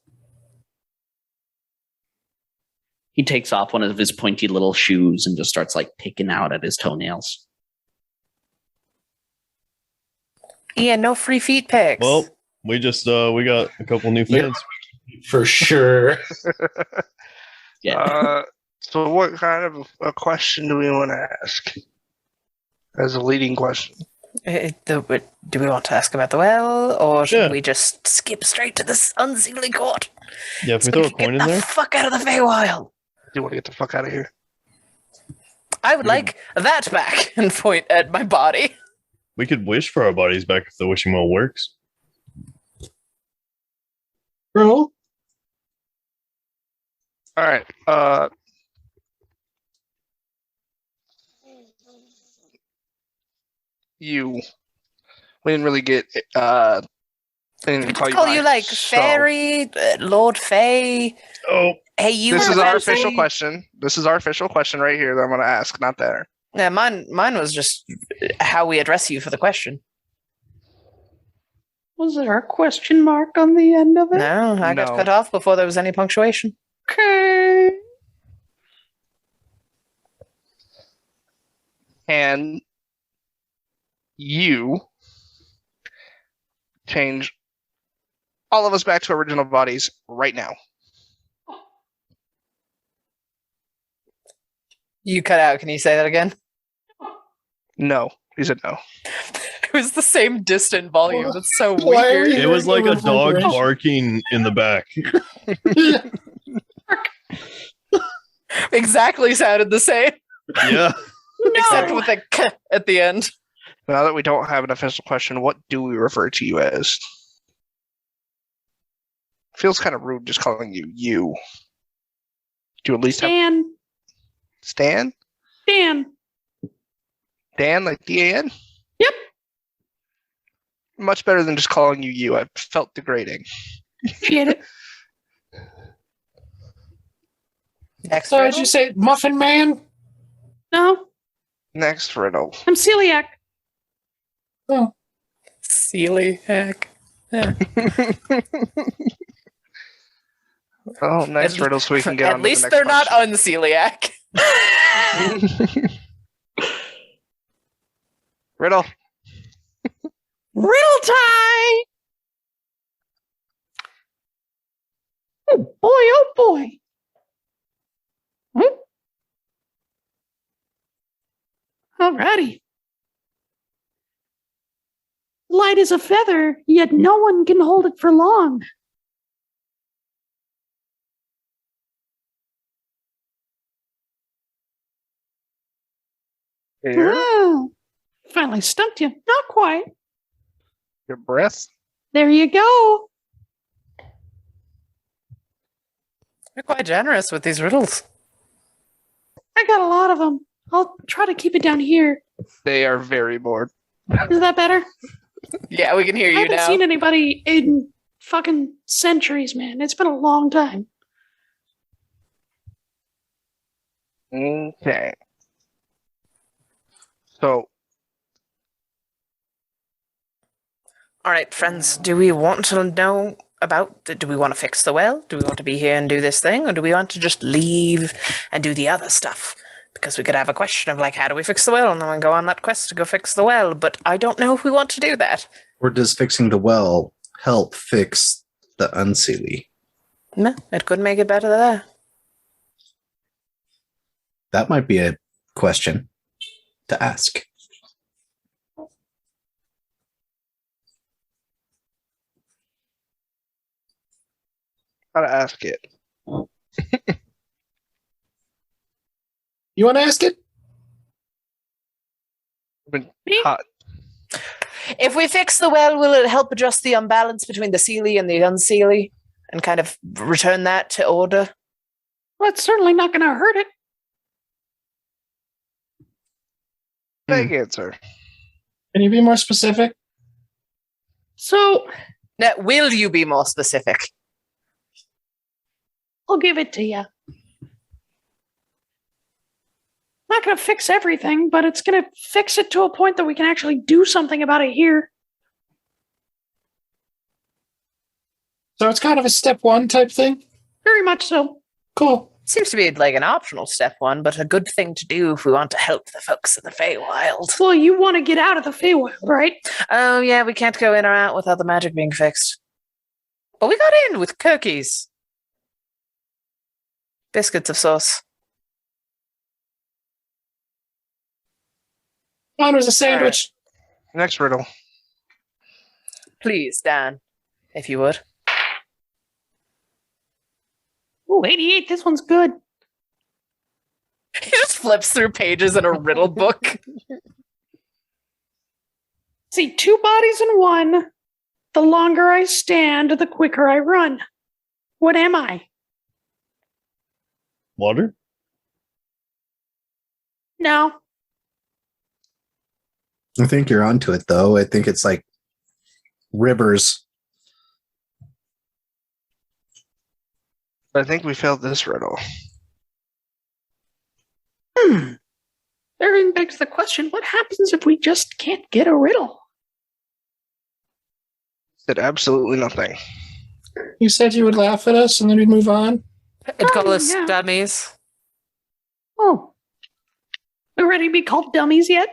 Speaker 2: He takes off one of his pointy little shoes and just starts like picking out at his toenails.
Speaker 4: Yeah, no free feet pics.
Speaker 6: Well, we just we got a couple new fans.
Speaker 1: For sure.
Speaker 2: Yeah.
Speaker 5: So what kind of a question do we want to ask as a leading question?
Speaker 4: Do we want to ask about the well, or should
Speaker 6: Yeah.
Speaker 4: we just skip straight to this unseemly court?
Speaker 6: Yeah, if we throw a coin in
Speaker 4: Get the
Speaker 6: there.
Speaker 4: fuck out of the Feywild!
Speaker 5: Do you want to get the fuck out of here?
Speaker 4: I would like that back and point at my body.
Speaker 6: We could wish for our bodies back if the wishing well works.
Speaker 1: Bro.
Speaker 5: All right. You. We didn't really get. I didn't
Speaker 4: We
Speaker 5: call
Speaker 4: just call
Speaker 5: by,
Speaker 4: you like
Speaker 5: so-
Speaker 4: Fairy, Lord Fey.
Speaker 6: Oh,
Speaker 4: Hey, you.
Speaker 5: This
Speaker 4: were
Speaker 5: is our
Speaker 4: about to
Speaker 5: official
Speaker 4: say-
Speaker 5: question. This is our official question right here that I'm going to ask, not there.
Speaker 4: Yeah, mine was just how we address you for the question.
Speaker 7: Was there a question mark on the end of it?
Speaker 4: No, I got
Speaker 5: No.
Speaker 4: cut off before there was any punctuation.
Speaker 7: Okay.
Speaker 5: Can you change all of us back to original bodies right now?
Speaker 4: You cut out. Can you say that again?
Speaker 5: No. He said no.
Speaker 4: It was the same distant volume. That's so
Speaker 1: Why are
Speaker 4: weird.
Speaker 1: you-
Speaker 6: it was like a dog
Speaker 1: Reverberation.
Speaker 6: barking in the back.
Speaker 4: Exactly sounded the same,
Speaker 6: Yeah.
Speaker 4: except with a k at the end.
Speaker 5: Now that we don't have an official question, what do we refer to you as? Feels kind of rude just calling you you. Do you at least have
Speaker 7: Stan?
Speaker 5: Stan?
Speaker 7: Dan.
Speaker 5: Dan, like Dan?
Speaker 7: Yep.
Speaker 5: Much better than just calling you you. I felt degrading.
Speaker 7: Appreciate it.
Speaker 4: Next
Speaker 1: So did
Speaker 4: riddle?
Speaker 1: you say Muffin Man?
Speaker 7: No,
Speaker 5: Next riddle.
Speaker 7: I'm celiac.
Speaker 1: Oh,
Speaker 4: Celiac. Yeah.
Speaker 5: Oh, next riddle so we can get on
Speaker 4: At
Speaker 5: to the
Speaker 4: least
Speaker 5: next
Speaker 4: they're not
Speaker 5: question.
Speaker 4: unceliac.
Speaker 5: Riddle.
Speaker 7: Riddle time! Oh boy. Alrighty. Light as a feather, yet no one can hold it for long.
Speaker 5: Air.
Speaker 7: Oh, finally stumped you. Not quite.
Speaker 5: Your breath.
Speaker 7: There you go.
Speaker 4: You're quite generous with these riddles.
Speaker 7: I got a lot of them. I'll try to keep it down here.
Speaker 5: They are very bored.
Speaker 7: Is that better?
Speaker 4: Yeah, we can hear
Speaker 7: I
Speaker 4: you
Speaker 7: haven't
Speaker 4: now.
Speaker 7: seen anybody in fucking centuries, man. It's been a long time.
Speaker 5: Okay. So,
Speaker 4: All right, friends, do we want to know about, do we want to fix the well? Do we want to be here and do this thing? Or do we want to just leave and do the other stuff? Because we could have a question of like, how do we fix the well? And then we go on that quest to go fix the well. But I don't know if we want to do that.
Speaker 3: Or does fixing the well help fix the unseelie?
Speaker 4: No, it could make it better there.
Speaker 3: That might be a question to ask.
Speaker 5: how to ask it.
Speaker 1: you want to ask it?
Speaker 5: I've been
Speaker 7: Me?
Speaker 5: hot.
Speaker 4: If we fix the well, will it help adjust the imbalance between the seelie and the unseelie and kind of return that to order?
Speaker 7: Well, it's certainly not going to hurt it.
Speaker 5: Vague answer.
Speaker 1: Can you be more specific?
Speaker 7: So
Speaker 4: Now, will you be more specific?
Speaker 7: I'll give it to you. Not going to fix everything, but it's going to fix it to a point that we can actually do something about it here.
Speaker 1: So it's kind of a step one type thing?
Speaker 7: Very much so.
Speaker 1: Cool.
Speaker 4: Seems to be like an optional step one, but a good thing to do if we want to help the folks in the Feywild.
Speaker 7: Well, you want to get out of the Feywild, right?
Speaker 4: Oh, yeah, we can't go in or out without the magic being fixed. But we got in with cookies. Biscuits of sauce.
Speaker 1: Mine was a sandwich.
Speaker 5: Next riddle.
Speaker 4: Please, Dan, if you would.
Speaker 7: Ooh, 88, this one's good.
Speaker 4: He just flips through pages in a riddle book.
Speaker 7: See, 2 bodies in one. The longer I stand, the quicker I run. What am I?
Speaker 6: Water?
Speaker 7: No.
Speaker 3: I think you're onto it, though. I think it's like rivers.
Speaker 5: I think we failed this riddle.
Speaker 7: Therein begs the question, what happens if we just can't get a riddle?
Speaker 5: Did absolutely nothing.
Speaker 1: You said you would laugh at us and then we'd move on?
Speaker 4: It'd call us
Speaker 7: yeah.
Speaker 4: dummies.
Speaker 7: Oh. We're ready to be called dummies yet?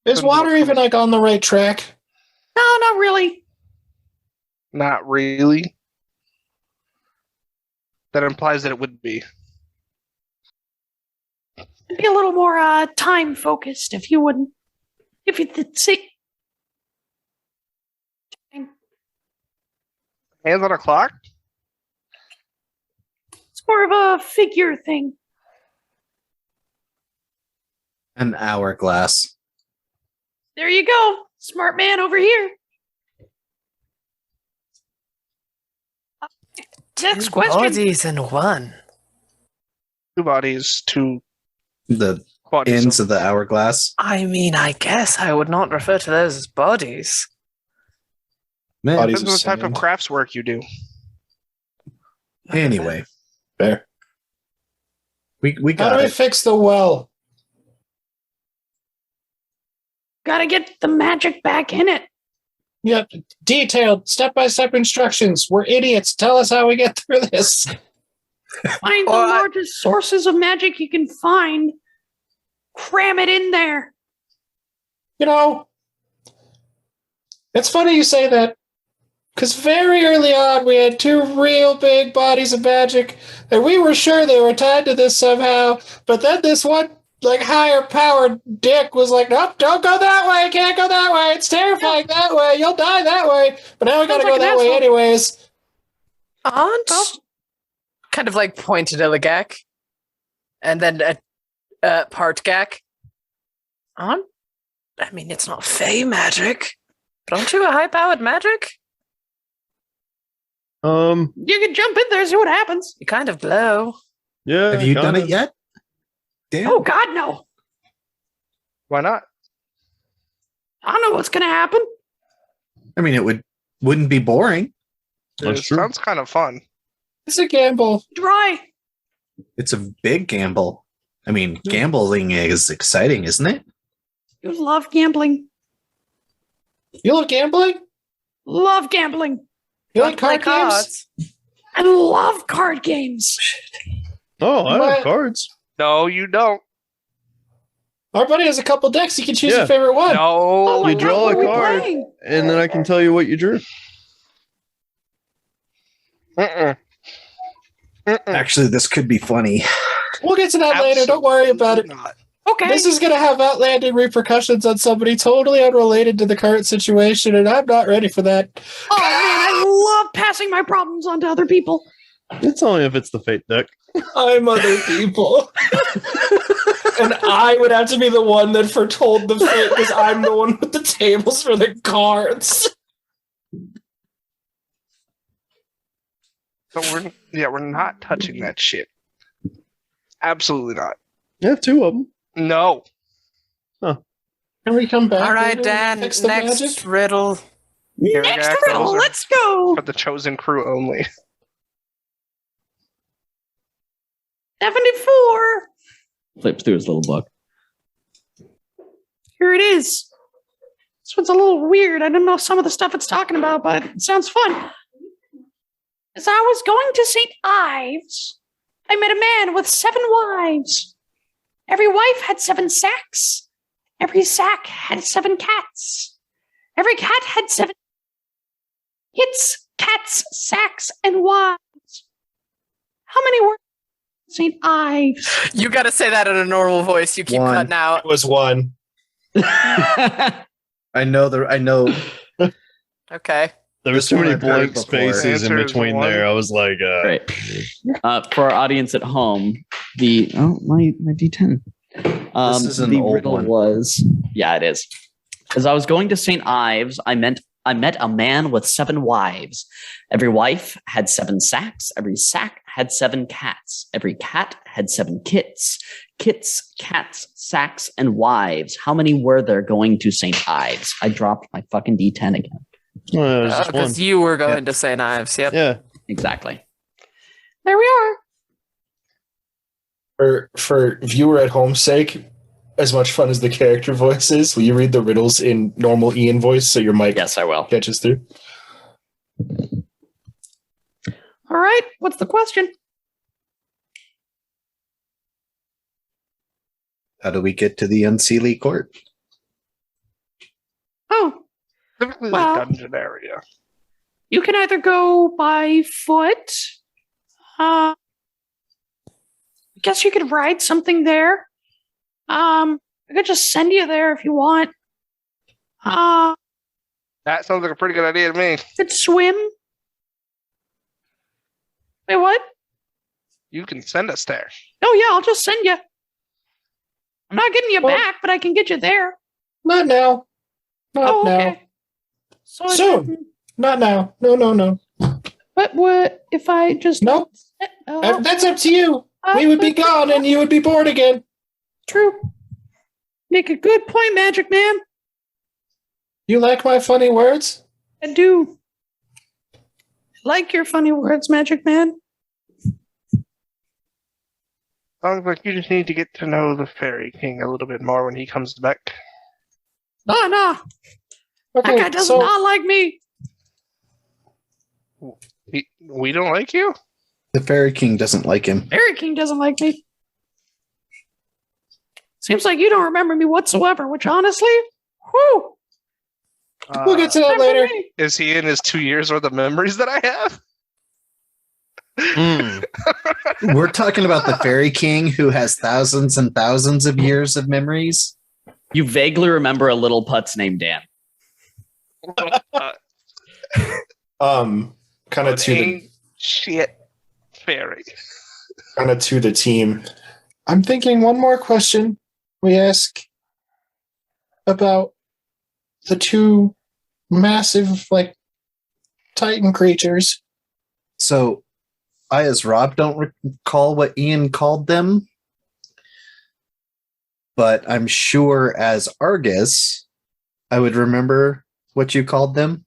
Speaker 1: Is water even like on the right track?
Speaker 7: No, not really.
Speaker 5: Not really. That implies that it would be.
Speaker 7: Be a little more time focused if you wouldn't. If you did see.
Speaker 5: Hands on a clock?
Speaker 7: It's more of a figure thing.
Speaker 3: An hourglass.
Speaker 7: There you go. Smart man over here. Next question.
Speaker 4: Bodies in one.
Speaker 5: 2 bodies, 2
Speaker 3: The
Speaker 5: bodies.
Speaker 3: ends of the hourglass.
Speaker 4: I mean, I guess I would not refer to those as bodies.
Speaker 3: Man,
Speaker 1: Bodies
Speaker 5: Depends on what type of
Speaker 1: sand.
Speaker 5: crafts work you do.
Speaker 3: anyway,
Speaker 1: Fair.
Speaker 3: we
Speaker 1: How
Speaker 3: got
Speaker 1: do we
Speaker 3: it.
Speaker 1: fix the well?
Speaker 7: Gotta get the magic back in it.
Speaker 1: Yep. Detailed, step-by-step instructions. We're idiots. Tell us how we get through this.
Speaker 7: Find the
Speaker 4: Or I-
Speaker 7: largest sources of magic you can find. Cram it in there.
Speaker 1: You know, it's funny you say that, because very early on we had 2 real big bodies of magic, and we were sure they were tied to this somehow, but then this one, like, higher-powered dick was like, nope, don't go that way, can't go that way, it's terrifying that way, you'll die that way, but now we gotta
Speaker 7: Sounds
Speaker 1: go
Speaker 7: like an
Speaker 1: that way
Speaker 7: asshole.
Speaker 1: anyways.
Speaker 4: Aunt kind of like pointed at Ligak, and then part Gak. Aunt? I mean, it's not Fey magic, but aren't you a high-powered magic?
Speaker 6: Um,
Speaker 7: You can jump in there and see what happens.
Speaker 4: You kind of glow.
Speaker 6: yeah.
Speaker 3: Have you done
Speaker 6: kinda.
Speaker 3: it yet? Damn.
Speaker 7: Oh, God, no.
Speaker 5: Why not?
Speaker 7: I don't know what's going to happen.
Speaker 3: I mean, wouldn't be boring.
Speaker 6: That's
Speaker 5: It
Speaker 6: true.
Speaker 5: sounds kind of fun.
Speaker 1: It's a gamble.
Speaker 7: Dry.
Speaker 3: It's a big gamble. I mean, gambling is exciting, isn't it?
Speaker 7: You love gambling.
Speaker 1: You love gambling?
Speaker 7: Love gambling.
Speaker 1: You
Speaker 4: Don't
Speaker 1: like
Speaker 4: play
Speaker 1: card games?
Speaker 7: I love card games.
Speaker 6: Oh, I
Speaker 1: What?
Speaker 6: have cards.
Speaker 5: No, you don't.
Speaker 1: Our buddy has a couple decks. You can choose
Speaker 6: Yeah.
Speaker 1: your favorite one.
Speaker 7: Oh
Speaker 5: No.
Speaker 7: my
Speaker 6: You
Speaker 7: God,
Speaker 6: draw
Speaker 7: what
Speaker 6: a
Speaker 7: are we
Speaker 6: card.
Speaker 7: playing?
Speaker 6: And then I can tell you what you drew.
Speaker 5: Mm-mm. Mm-mm.
Speaker 3: Actually, this could be funny.
Speaker 1: We'll get to that later. Don't worry about it.
Speaker 5: Not.
Speaker 7: Okay.
Speaker 1: This is going to have outlandish repercussions on somebody totally unrelated to the current situation, and I'm not ready for that.
Speaker 7: Oh man, I love passing my problems on to other people.
Speaker 6: It's only if it's the fate deck.
Speaker 1: I'm other people. And I would have to be the one that foretold the fate because I'm the one with the tables for the cards.
Speaker 5: So we're not touching that shit. Absolutely not.
Speaker 6: I have 2 of them.
Speaker 5: No.
Speaker 1: Can we come back?
Speaker 4: All right,
Speaker 1: later
Speaker 4: Dan,
Speaker 1: and fix the
Speaker 4: next
Speaker 1: magic?
Speaker 4: riddle.
Speaker 5: Here we
Speaker 7: Next
Speaker 5: go.
Speaker 7: riddle,
Speaker 5: Those are
Speaker 7: let's go.
Speaker 5: For the chosen crew only.
Speaker 7: 74.
Speaker 2: Flips through his little book.
Speaker 7: Here it is. This one's a little weird. I don't know some of the stuff it's talking about, but it sounds fun. As I was going to St. Ives, I met a man with 7 wives. Every wife had 7 sacks. Every sack had 7 cats. Every cat had 7 hits, cats, sacks, and wives. How many were St. Ives?
Speaker 4: You got to say that in a normal voice. You keep
Speaker 3: One.
Speaker 4: cutting out.
Speaker 1: It was one.
Speaker 3: I know.
Speaker 4: Okay.
Speaker 6: There was
Speaker 3: This
Speaker 6: too
Speaker 3: one
Speaker 6: many
Speaker 3: I've heard
Speaker 6: blank
Speaker 3: before.
Speaker 6: spaces in
Speaker 5: Answer is
Speaker 6: between
Speaker 5: one.
Speaker 6: there. I was like,
Speaker 2: Great. For our audience at home, my D10.
Speaker 3: This is an
Speaker 2: the
Speaker 3: old
Speaker 2: riddle
Speaker 3: one.
Speaker 2: was, yeah, it is. As I was going to St. Ives, I met a man with 7 wives. Every wife had 7 sacks. Every sack had 7 cats. Every cat had 7 kits. Kits, cats, sacks, and wives. How many were there going to St. Ives? I dropped my fucking D10 again.
Speaker 6: oh, it was just one.
Speaker 4: Because you were going to say knives. Yep.
Speaker 6: Yeah.
Speaker 2: Exactly.
Speaker 7: There we are.
Speaker 1: For viewer at home's sake, as much fun as the character voice is, will you read the riddles in normal Ian voice so your mic
Speaker 2: Yes, I will.
Speaker 1: catches through?
Speaker 7: All right. What's the question?
Speaker 3: How do we get to the Unseelie Court?
Speaker 7: Oh,
Speaker 5: Typically
Speaker 7: Well-
Speaker 5: the dungeon area.
Speaker 7: you can either go by foot. I guess you could ride something there. I could just send you there if you want.
Speaker 5: That sounds like a pretty good idea to me.
Speaker 7: Could swim. Wait, what?
Speaker 5: You can send us there.
Speaker 7: Oh yeah, I'll just send you. I'm not getting you
Speaker 1: Well-
Speaker 7: back, but I can get you there.
Speaker 1: Not now. Not
Speaker 7: Oh,
Speaker 1: now.
Speaker 7: okay. So
Speaker 1: Soon. Not now. No.
Speaker 7: What? if I just...
Speaker 1: Nope. That's up to you. We would be gone and you would be born again.
Speaker 7: True. Make a good point, Magic Man.
Speaker 1: You like my funny words?
Speaker 7: I do. I like your funny words, Magic Man.
Speaker 5: Sounds like you just need to get to know the Fairy King a little bit more when he comes back.
Speaker 7: Oh, no.
Speaker 1: Okay,
Speaker 7: That guy does not like me.
Speaker 5: We don't like you?
Speaker 3: The Fairy King doesn't like him.
Speaker 7: Fairy King doesn't like me. Seems like you don't remember me whatsoever, which honestly, whew.
Speaker 1: We'll get to that later.
Speaker 5: Is he in his 2 years worth of memories that I have?
Speaker 3: We're talking about the Fairy King who has thousands and thousands of years of memories.
Speaker 2: You vaguely remember a little putz named Dan.
Speaker 1: Kind of to the
Speaker 5: shit fairy.
Speaker 1: Kind of to the team. I'm thinking one more question we ask about the two massive, like, Titan creatures.
Speaker 3: So, I, as Rob, don't recall what Ian called them, but I'm sure as Argus, I would remember what you called them.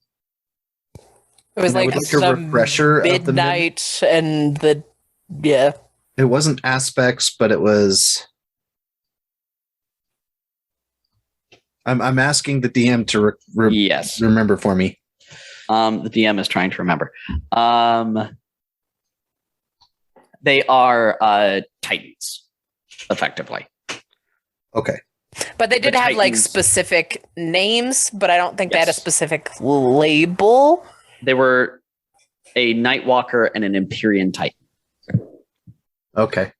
Speaker 4: It was like
Speaker 3: a refresher
Speaker 4: midnight and the yeah.
Speaker 3: It wasn't aspects, but it was. I'm asking the DM to
Speaker 2: yes,
Speaker 3: remember for me.
Speaker 2: The DM is trying to remember. They are Titans, effectively.
Speaker 3: Okay.
Speaker 4: But they did have like specific names, but I don't think they had a specific label.
Speaker 2: They were a Nightwalker and an Empyrean Titan.
Speaker 3: Okay.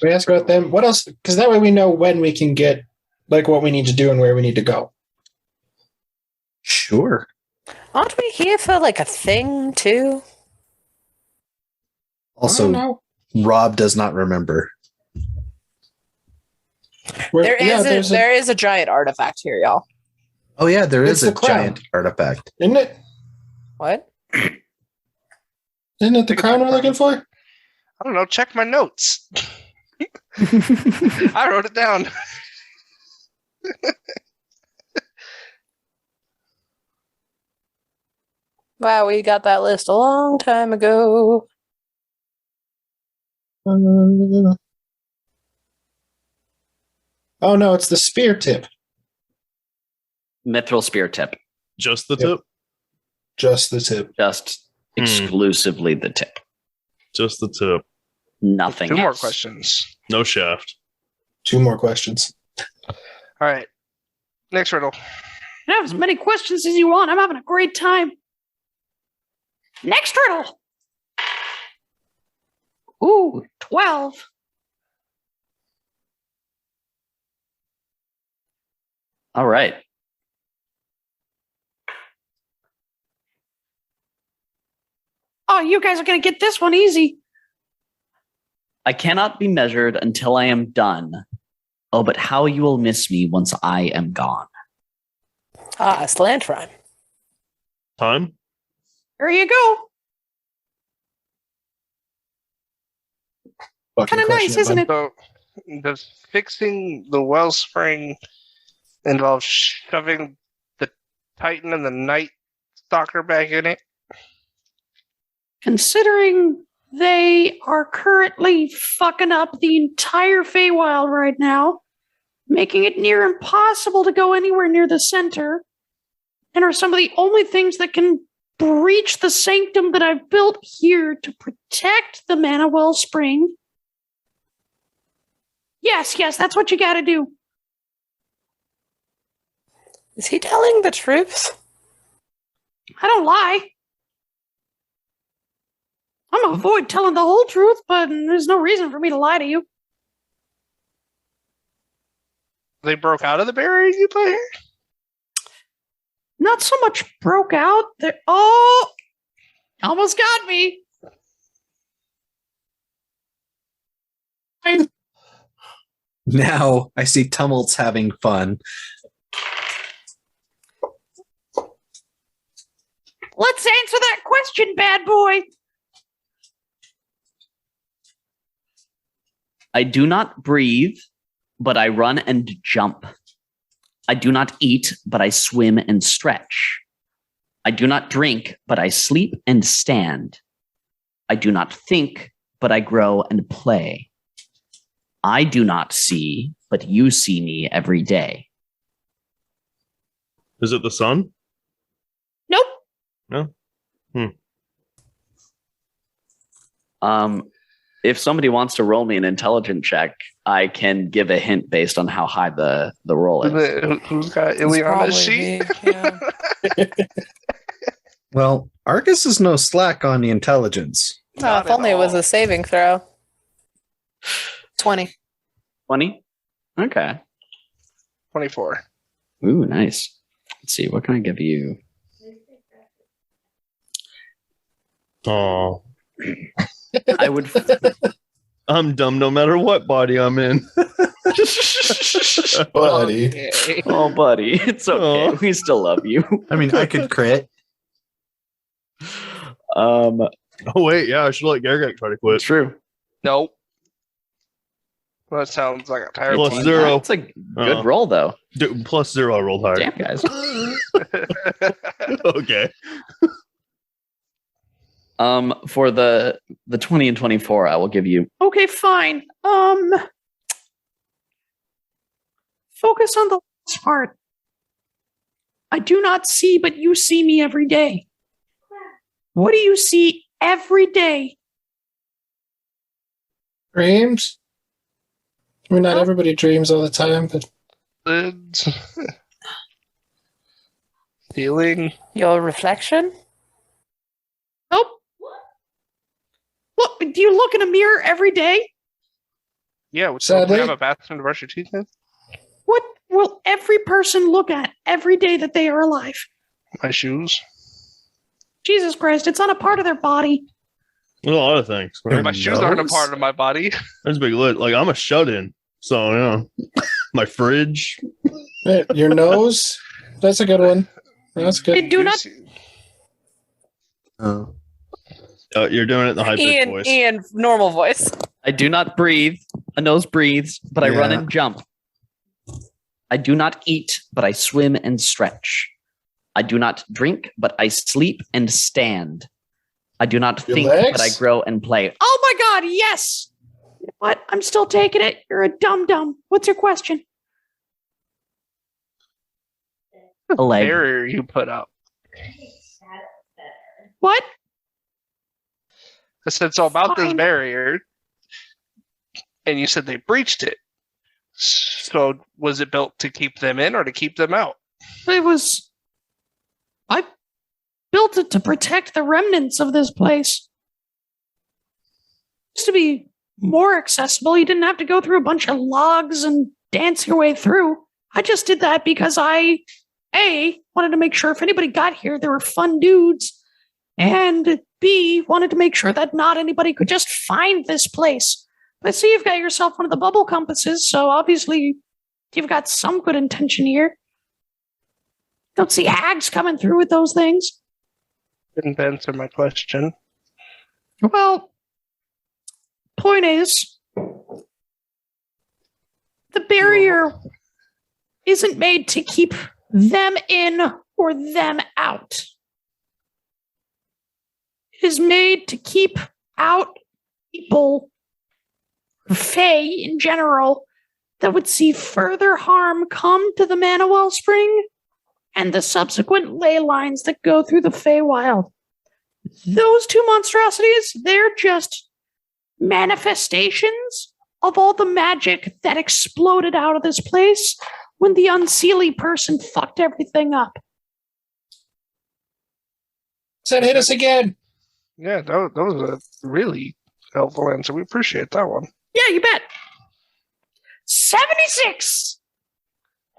Speaker 1: We ask about them. What else? Because that way we know when we can get, like, what we need to do and where we need to go.
Speaker 3: Sure.
Speaker 4: Aren't we here for like a thing too?
Speaker 3: Also, Rob does not remember.
Speaker 4: There is a giant artifact here, y'all.
Speaker 3: Oh yeah, there is
Speaker 1: It's
Speaker 3: a
Speaker 1: the crown.
Speaker 3: giant artifact.
Speaker 1: Isn't it?
Speaker 4: What?
Speaker 1: Isn't it the crown we're looking for?
Speaker 5: I don't know. Check my notes. I wrote it down.
Speaker 4: Wow, we got that list a long time ago.
Speaker 1: Oh no, it's the spear tip.
Speaker 2: Mithril spear tip.
Speaker 6: Just the tip?
Speaker 1: Just the tip.
Speaker 2: Just exclusively the tip.
Speaker 6: Just the tip.
Speaker 2: Nothing
Speaker 5: Two
Speaker 2: else.
Speaker 5: more questions.
Speaker 6: No shaft.
Speaker 1: 2 more questions.
Speaker 5: All right. Next riddle.
Speaker 7: You have as many questions as you want. I'm having a great time. Next riddle. Ooh, 12.
Speaker 2: All right.
Speaker 7: Oh, you guys are going to get this one easy.
Speaker 2: I cannot be measured until I am done. Oh, but how you will miss me once I am gone.
Speaker 4: Ah, slant rhyme.
Speaker 6: Time?
Speaker 7: There you go. Kind of nice, isn't it?
Speaker 5: So, does fixing the wellspring involve shoving the Titan and the Night Stalker back in it?
Speaker 7: Considering they are currently fucking up the entire Feywild right now, making it near impossible to go anywhere near the center, and are some of the only things that can breach the sanctum that I've built here to protect the Mana Wellspring. Yes, that's what you gotta do.
Speaker 4: Is he telling the truth?
Speaker 7: I don't lie. I'm gonna avoid telling the whole truth, but there's no reason for me to lie to you.
Speaker 5: They broke out of the barrier you put here?
Speaker 7: Not so much broke out. Oh, almost got me.
Speaker 3: Now I see Tumult's having fun.
Speaker 7: Let's answer that question, bad boy.
Speaker 2: I do not breathe, but I run and jump. I do not eat, but I swim and stretch. I do not drink, but I sleep and stand. I do not think, but I grow and play. I do not see, but you see me every day.
Speaker 6: Is it the sun?
Speaker 7: Nope.
Speaker 6: No.
Speaker 2: If somebody wants to roll me an intelligence check, I can give a hint based on how high the roll is.
Speaker 5: Who's got Ileana's sheet?
Speaker 4: Yeah.
Speaker 3: Well, Argus is no slack on the intelligence.
Speaker 4: No, if only it was a saving throw. 20.
Speaker 2: 20? Okay.
Speaker 5: 24.
Speaker 2: Ooh, nice. Let's see. What can I give you?
Speaker 6: Oh,
Speaker 2: I would.
Speaker 6: I'm dumb no matter what body I'm in.
Speaker 1: Buddy.
Speaker 5: Okay.
Speaker 2: Oh, buddy. It's okay.
Speaker 6: Aw.
Speaker 2: We still love you.
Speaker 3: I mean, I could crit.
Speaker 6: Oh wait, yeah, I should let Gargak try to quit.
Speaker 2: True.
Speaker 5: Nope. Well, that sounds like a terrible
Speaker 6: Plus
Speaker 5: idea.
Speaker 6: zero.
Speaker 2: That's a good roll, though.
Speaker 6: Plus 0, I rolled higher.
Speaker 2: Damn, guys.
Speaker 6: Okay.
Speaker 2: For the 20 and 24, I will give you.
Speaker 7: Okay, fine. Focus on the last part. I do not see, but you see me every day. What do you see every day?
Speaker 1: Dreams? I mean, not everybody dreams all the time, but
Speaker 5: Lids. Feeling.
Speaker 4: Your reflection?
Speaker 7: Nope. Look, do you look in a mirror every day?
Speaker 5: Yeah, would you
Speaker 1: Sadly.
Speaker 5: have a bathroom to brush your teeth in?
Speaker 7: What will every person look at every day that they are alive?
Speaker 5: My shoes.
Speaker 7: Jesus Christ, it's not a part of their body.
Speaker 6: There's a lot of things. Right?
Speaker 5: My shoes aren't a
Speaker 3: nose?
Speaker 5: part of my body.
Speaker 6: There's a big lit. Like I'm a shut-in, so you know, my fridge.
Speaker 1: your nose? That's a good one. That's
Speaker 7: They
Speaker 1: good.
Speaker 7: do not.
Speaker 3: Oh.
Speaker 6: You're doing it in the high pitched voice.
Speaker 4: Ian, normal voice.
Speaker 2: I do not breathe. A nose breathes, but I run
Speaker 3: Yeah.
Speaker 2: and jump. I do not eat, but I swim and stretch. I do not drink, but I sleep and stand. I do not
Speaker 1: Your
Speaker 2: think,
Speaker 1: legs?
Speaker 2: but I grow and play.
Speaker 7: Oh my God, yes! What? I'm still taking it. You're a dum-dum. What's your question?
Speaker 2: A leg.
Speaker 5: Barrier you put up.
Speaker 7: What?
Speaker 5: I said, so about this
Speaker 7: Fine.
Speaker 5: barrier, and you said they breached it. So was it built to keep them in or to keep them out?
Speaker 7: It was. I built it to protect the remnants of this place. Just to be more accessible, you didn't have to go through a bunch of logs and dance your way through. I just did that because I, A, wanted to make sure if anybody got here, there were fun dudes, and B, wanted to make sure that not anybody could just find this place. I see you've got yourself one of the bubble compasses, so obviously you've got some good intention here. Don't see hags coming through with those things.
Speaker 5: Didn't answer my question.
Speaker 7: Well, point is, the barrier isn't made to keep them in or them out. It is made to keep out people, Fae in general, that would see further harm come to the Mana Wellspring and the subsequent ley lines that go through the Feywild. Those two monstrosities, they're just manifestations of all the magic that exploded out of this place when the Unseelie person fucked everything up.
Speaker 1: Said hit us again.
Speaker 5: Yeah, that was a really helpful answer. We appreciate that one.
Speaker 7: Yeah, you bet. 76!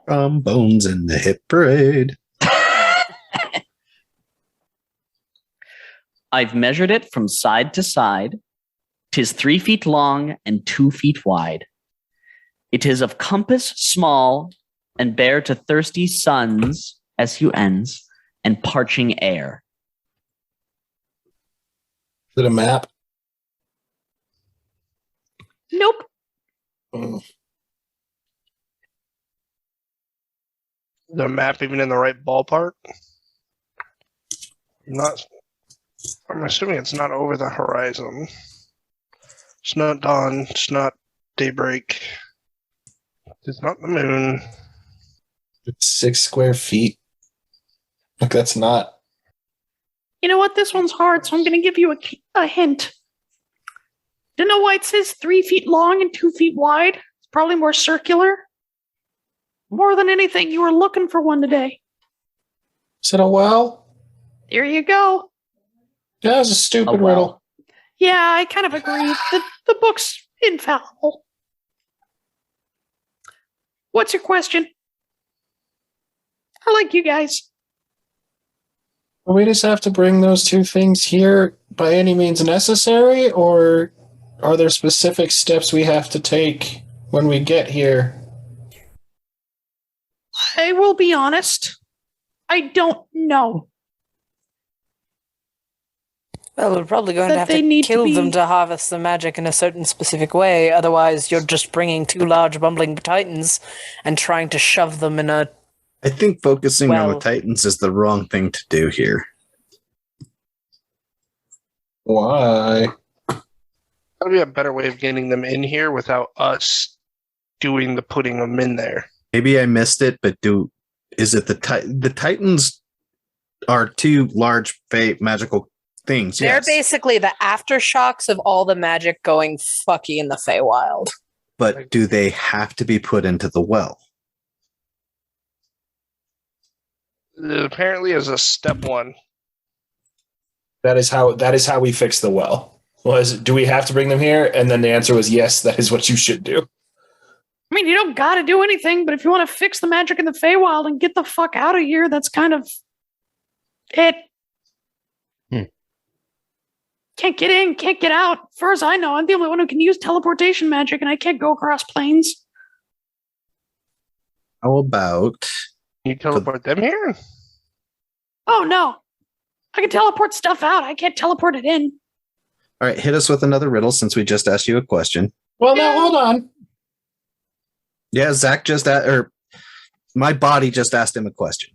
Speaker 3: Trombones in the hip parade.
Speaker 2: I've measured it from side to side. 'Tis 3 feet long and 2 feet wide. It is of compass small and bare to thirsty suns, SUNs, and parching air.
Speaker 1: it a map?
Speaker 7: Nope.
Speaker 1: Mm.
Speaker 5: The map even in the right ballpark? Not. I'm assuming it's not over the horizon. It's not dawn. It's not daybreak. It's not the moon.
Speaker 1: It's 6 square feet. Like, that's not.
Speaker 7: You know what? This one's hard, so I'm going to give you a hint. Do you know why it says 3 feet long and 2 feet wide? It's probably more circular. More than anything, you were looking for one today.
Speaker 1: Is it a well?
Speaker 7: There you go.
Speaker 1: Yeah, it's a stupid
Speaker 2: well.
Speaker 1: riddle.
Speaker 7: Yeah, I kind of agree. The book's infallible. What's your question? I like you guys.
Speaker 1: We just have to bring those 2 things here by any means necessary, or are there specific steps we have to take when we get here?
Speaker 7: I will be honest. I don't know.
Speaker 4: Well, we're probably going to have to kill them to harvest the magic in a certain specific way. Otherwise, you're just bringing 2 large bumbling titans and trying to shove them in a...
Speaker 3: I think focusing on the titans is the wrong thing to do here.
Speaker 1: Why?
Speaker 5: That'd be a better way of getting them in here without us doing the putting them in there.
Speaker 3: Maybe I missed it, but is it the titans are 2 large magical things?
Speaker 4: They're basically the aftershocks of all the magic going fucky in the Feywild.
Speaker 3: But do they have to be put into the well?
Speaker 5: Apparently, as a step 1.
Speaker 1: That is how we fix the well. Do we have to bring them here? And then the answer was yes, that is what you should do.
Speaker 7: I mean, you don't gotta do anything, but if you want to fix the magic in the Feywild and get the fuck out of here, that's kind of it. Can't get in, can't get out. As far as I know, I'm the only one who can use teleportation magic, and I can't go across planes.
Speaker 3: How about...
Speaker 5: You teleport them here?
Speaker 7: Oh, no. I can teleport stuff out. I can't teleport it in.
Speaker 3: All right, hit us with another riddle since we just asked you a question.
Speaker 1: Well, now, hold on.
Speaker 3: Yeah, Zach just my body just asked him a question.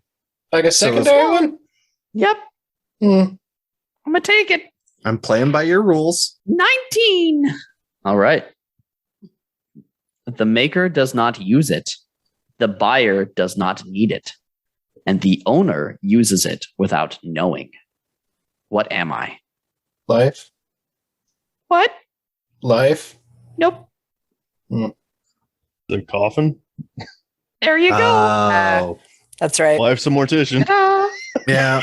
Speaker 1: Like a secondary one?
Speaker 7: Yep. I'm going to take it.
Speaker 3: I'm playing by your rules.
Speaker 7: 19.
Speaker 2: All right. The maker does not use it. The buyer does not need it. And the owner uses it without knowing. What am I?
Speaker 1: Life?
Speaker 7: What?
Speaker 1: Life?
Speaker 7: Nope.
Speaker 6: The coffin?
Speaker 7: There you go.
Speaker 3: Oh.
Speaker 4: That's right.
Speaker 6: Life's a mortician.
Speaker 3: Yeah.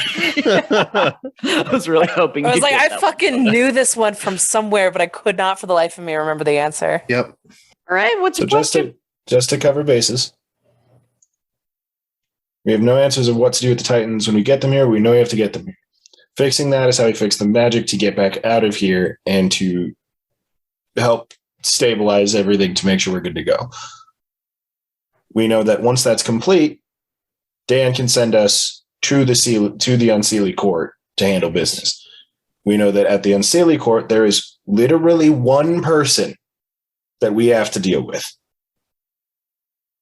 Speaker 2: I was really hoping.
Speaker 4: I was like, I fucking knew this one from somewhere, but I could not for the life of me remember the answer.
Speaker 3: Yep.
Speaker 7: All right, what's your question?
Speaker 1: Just to cover bases. We have no answers of what to do with the Titans. When we get them here, we know we have to get them here. Fixing that is how we fix the magic to get back out of here and to help stabilize everything to make sure we're good to go. We know that once that's complete, Dan can send us to the Unseelie Court to handle business. We know that at the Unseelie Court, there is literally one person that we have to deal with.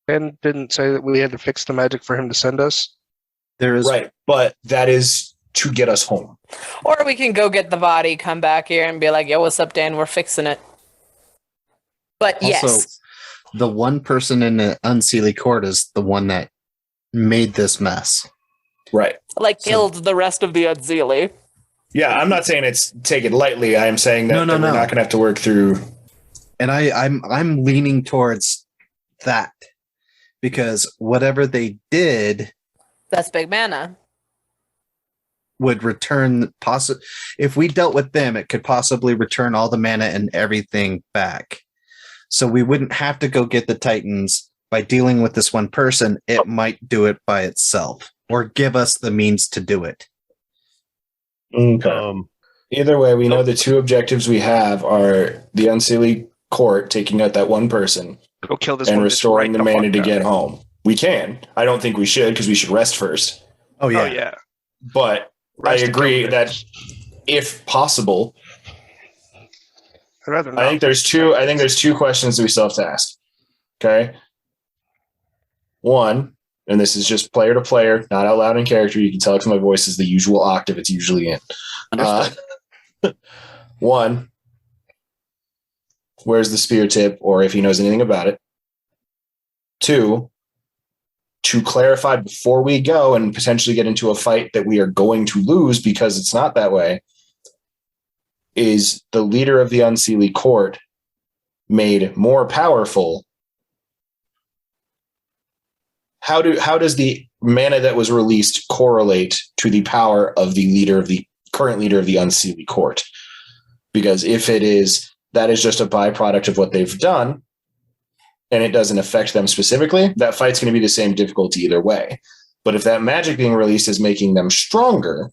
Speaker 5: Ben didn't say that we had to fix the magic for him to send us.
Speaker 3: There is
Speaker 1: right, but that is to get us home.
Speaker 4: Or we can go get the body, come back here, and be like, "Yo, what's up, Dan? We're fixing it." But
Speaker 3: also,
Speaker 4: yes,
Speaker 3: the one person in the Unseelie Court is the one that made this mess.
Speaker 1: Right.
Speaker 4: Killed the rest of the Unseelie.
Speaker 1: Yeah, I'm not saying it's take it lightly. I am saying that, we're not going to have to work through.
Speaker 3: And I'm leaning towards that because whatever they did,
Speaker 4: that's big mana,
Speaker 3: would return if we dealt with them, it could possibly return all the mana and everything back. So we wouldn't have to go get the Titans by dealing with this one person. It might do it by itself or give us the means to do it.
Speaker 1: Okay. Either way, we know the two objectives we have are the Unseelie Court taking out that one person
Speaker 5: Go kill this
Speaker 1: and
Speaker 5: one
Speaker 1: restoring
Speaker 5: right
Speaker 1: the mana to get home. We can. I don't think we should because we should rest first.
Speaker 3: Oh, yeah.
Speaker 5: Oh, yeah.
Speaker 1: But I agree that if possible,
Speaker 5: I'd rather not.
Speaker 1: I think there's two questions that we still have to ask. Okay. One, and this is just player to player, not out loud in character. You can tell because my voice is the usual octave it's usually in. One, where's the spear tip, or if he knows anything about it? Two, to clarify before we go and potentially get into a fight that we are going to lose because it's not that way, is the leader of the Unseelie Court made more powerful? How does the mana that was released correlate to the power of the current leader of the Unseelie Court? Because if it is, that is just a byproduct of what they've done, and it doesn't affect them specifically, that fight's going to be the same difficulty either way. But if that magic being released is making them stronger,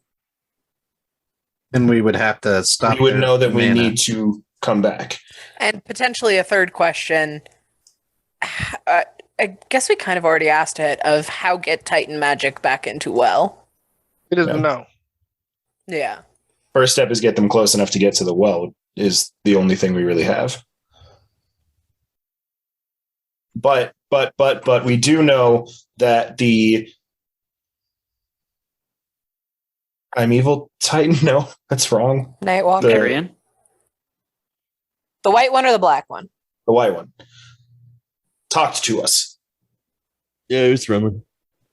Speaker 3: then we would have to stop.
Speaker 1: We would know that we need to come back.
Speaker 4: And potentially a third question. I guess we kind of already asked it, of how get Titan magic back into well.
Speaker 5: He doesn't know.
Speaker 4: Yeah.
Speaker 1: First step is get them close enough to get to the well, is the only thing we really have. But we do know that I'm evil Titan. No, that's wrong.
Speaker 4: Nightwalker. The white one or the black one?
Speaker 1: The white one. Talked to us.
Speaker 6: Yeah, it was Roman.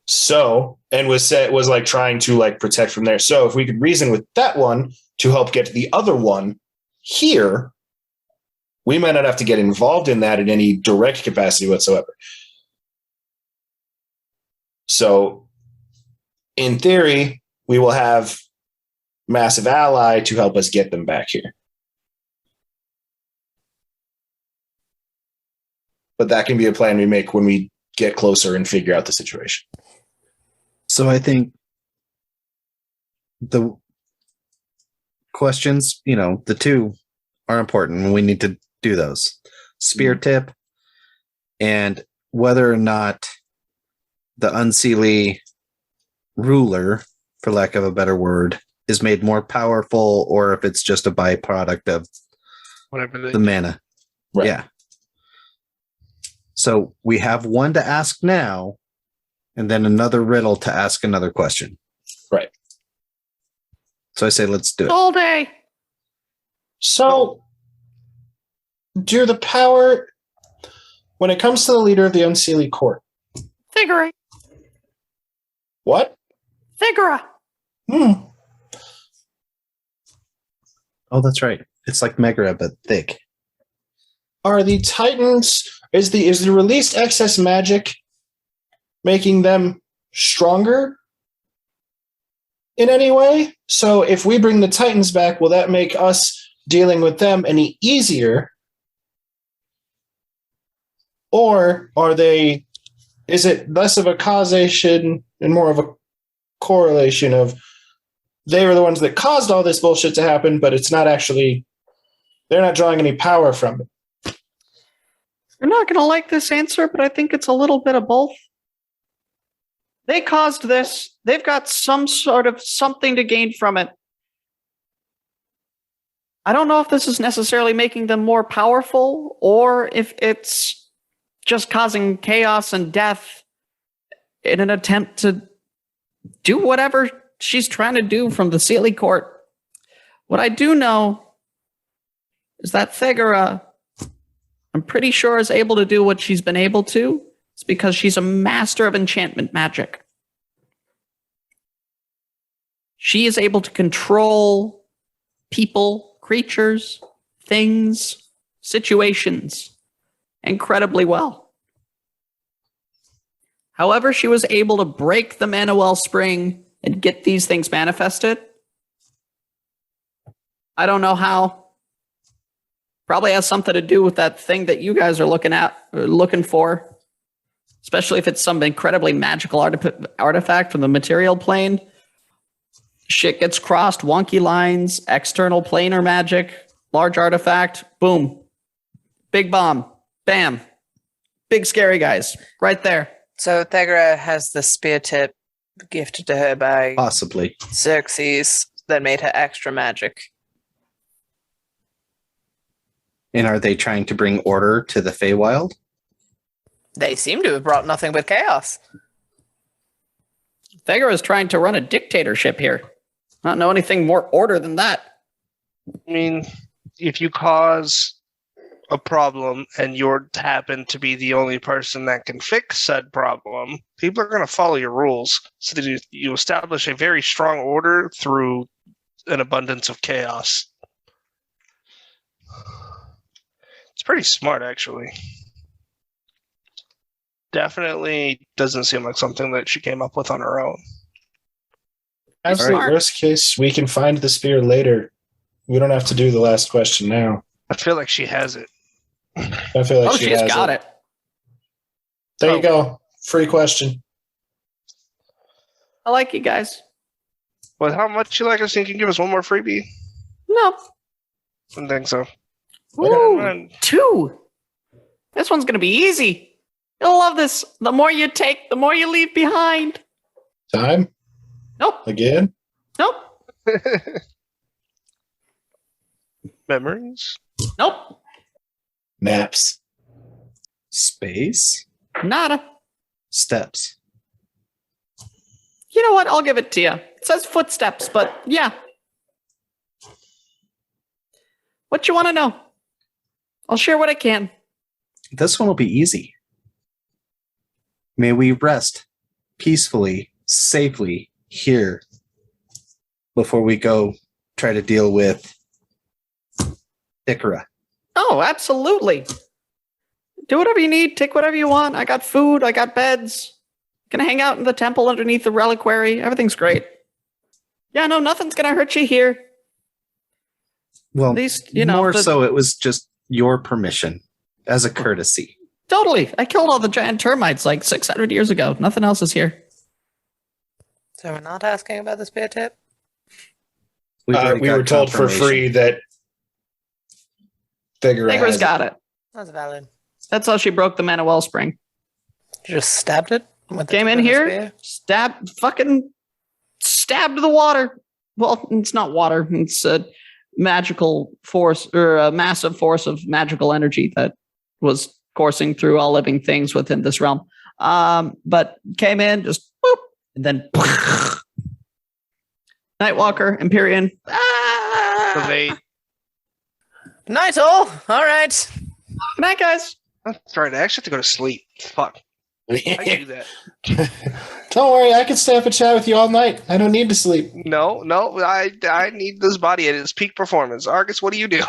Speaker 1: So, and was like trying to like protect from there. So if we could reason with that one to help get the other one here, we might not have to get involved in that in any direct capacity whatsoever. So in theory, we will have massive ally to help us get them back here. But that can be a plan we make when we get closer and figure out the situation.
Speaker 3: So I think the questions, the two are important. We need to do those. Spear tip and whether or not the Unseelie ruler, for lack of a better word, is made more powerful, or if it's just a byproduct of
Speaker 5: whatever
Speaker 3: the mana.
Speaker 1: Right.
Speaker 3: Yeah. So we have one to ask now, and then another riddle to ask another question.
Speaker 1: Right.
Speaker 3: So I say, let's do it.
Speaker 7: All day.
Speaker 1: So, do the power, when it comes to the leader of the Unseelie Court.
Speaker 7: Figure.
Speaker 1: What?
Speaker 7: Figure.
Speaker 1: Oh,
Speaker 3: that's right. It's like Megara, but thick.
Speaker 1: Are the Titans... Is the released excess magic making them stronger in any way? So if we bring the Titans back, will that make us dealing with them any easier? Or is it less of a causation and more of a correlation of they were the ones that caused all this bullshit to happen, but it's not actually, they're not drawing any power from it?
Speaker 7: You're not going to like this answer, but I think it's a little bit of both. They caused this. They've got some sort of something to gain from it. I don't know if this is necessarily making them more powerful or if it's just causing chaos and death in an attempt to do whatever she's trying to do from the Seelie Court. What I do know is that Thegara, I'm pretty sure, is able to do what she's been able to. It's because she's a master of enchantment magic. She is able to control people, creatures, things, situations incredibly well. However, she was able to break the mana wellspring and get these things manifested. I don't know how. Probably has something to do with that thing that you guys are looking for, especially if it's some incredibly magical artifact from the material plane. Shit gets crossed, wonky lines, external planar magic, large artifact, boom, big bomb, bam, big scary guys, right there.
Speaker 4: So Thegara has the spear tip gifted to her by
Speaker 3: possibly
Speaker 4: Xerxes that made her extra magic.
Speaker 3: And are they trying to bring order to the Feywild?
Speaker 4: They seem to have brought nothing but chaos.
Speaker 7: Thagor is trying to run a dictatorship here. Not know anything more order than that.
Speaker 5: I mean, if you cause a problem and you happen to be the only person that can fix said problem, people are going to follow your rules. So that you establish a very strong order through an abundance of chaos. It's pretty smart, actually. Definitely doesn't seem like something that she came up with on her own.
Speaker 1: Absolute worst case, we can find the spear later. We don't have to do the last question now.
Speaker 5: I feel like she has it.
Speaker 1: I feel like
Speaker 7: she's got it.
Speaker 1: There you go. Free question.
Speaker 7: I like you guys.
Speaker 5: Well, how much you like us? You can give us one more freebie?
Speaker 7: No.
Speaker 5: I don't think so.
Speaker 7: Ooh, 2. This one's going to be easy. You'll love this. The more you take, the more you leave behind.
Speaker 1: Time?
Speaker 7: Nope.
Speaker 1: Again?
Speaker 7: Nope.
Speaker 5: Memories?
Speaker 7: Nope.
Speaker 1: Maps.
Speaker 3: Space?
Speaker 7: Nada.
Speaker 3: Steps.
Speaker 7: You know what? I'll give it to you. It says footsteps, but yeah. What you want to know? I'll share what I can.
Speaker 3: This one will be easy. May we rest peacefully, safely here before we go try to deal with Ikra.
Speaker 7: Oh, absolutely. Do whatever you need. Take whatever you want. I got food. I got beds. Gonna hang out in the temple underneath the reliquary. Everything's great. Yeah, no, nothing's gonna hurt you here.
Speaker 3: Well,
Speaker 7: at least, you know,
Speaker 3: more so it was just your permission as a courtesy.
Speaker 7: Totally. I killed all the giant termites like 600 years ago. Nothing else is here.
Speaker 4: So we're not asking about the spear tip?
Speaker 1: We were told for free that
Speaker 7: Thagor's got it.
Speaker 4: That's valid.
Speaker 7: That's how she broke the mana wellspring.
Speaker 4: You just stabbed it?
Speaker 7: Came in here, stabbed the water. Well, it's not water. It's a magical force, or a massive force of magical energy that was coursing through all living things within this realm. But came in, just boop, and then Nightwalker, Empyrean.
Speaker 4: Night all. All right.
Speaker 7: Good night, guys.
Speaker 5: That's right. I actually have to go to sleep. Fuck. I can do that.
Speaker 1: Don't worry, I can stay up and chat with you all night. I don't need to sleep.
Speaker 5: No, I need this body at its peak performance. Argus, what do you do?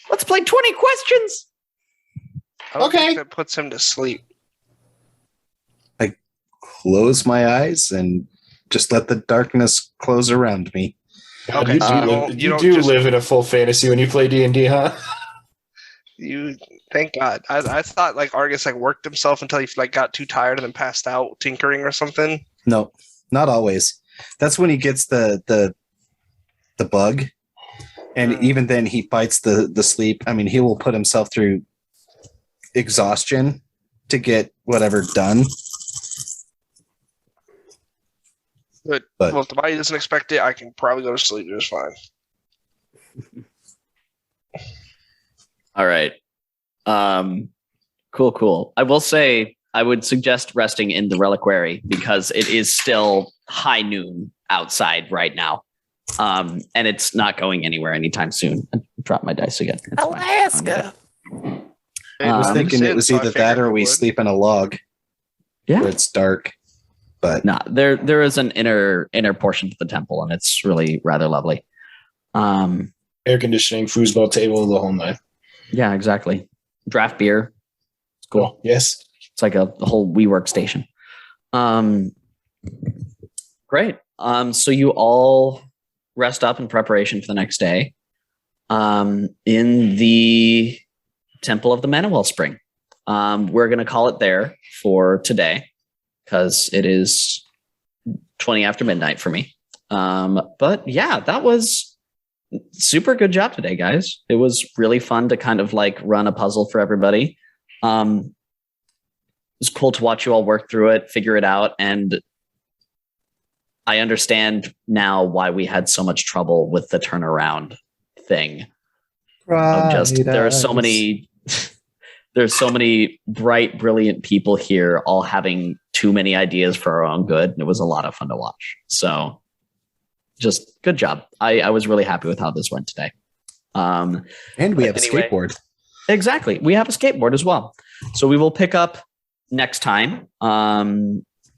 Speaker 7: Let's play 20 questions.
Speaker 5: I don't think that puts him to sleep.
Speaker 3: I close my eyes and just let the darkness close around me.
Speaker 5: Okay,
Speaker 1: you do live in a full fantasy when you play D&D, huh?
Speaker 5: Thank God. I thought like Argus like worked himself until he like got too tired and then passed out tinkering or something.
Speaker 3: No, not always. That's when he gets the bug, and even then he fights the sleep. I mean, he will put himself through exhaustion to get whatever done.
Speaker 5: But well, if the body doesn't expect it, I can probably go to sleep just fine.
Speaker 2: All right. Cool. I will say I would suggest resting in the reliquary because it is still high noon outside right now. And it's not going anywhere anytime soon. I dropped my dice again. It's
Speaker 4: Alaska.
Speaker 3: I was thinking it was either that or we sleep in a log.
Speaker 2: Yeah.
Speaker 3: Where it's dark. But
Speaker 2: no, there is an inner portion to the temple, and it's really rather lovely.
Speaker 1: Air conditioning, foosball table, the whole night.
Speaker 2: Yeah, exactly. Draft beer. It's cool.
Speaker 1: Oh, yes.
Speaker 2: It's like the whole WeWork station. Great. So you all rest up in preparation for the next day. In the Temple of the Mana Wellspring. We're going to call it there for today because it is 20 after midnight for me. But yeah, that was super good job today, guys. It was really fun to kind of like run a puzzle for everybody. It was cool to watch you all work through it, figure it out. And I understand now why we had so much trouble with the turnaround thing. There are so many there's so many bright, brilliant people here all having too many ideas for our own good. And it was a lot of fun to watch. So just good job. I was really happy with how this went today.
Speaker 3: And we have a skateboard.
Speaker 2: Exactly. We have a skateboard as well. So we will pick up next time,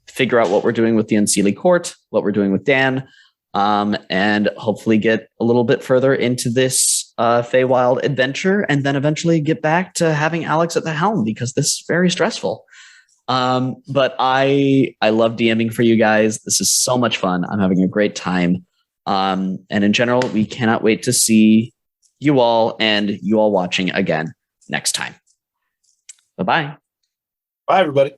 Speaker 2: figure out what we're doing with the Unseelie Court, what we're doing with Dan, and hopefully get a little bit further into this Feywild adventure, and then eventually get back to having Alex at the helm, because this is very stressful. But I love DMing for you guys. This is so much fun. I'm having a great time. And in general, we cannot wait to see you all and you all watching again next time. Bye-bye.
Speaker 1: Bye, everybody.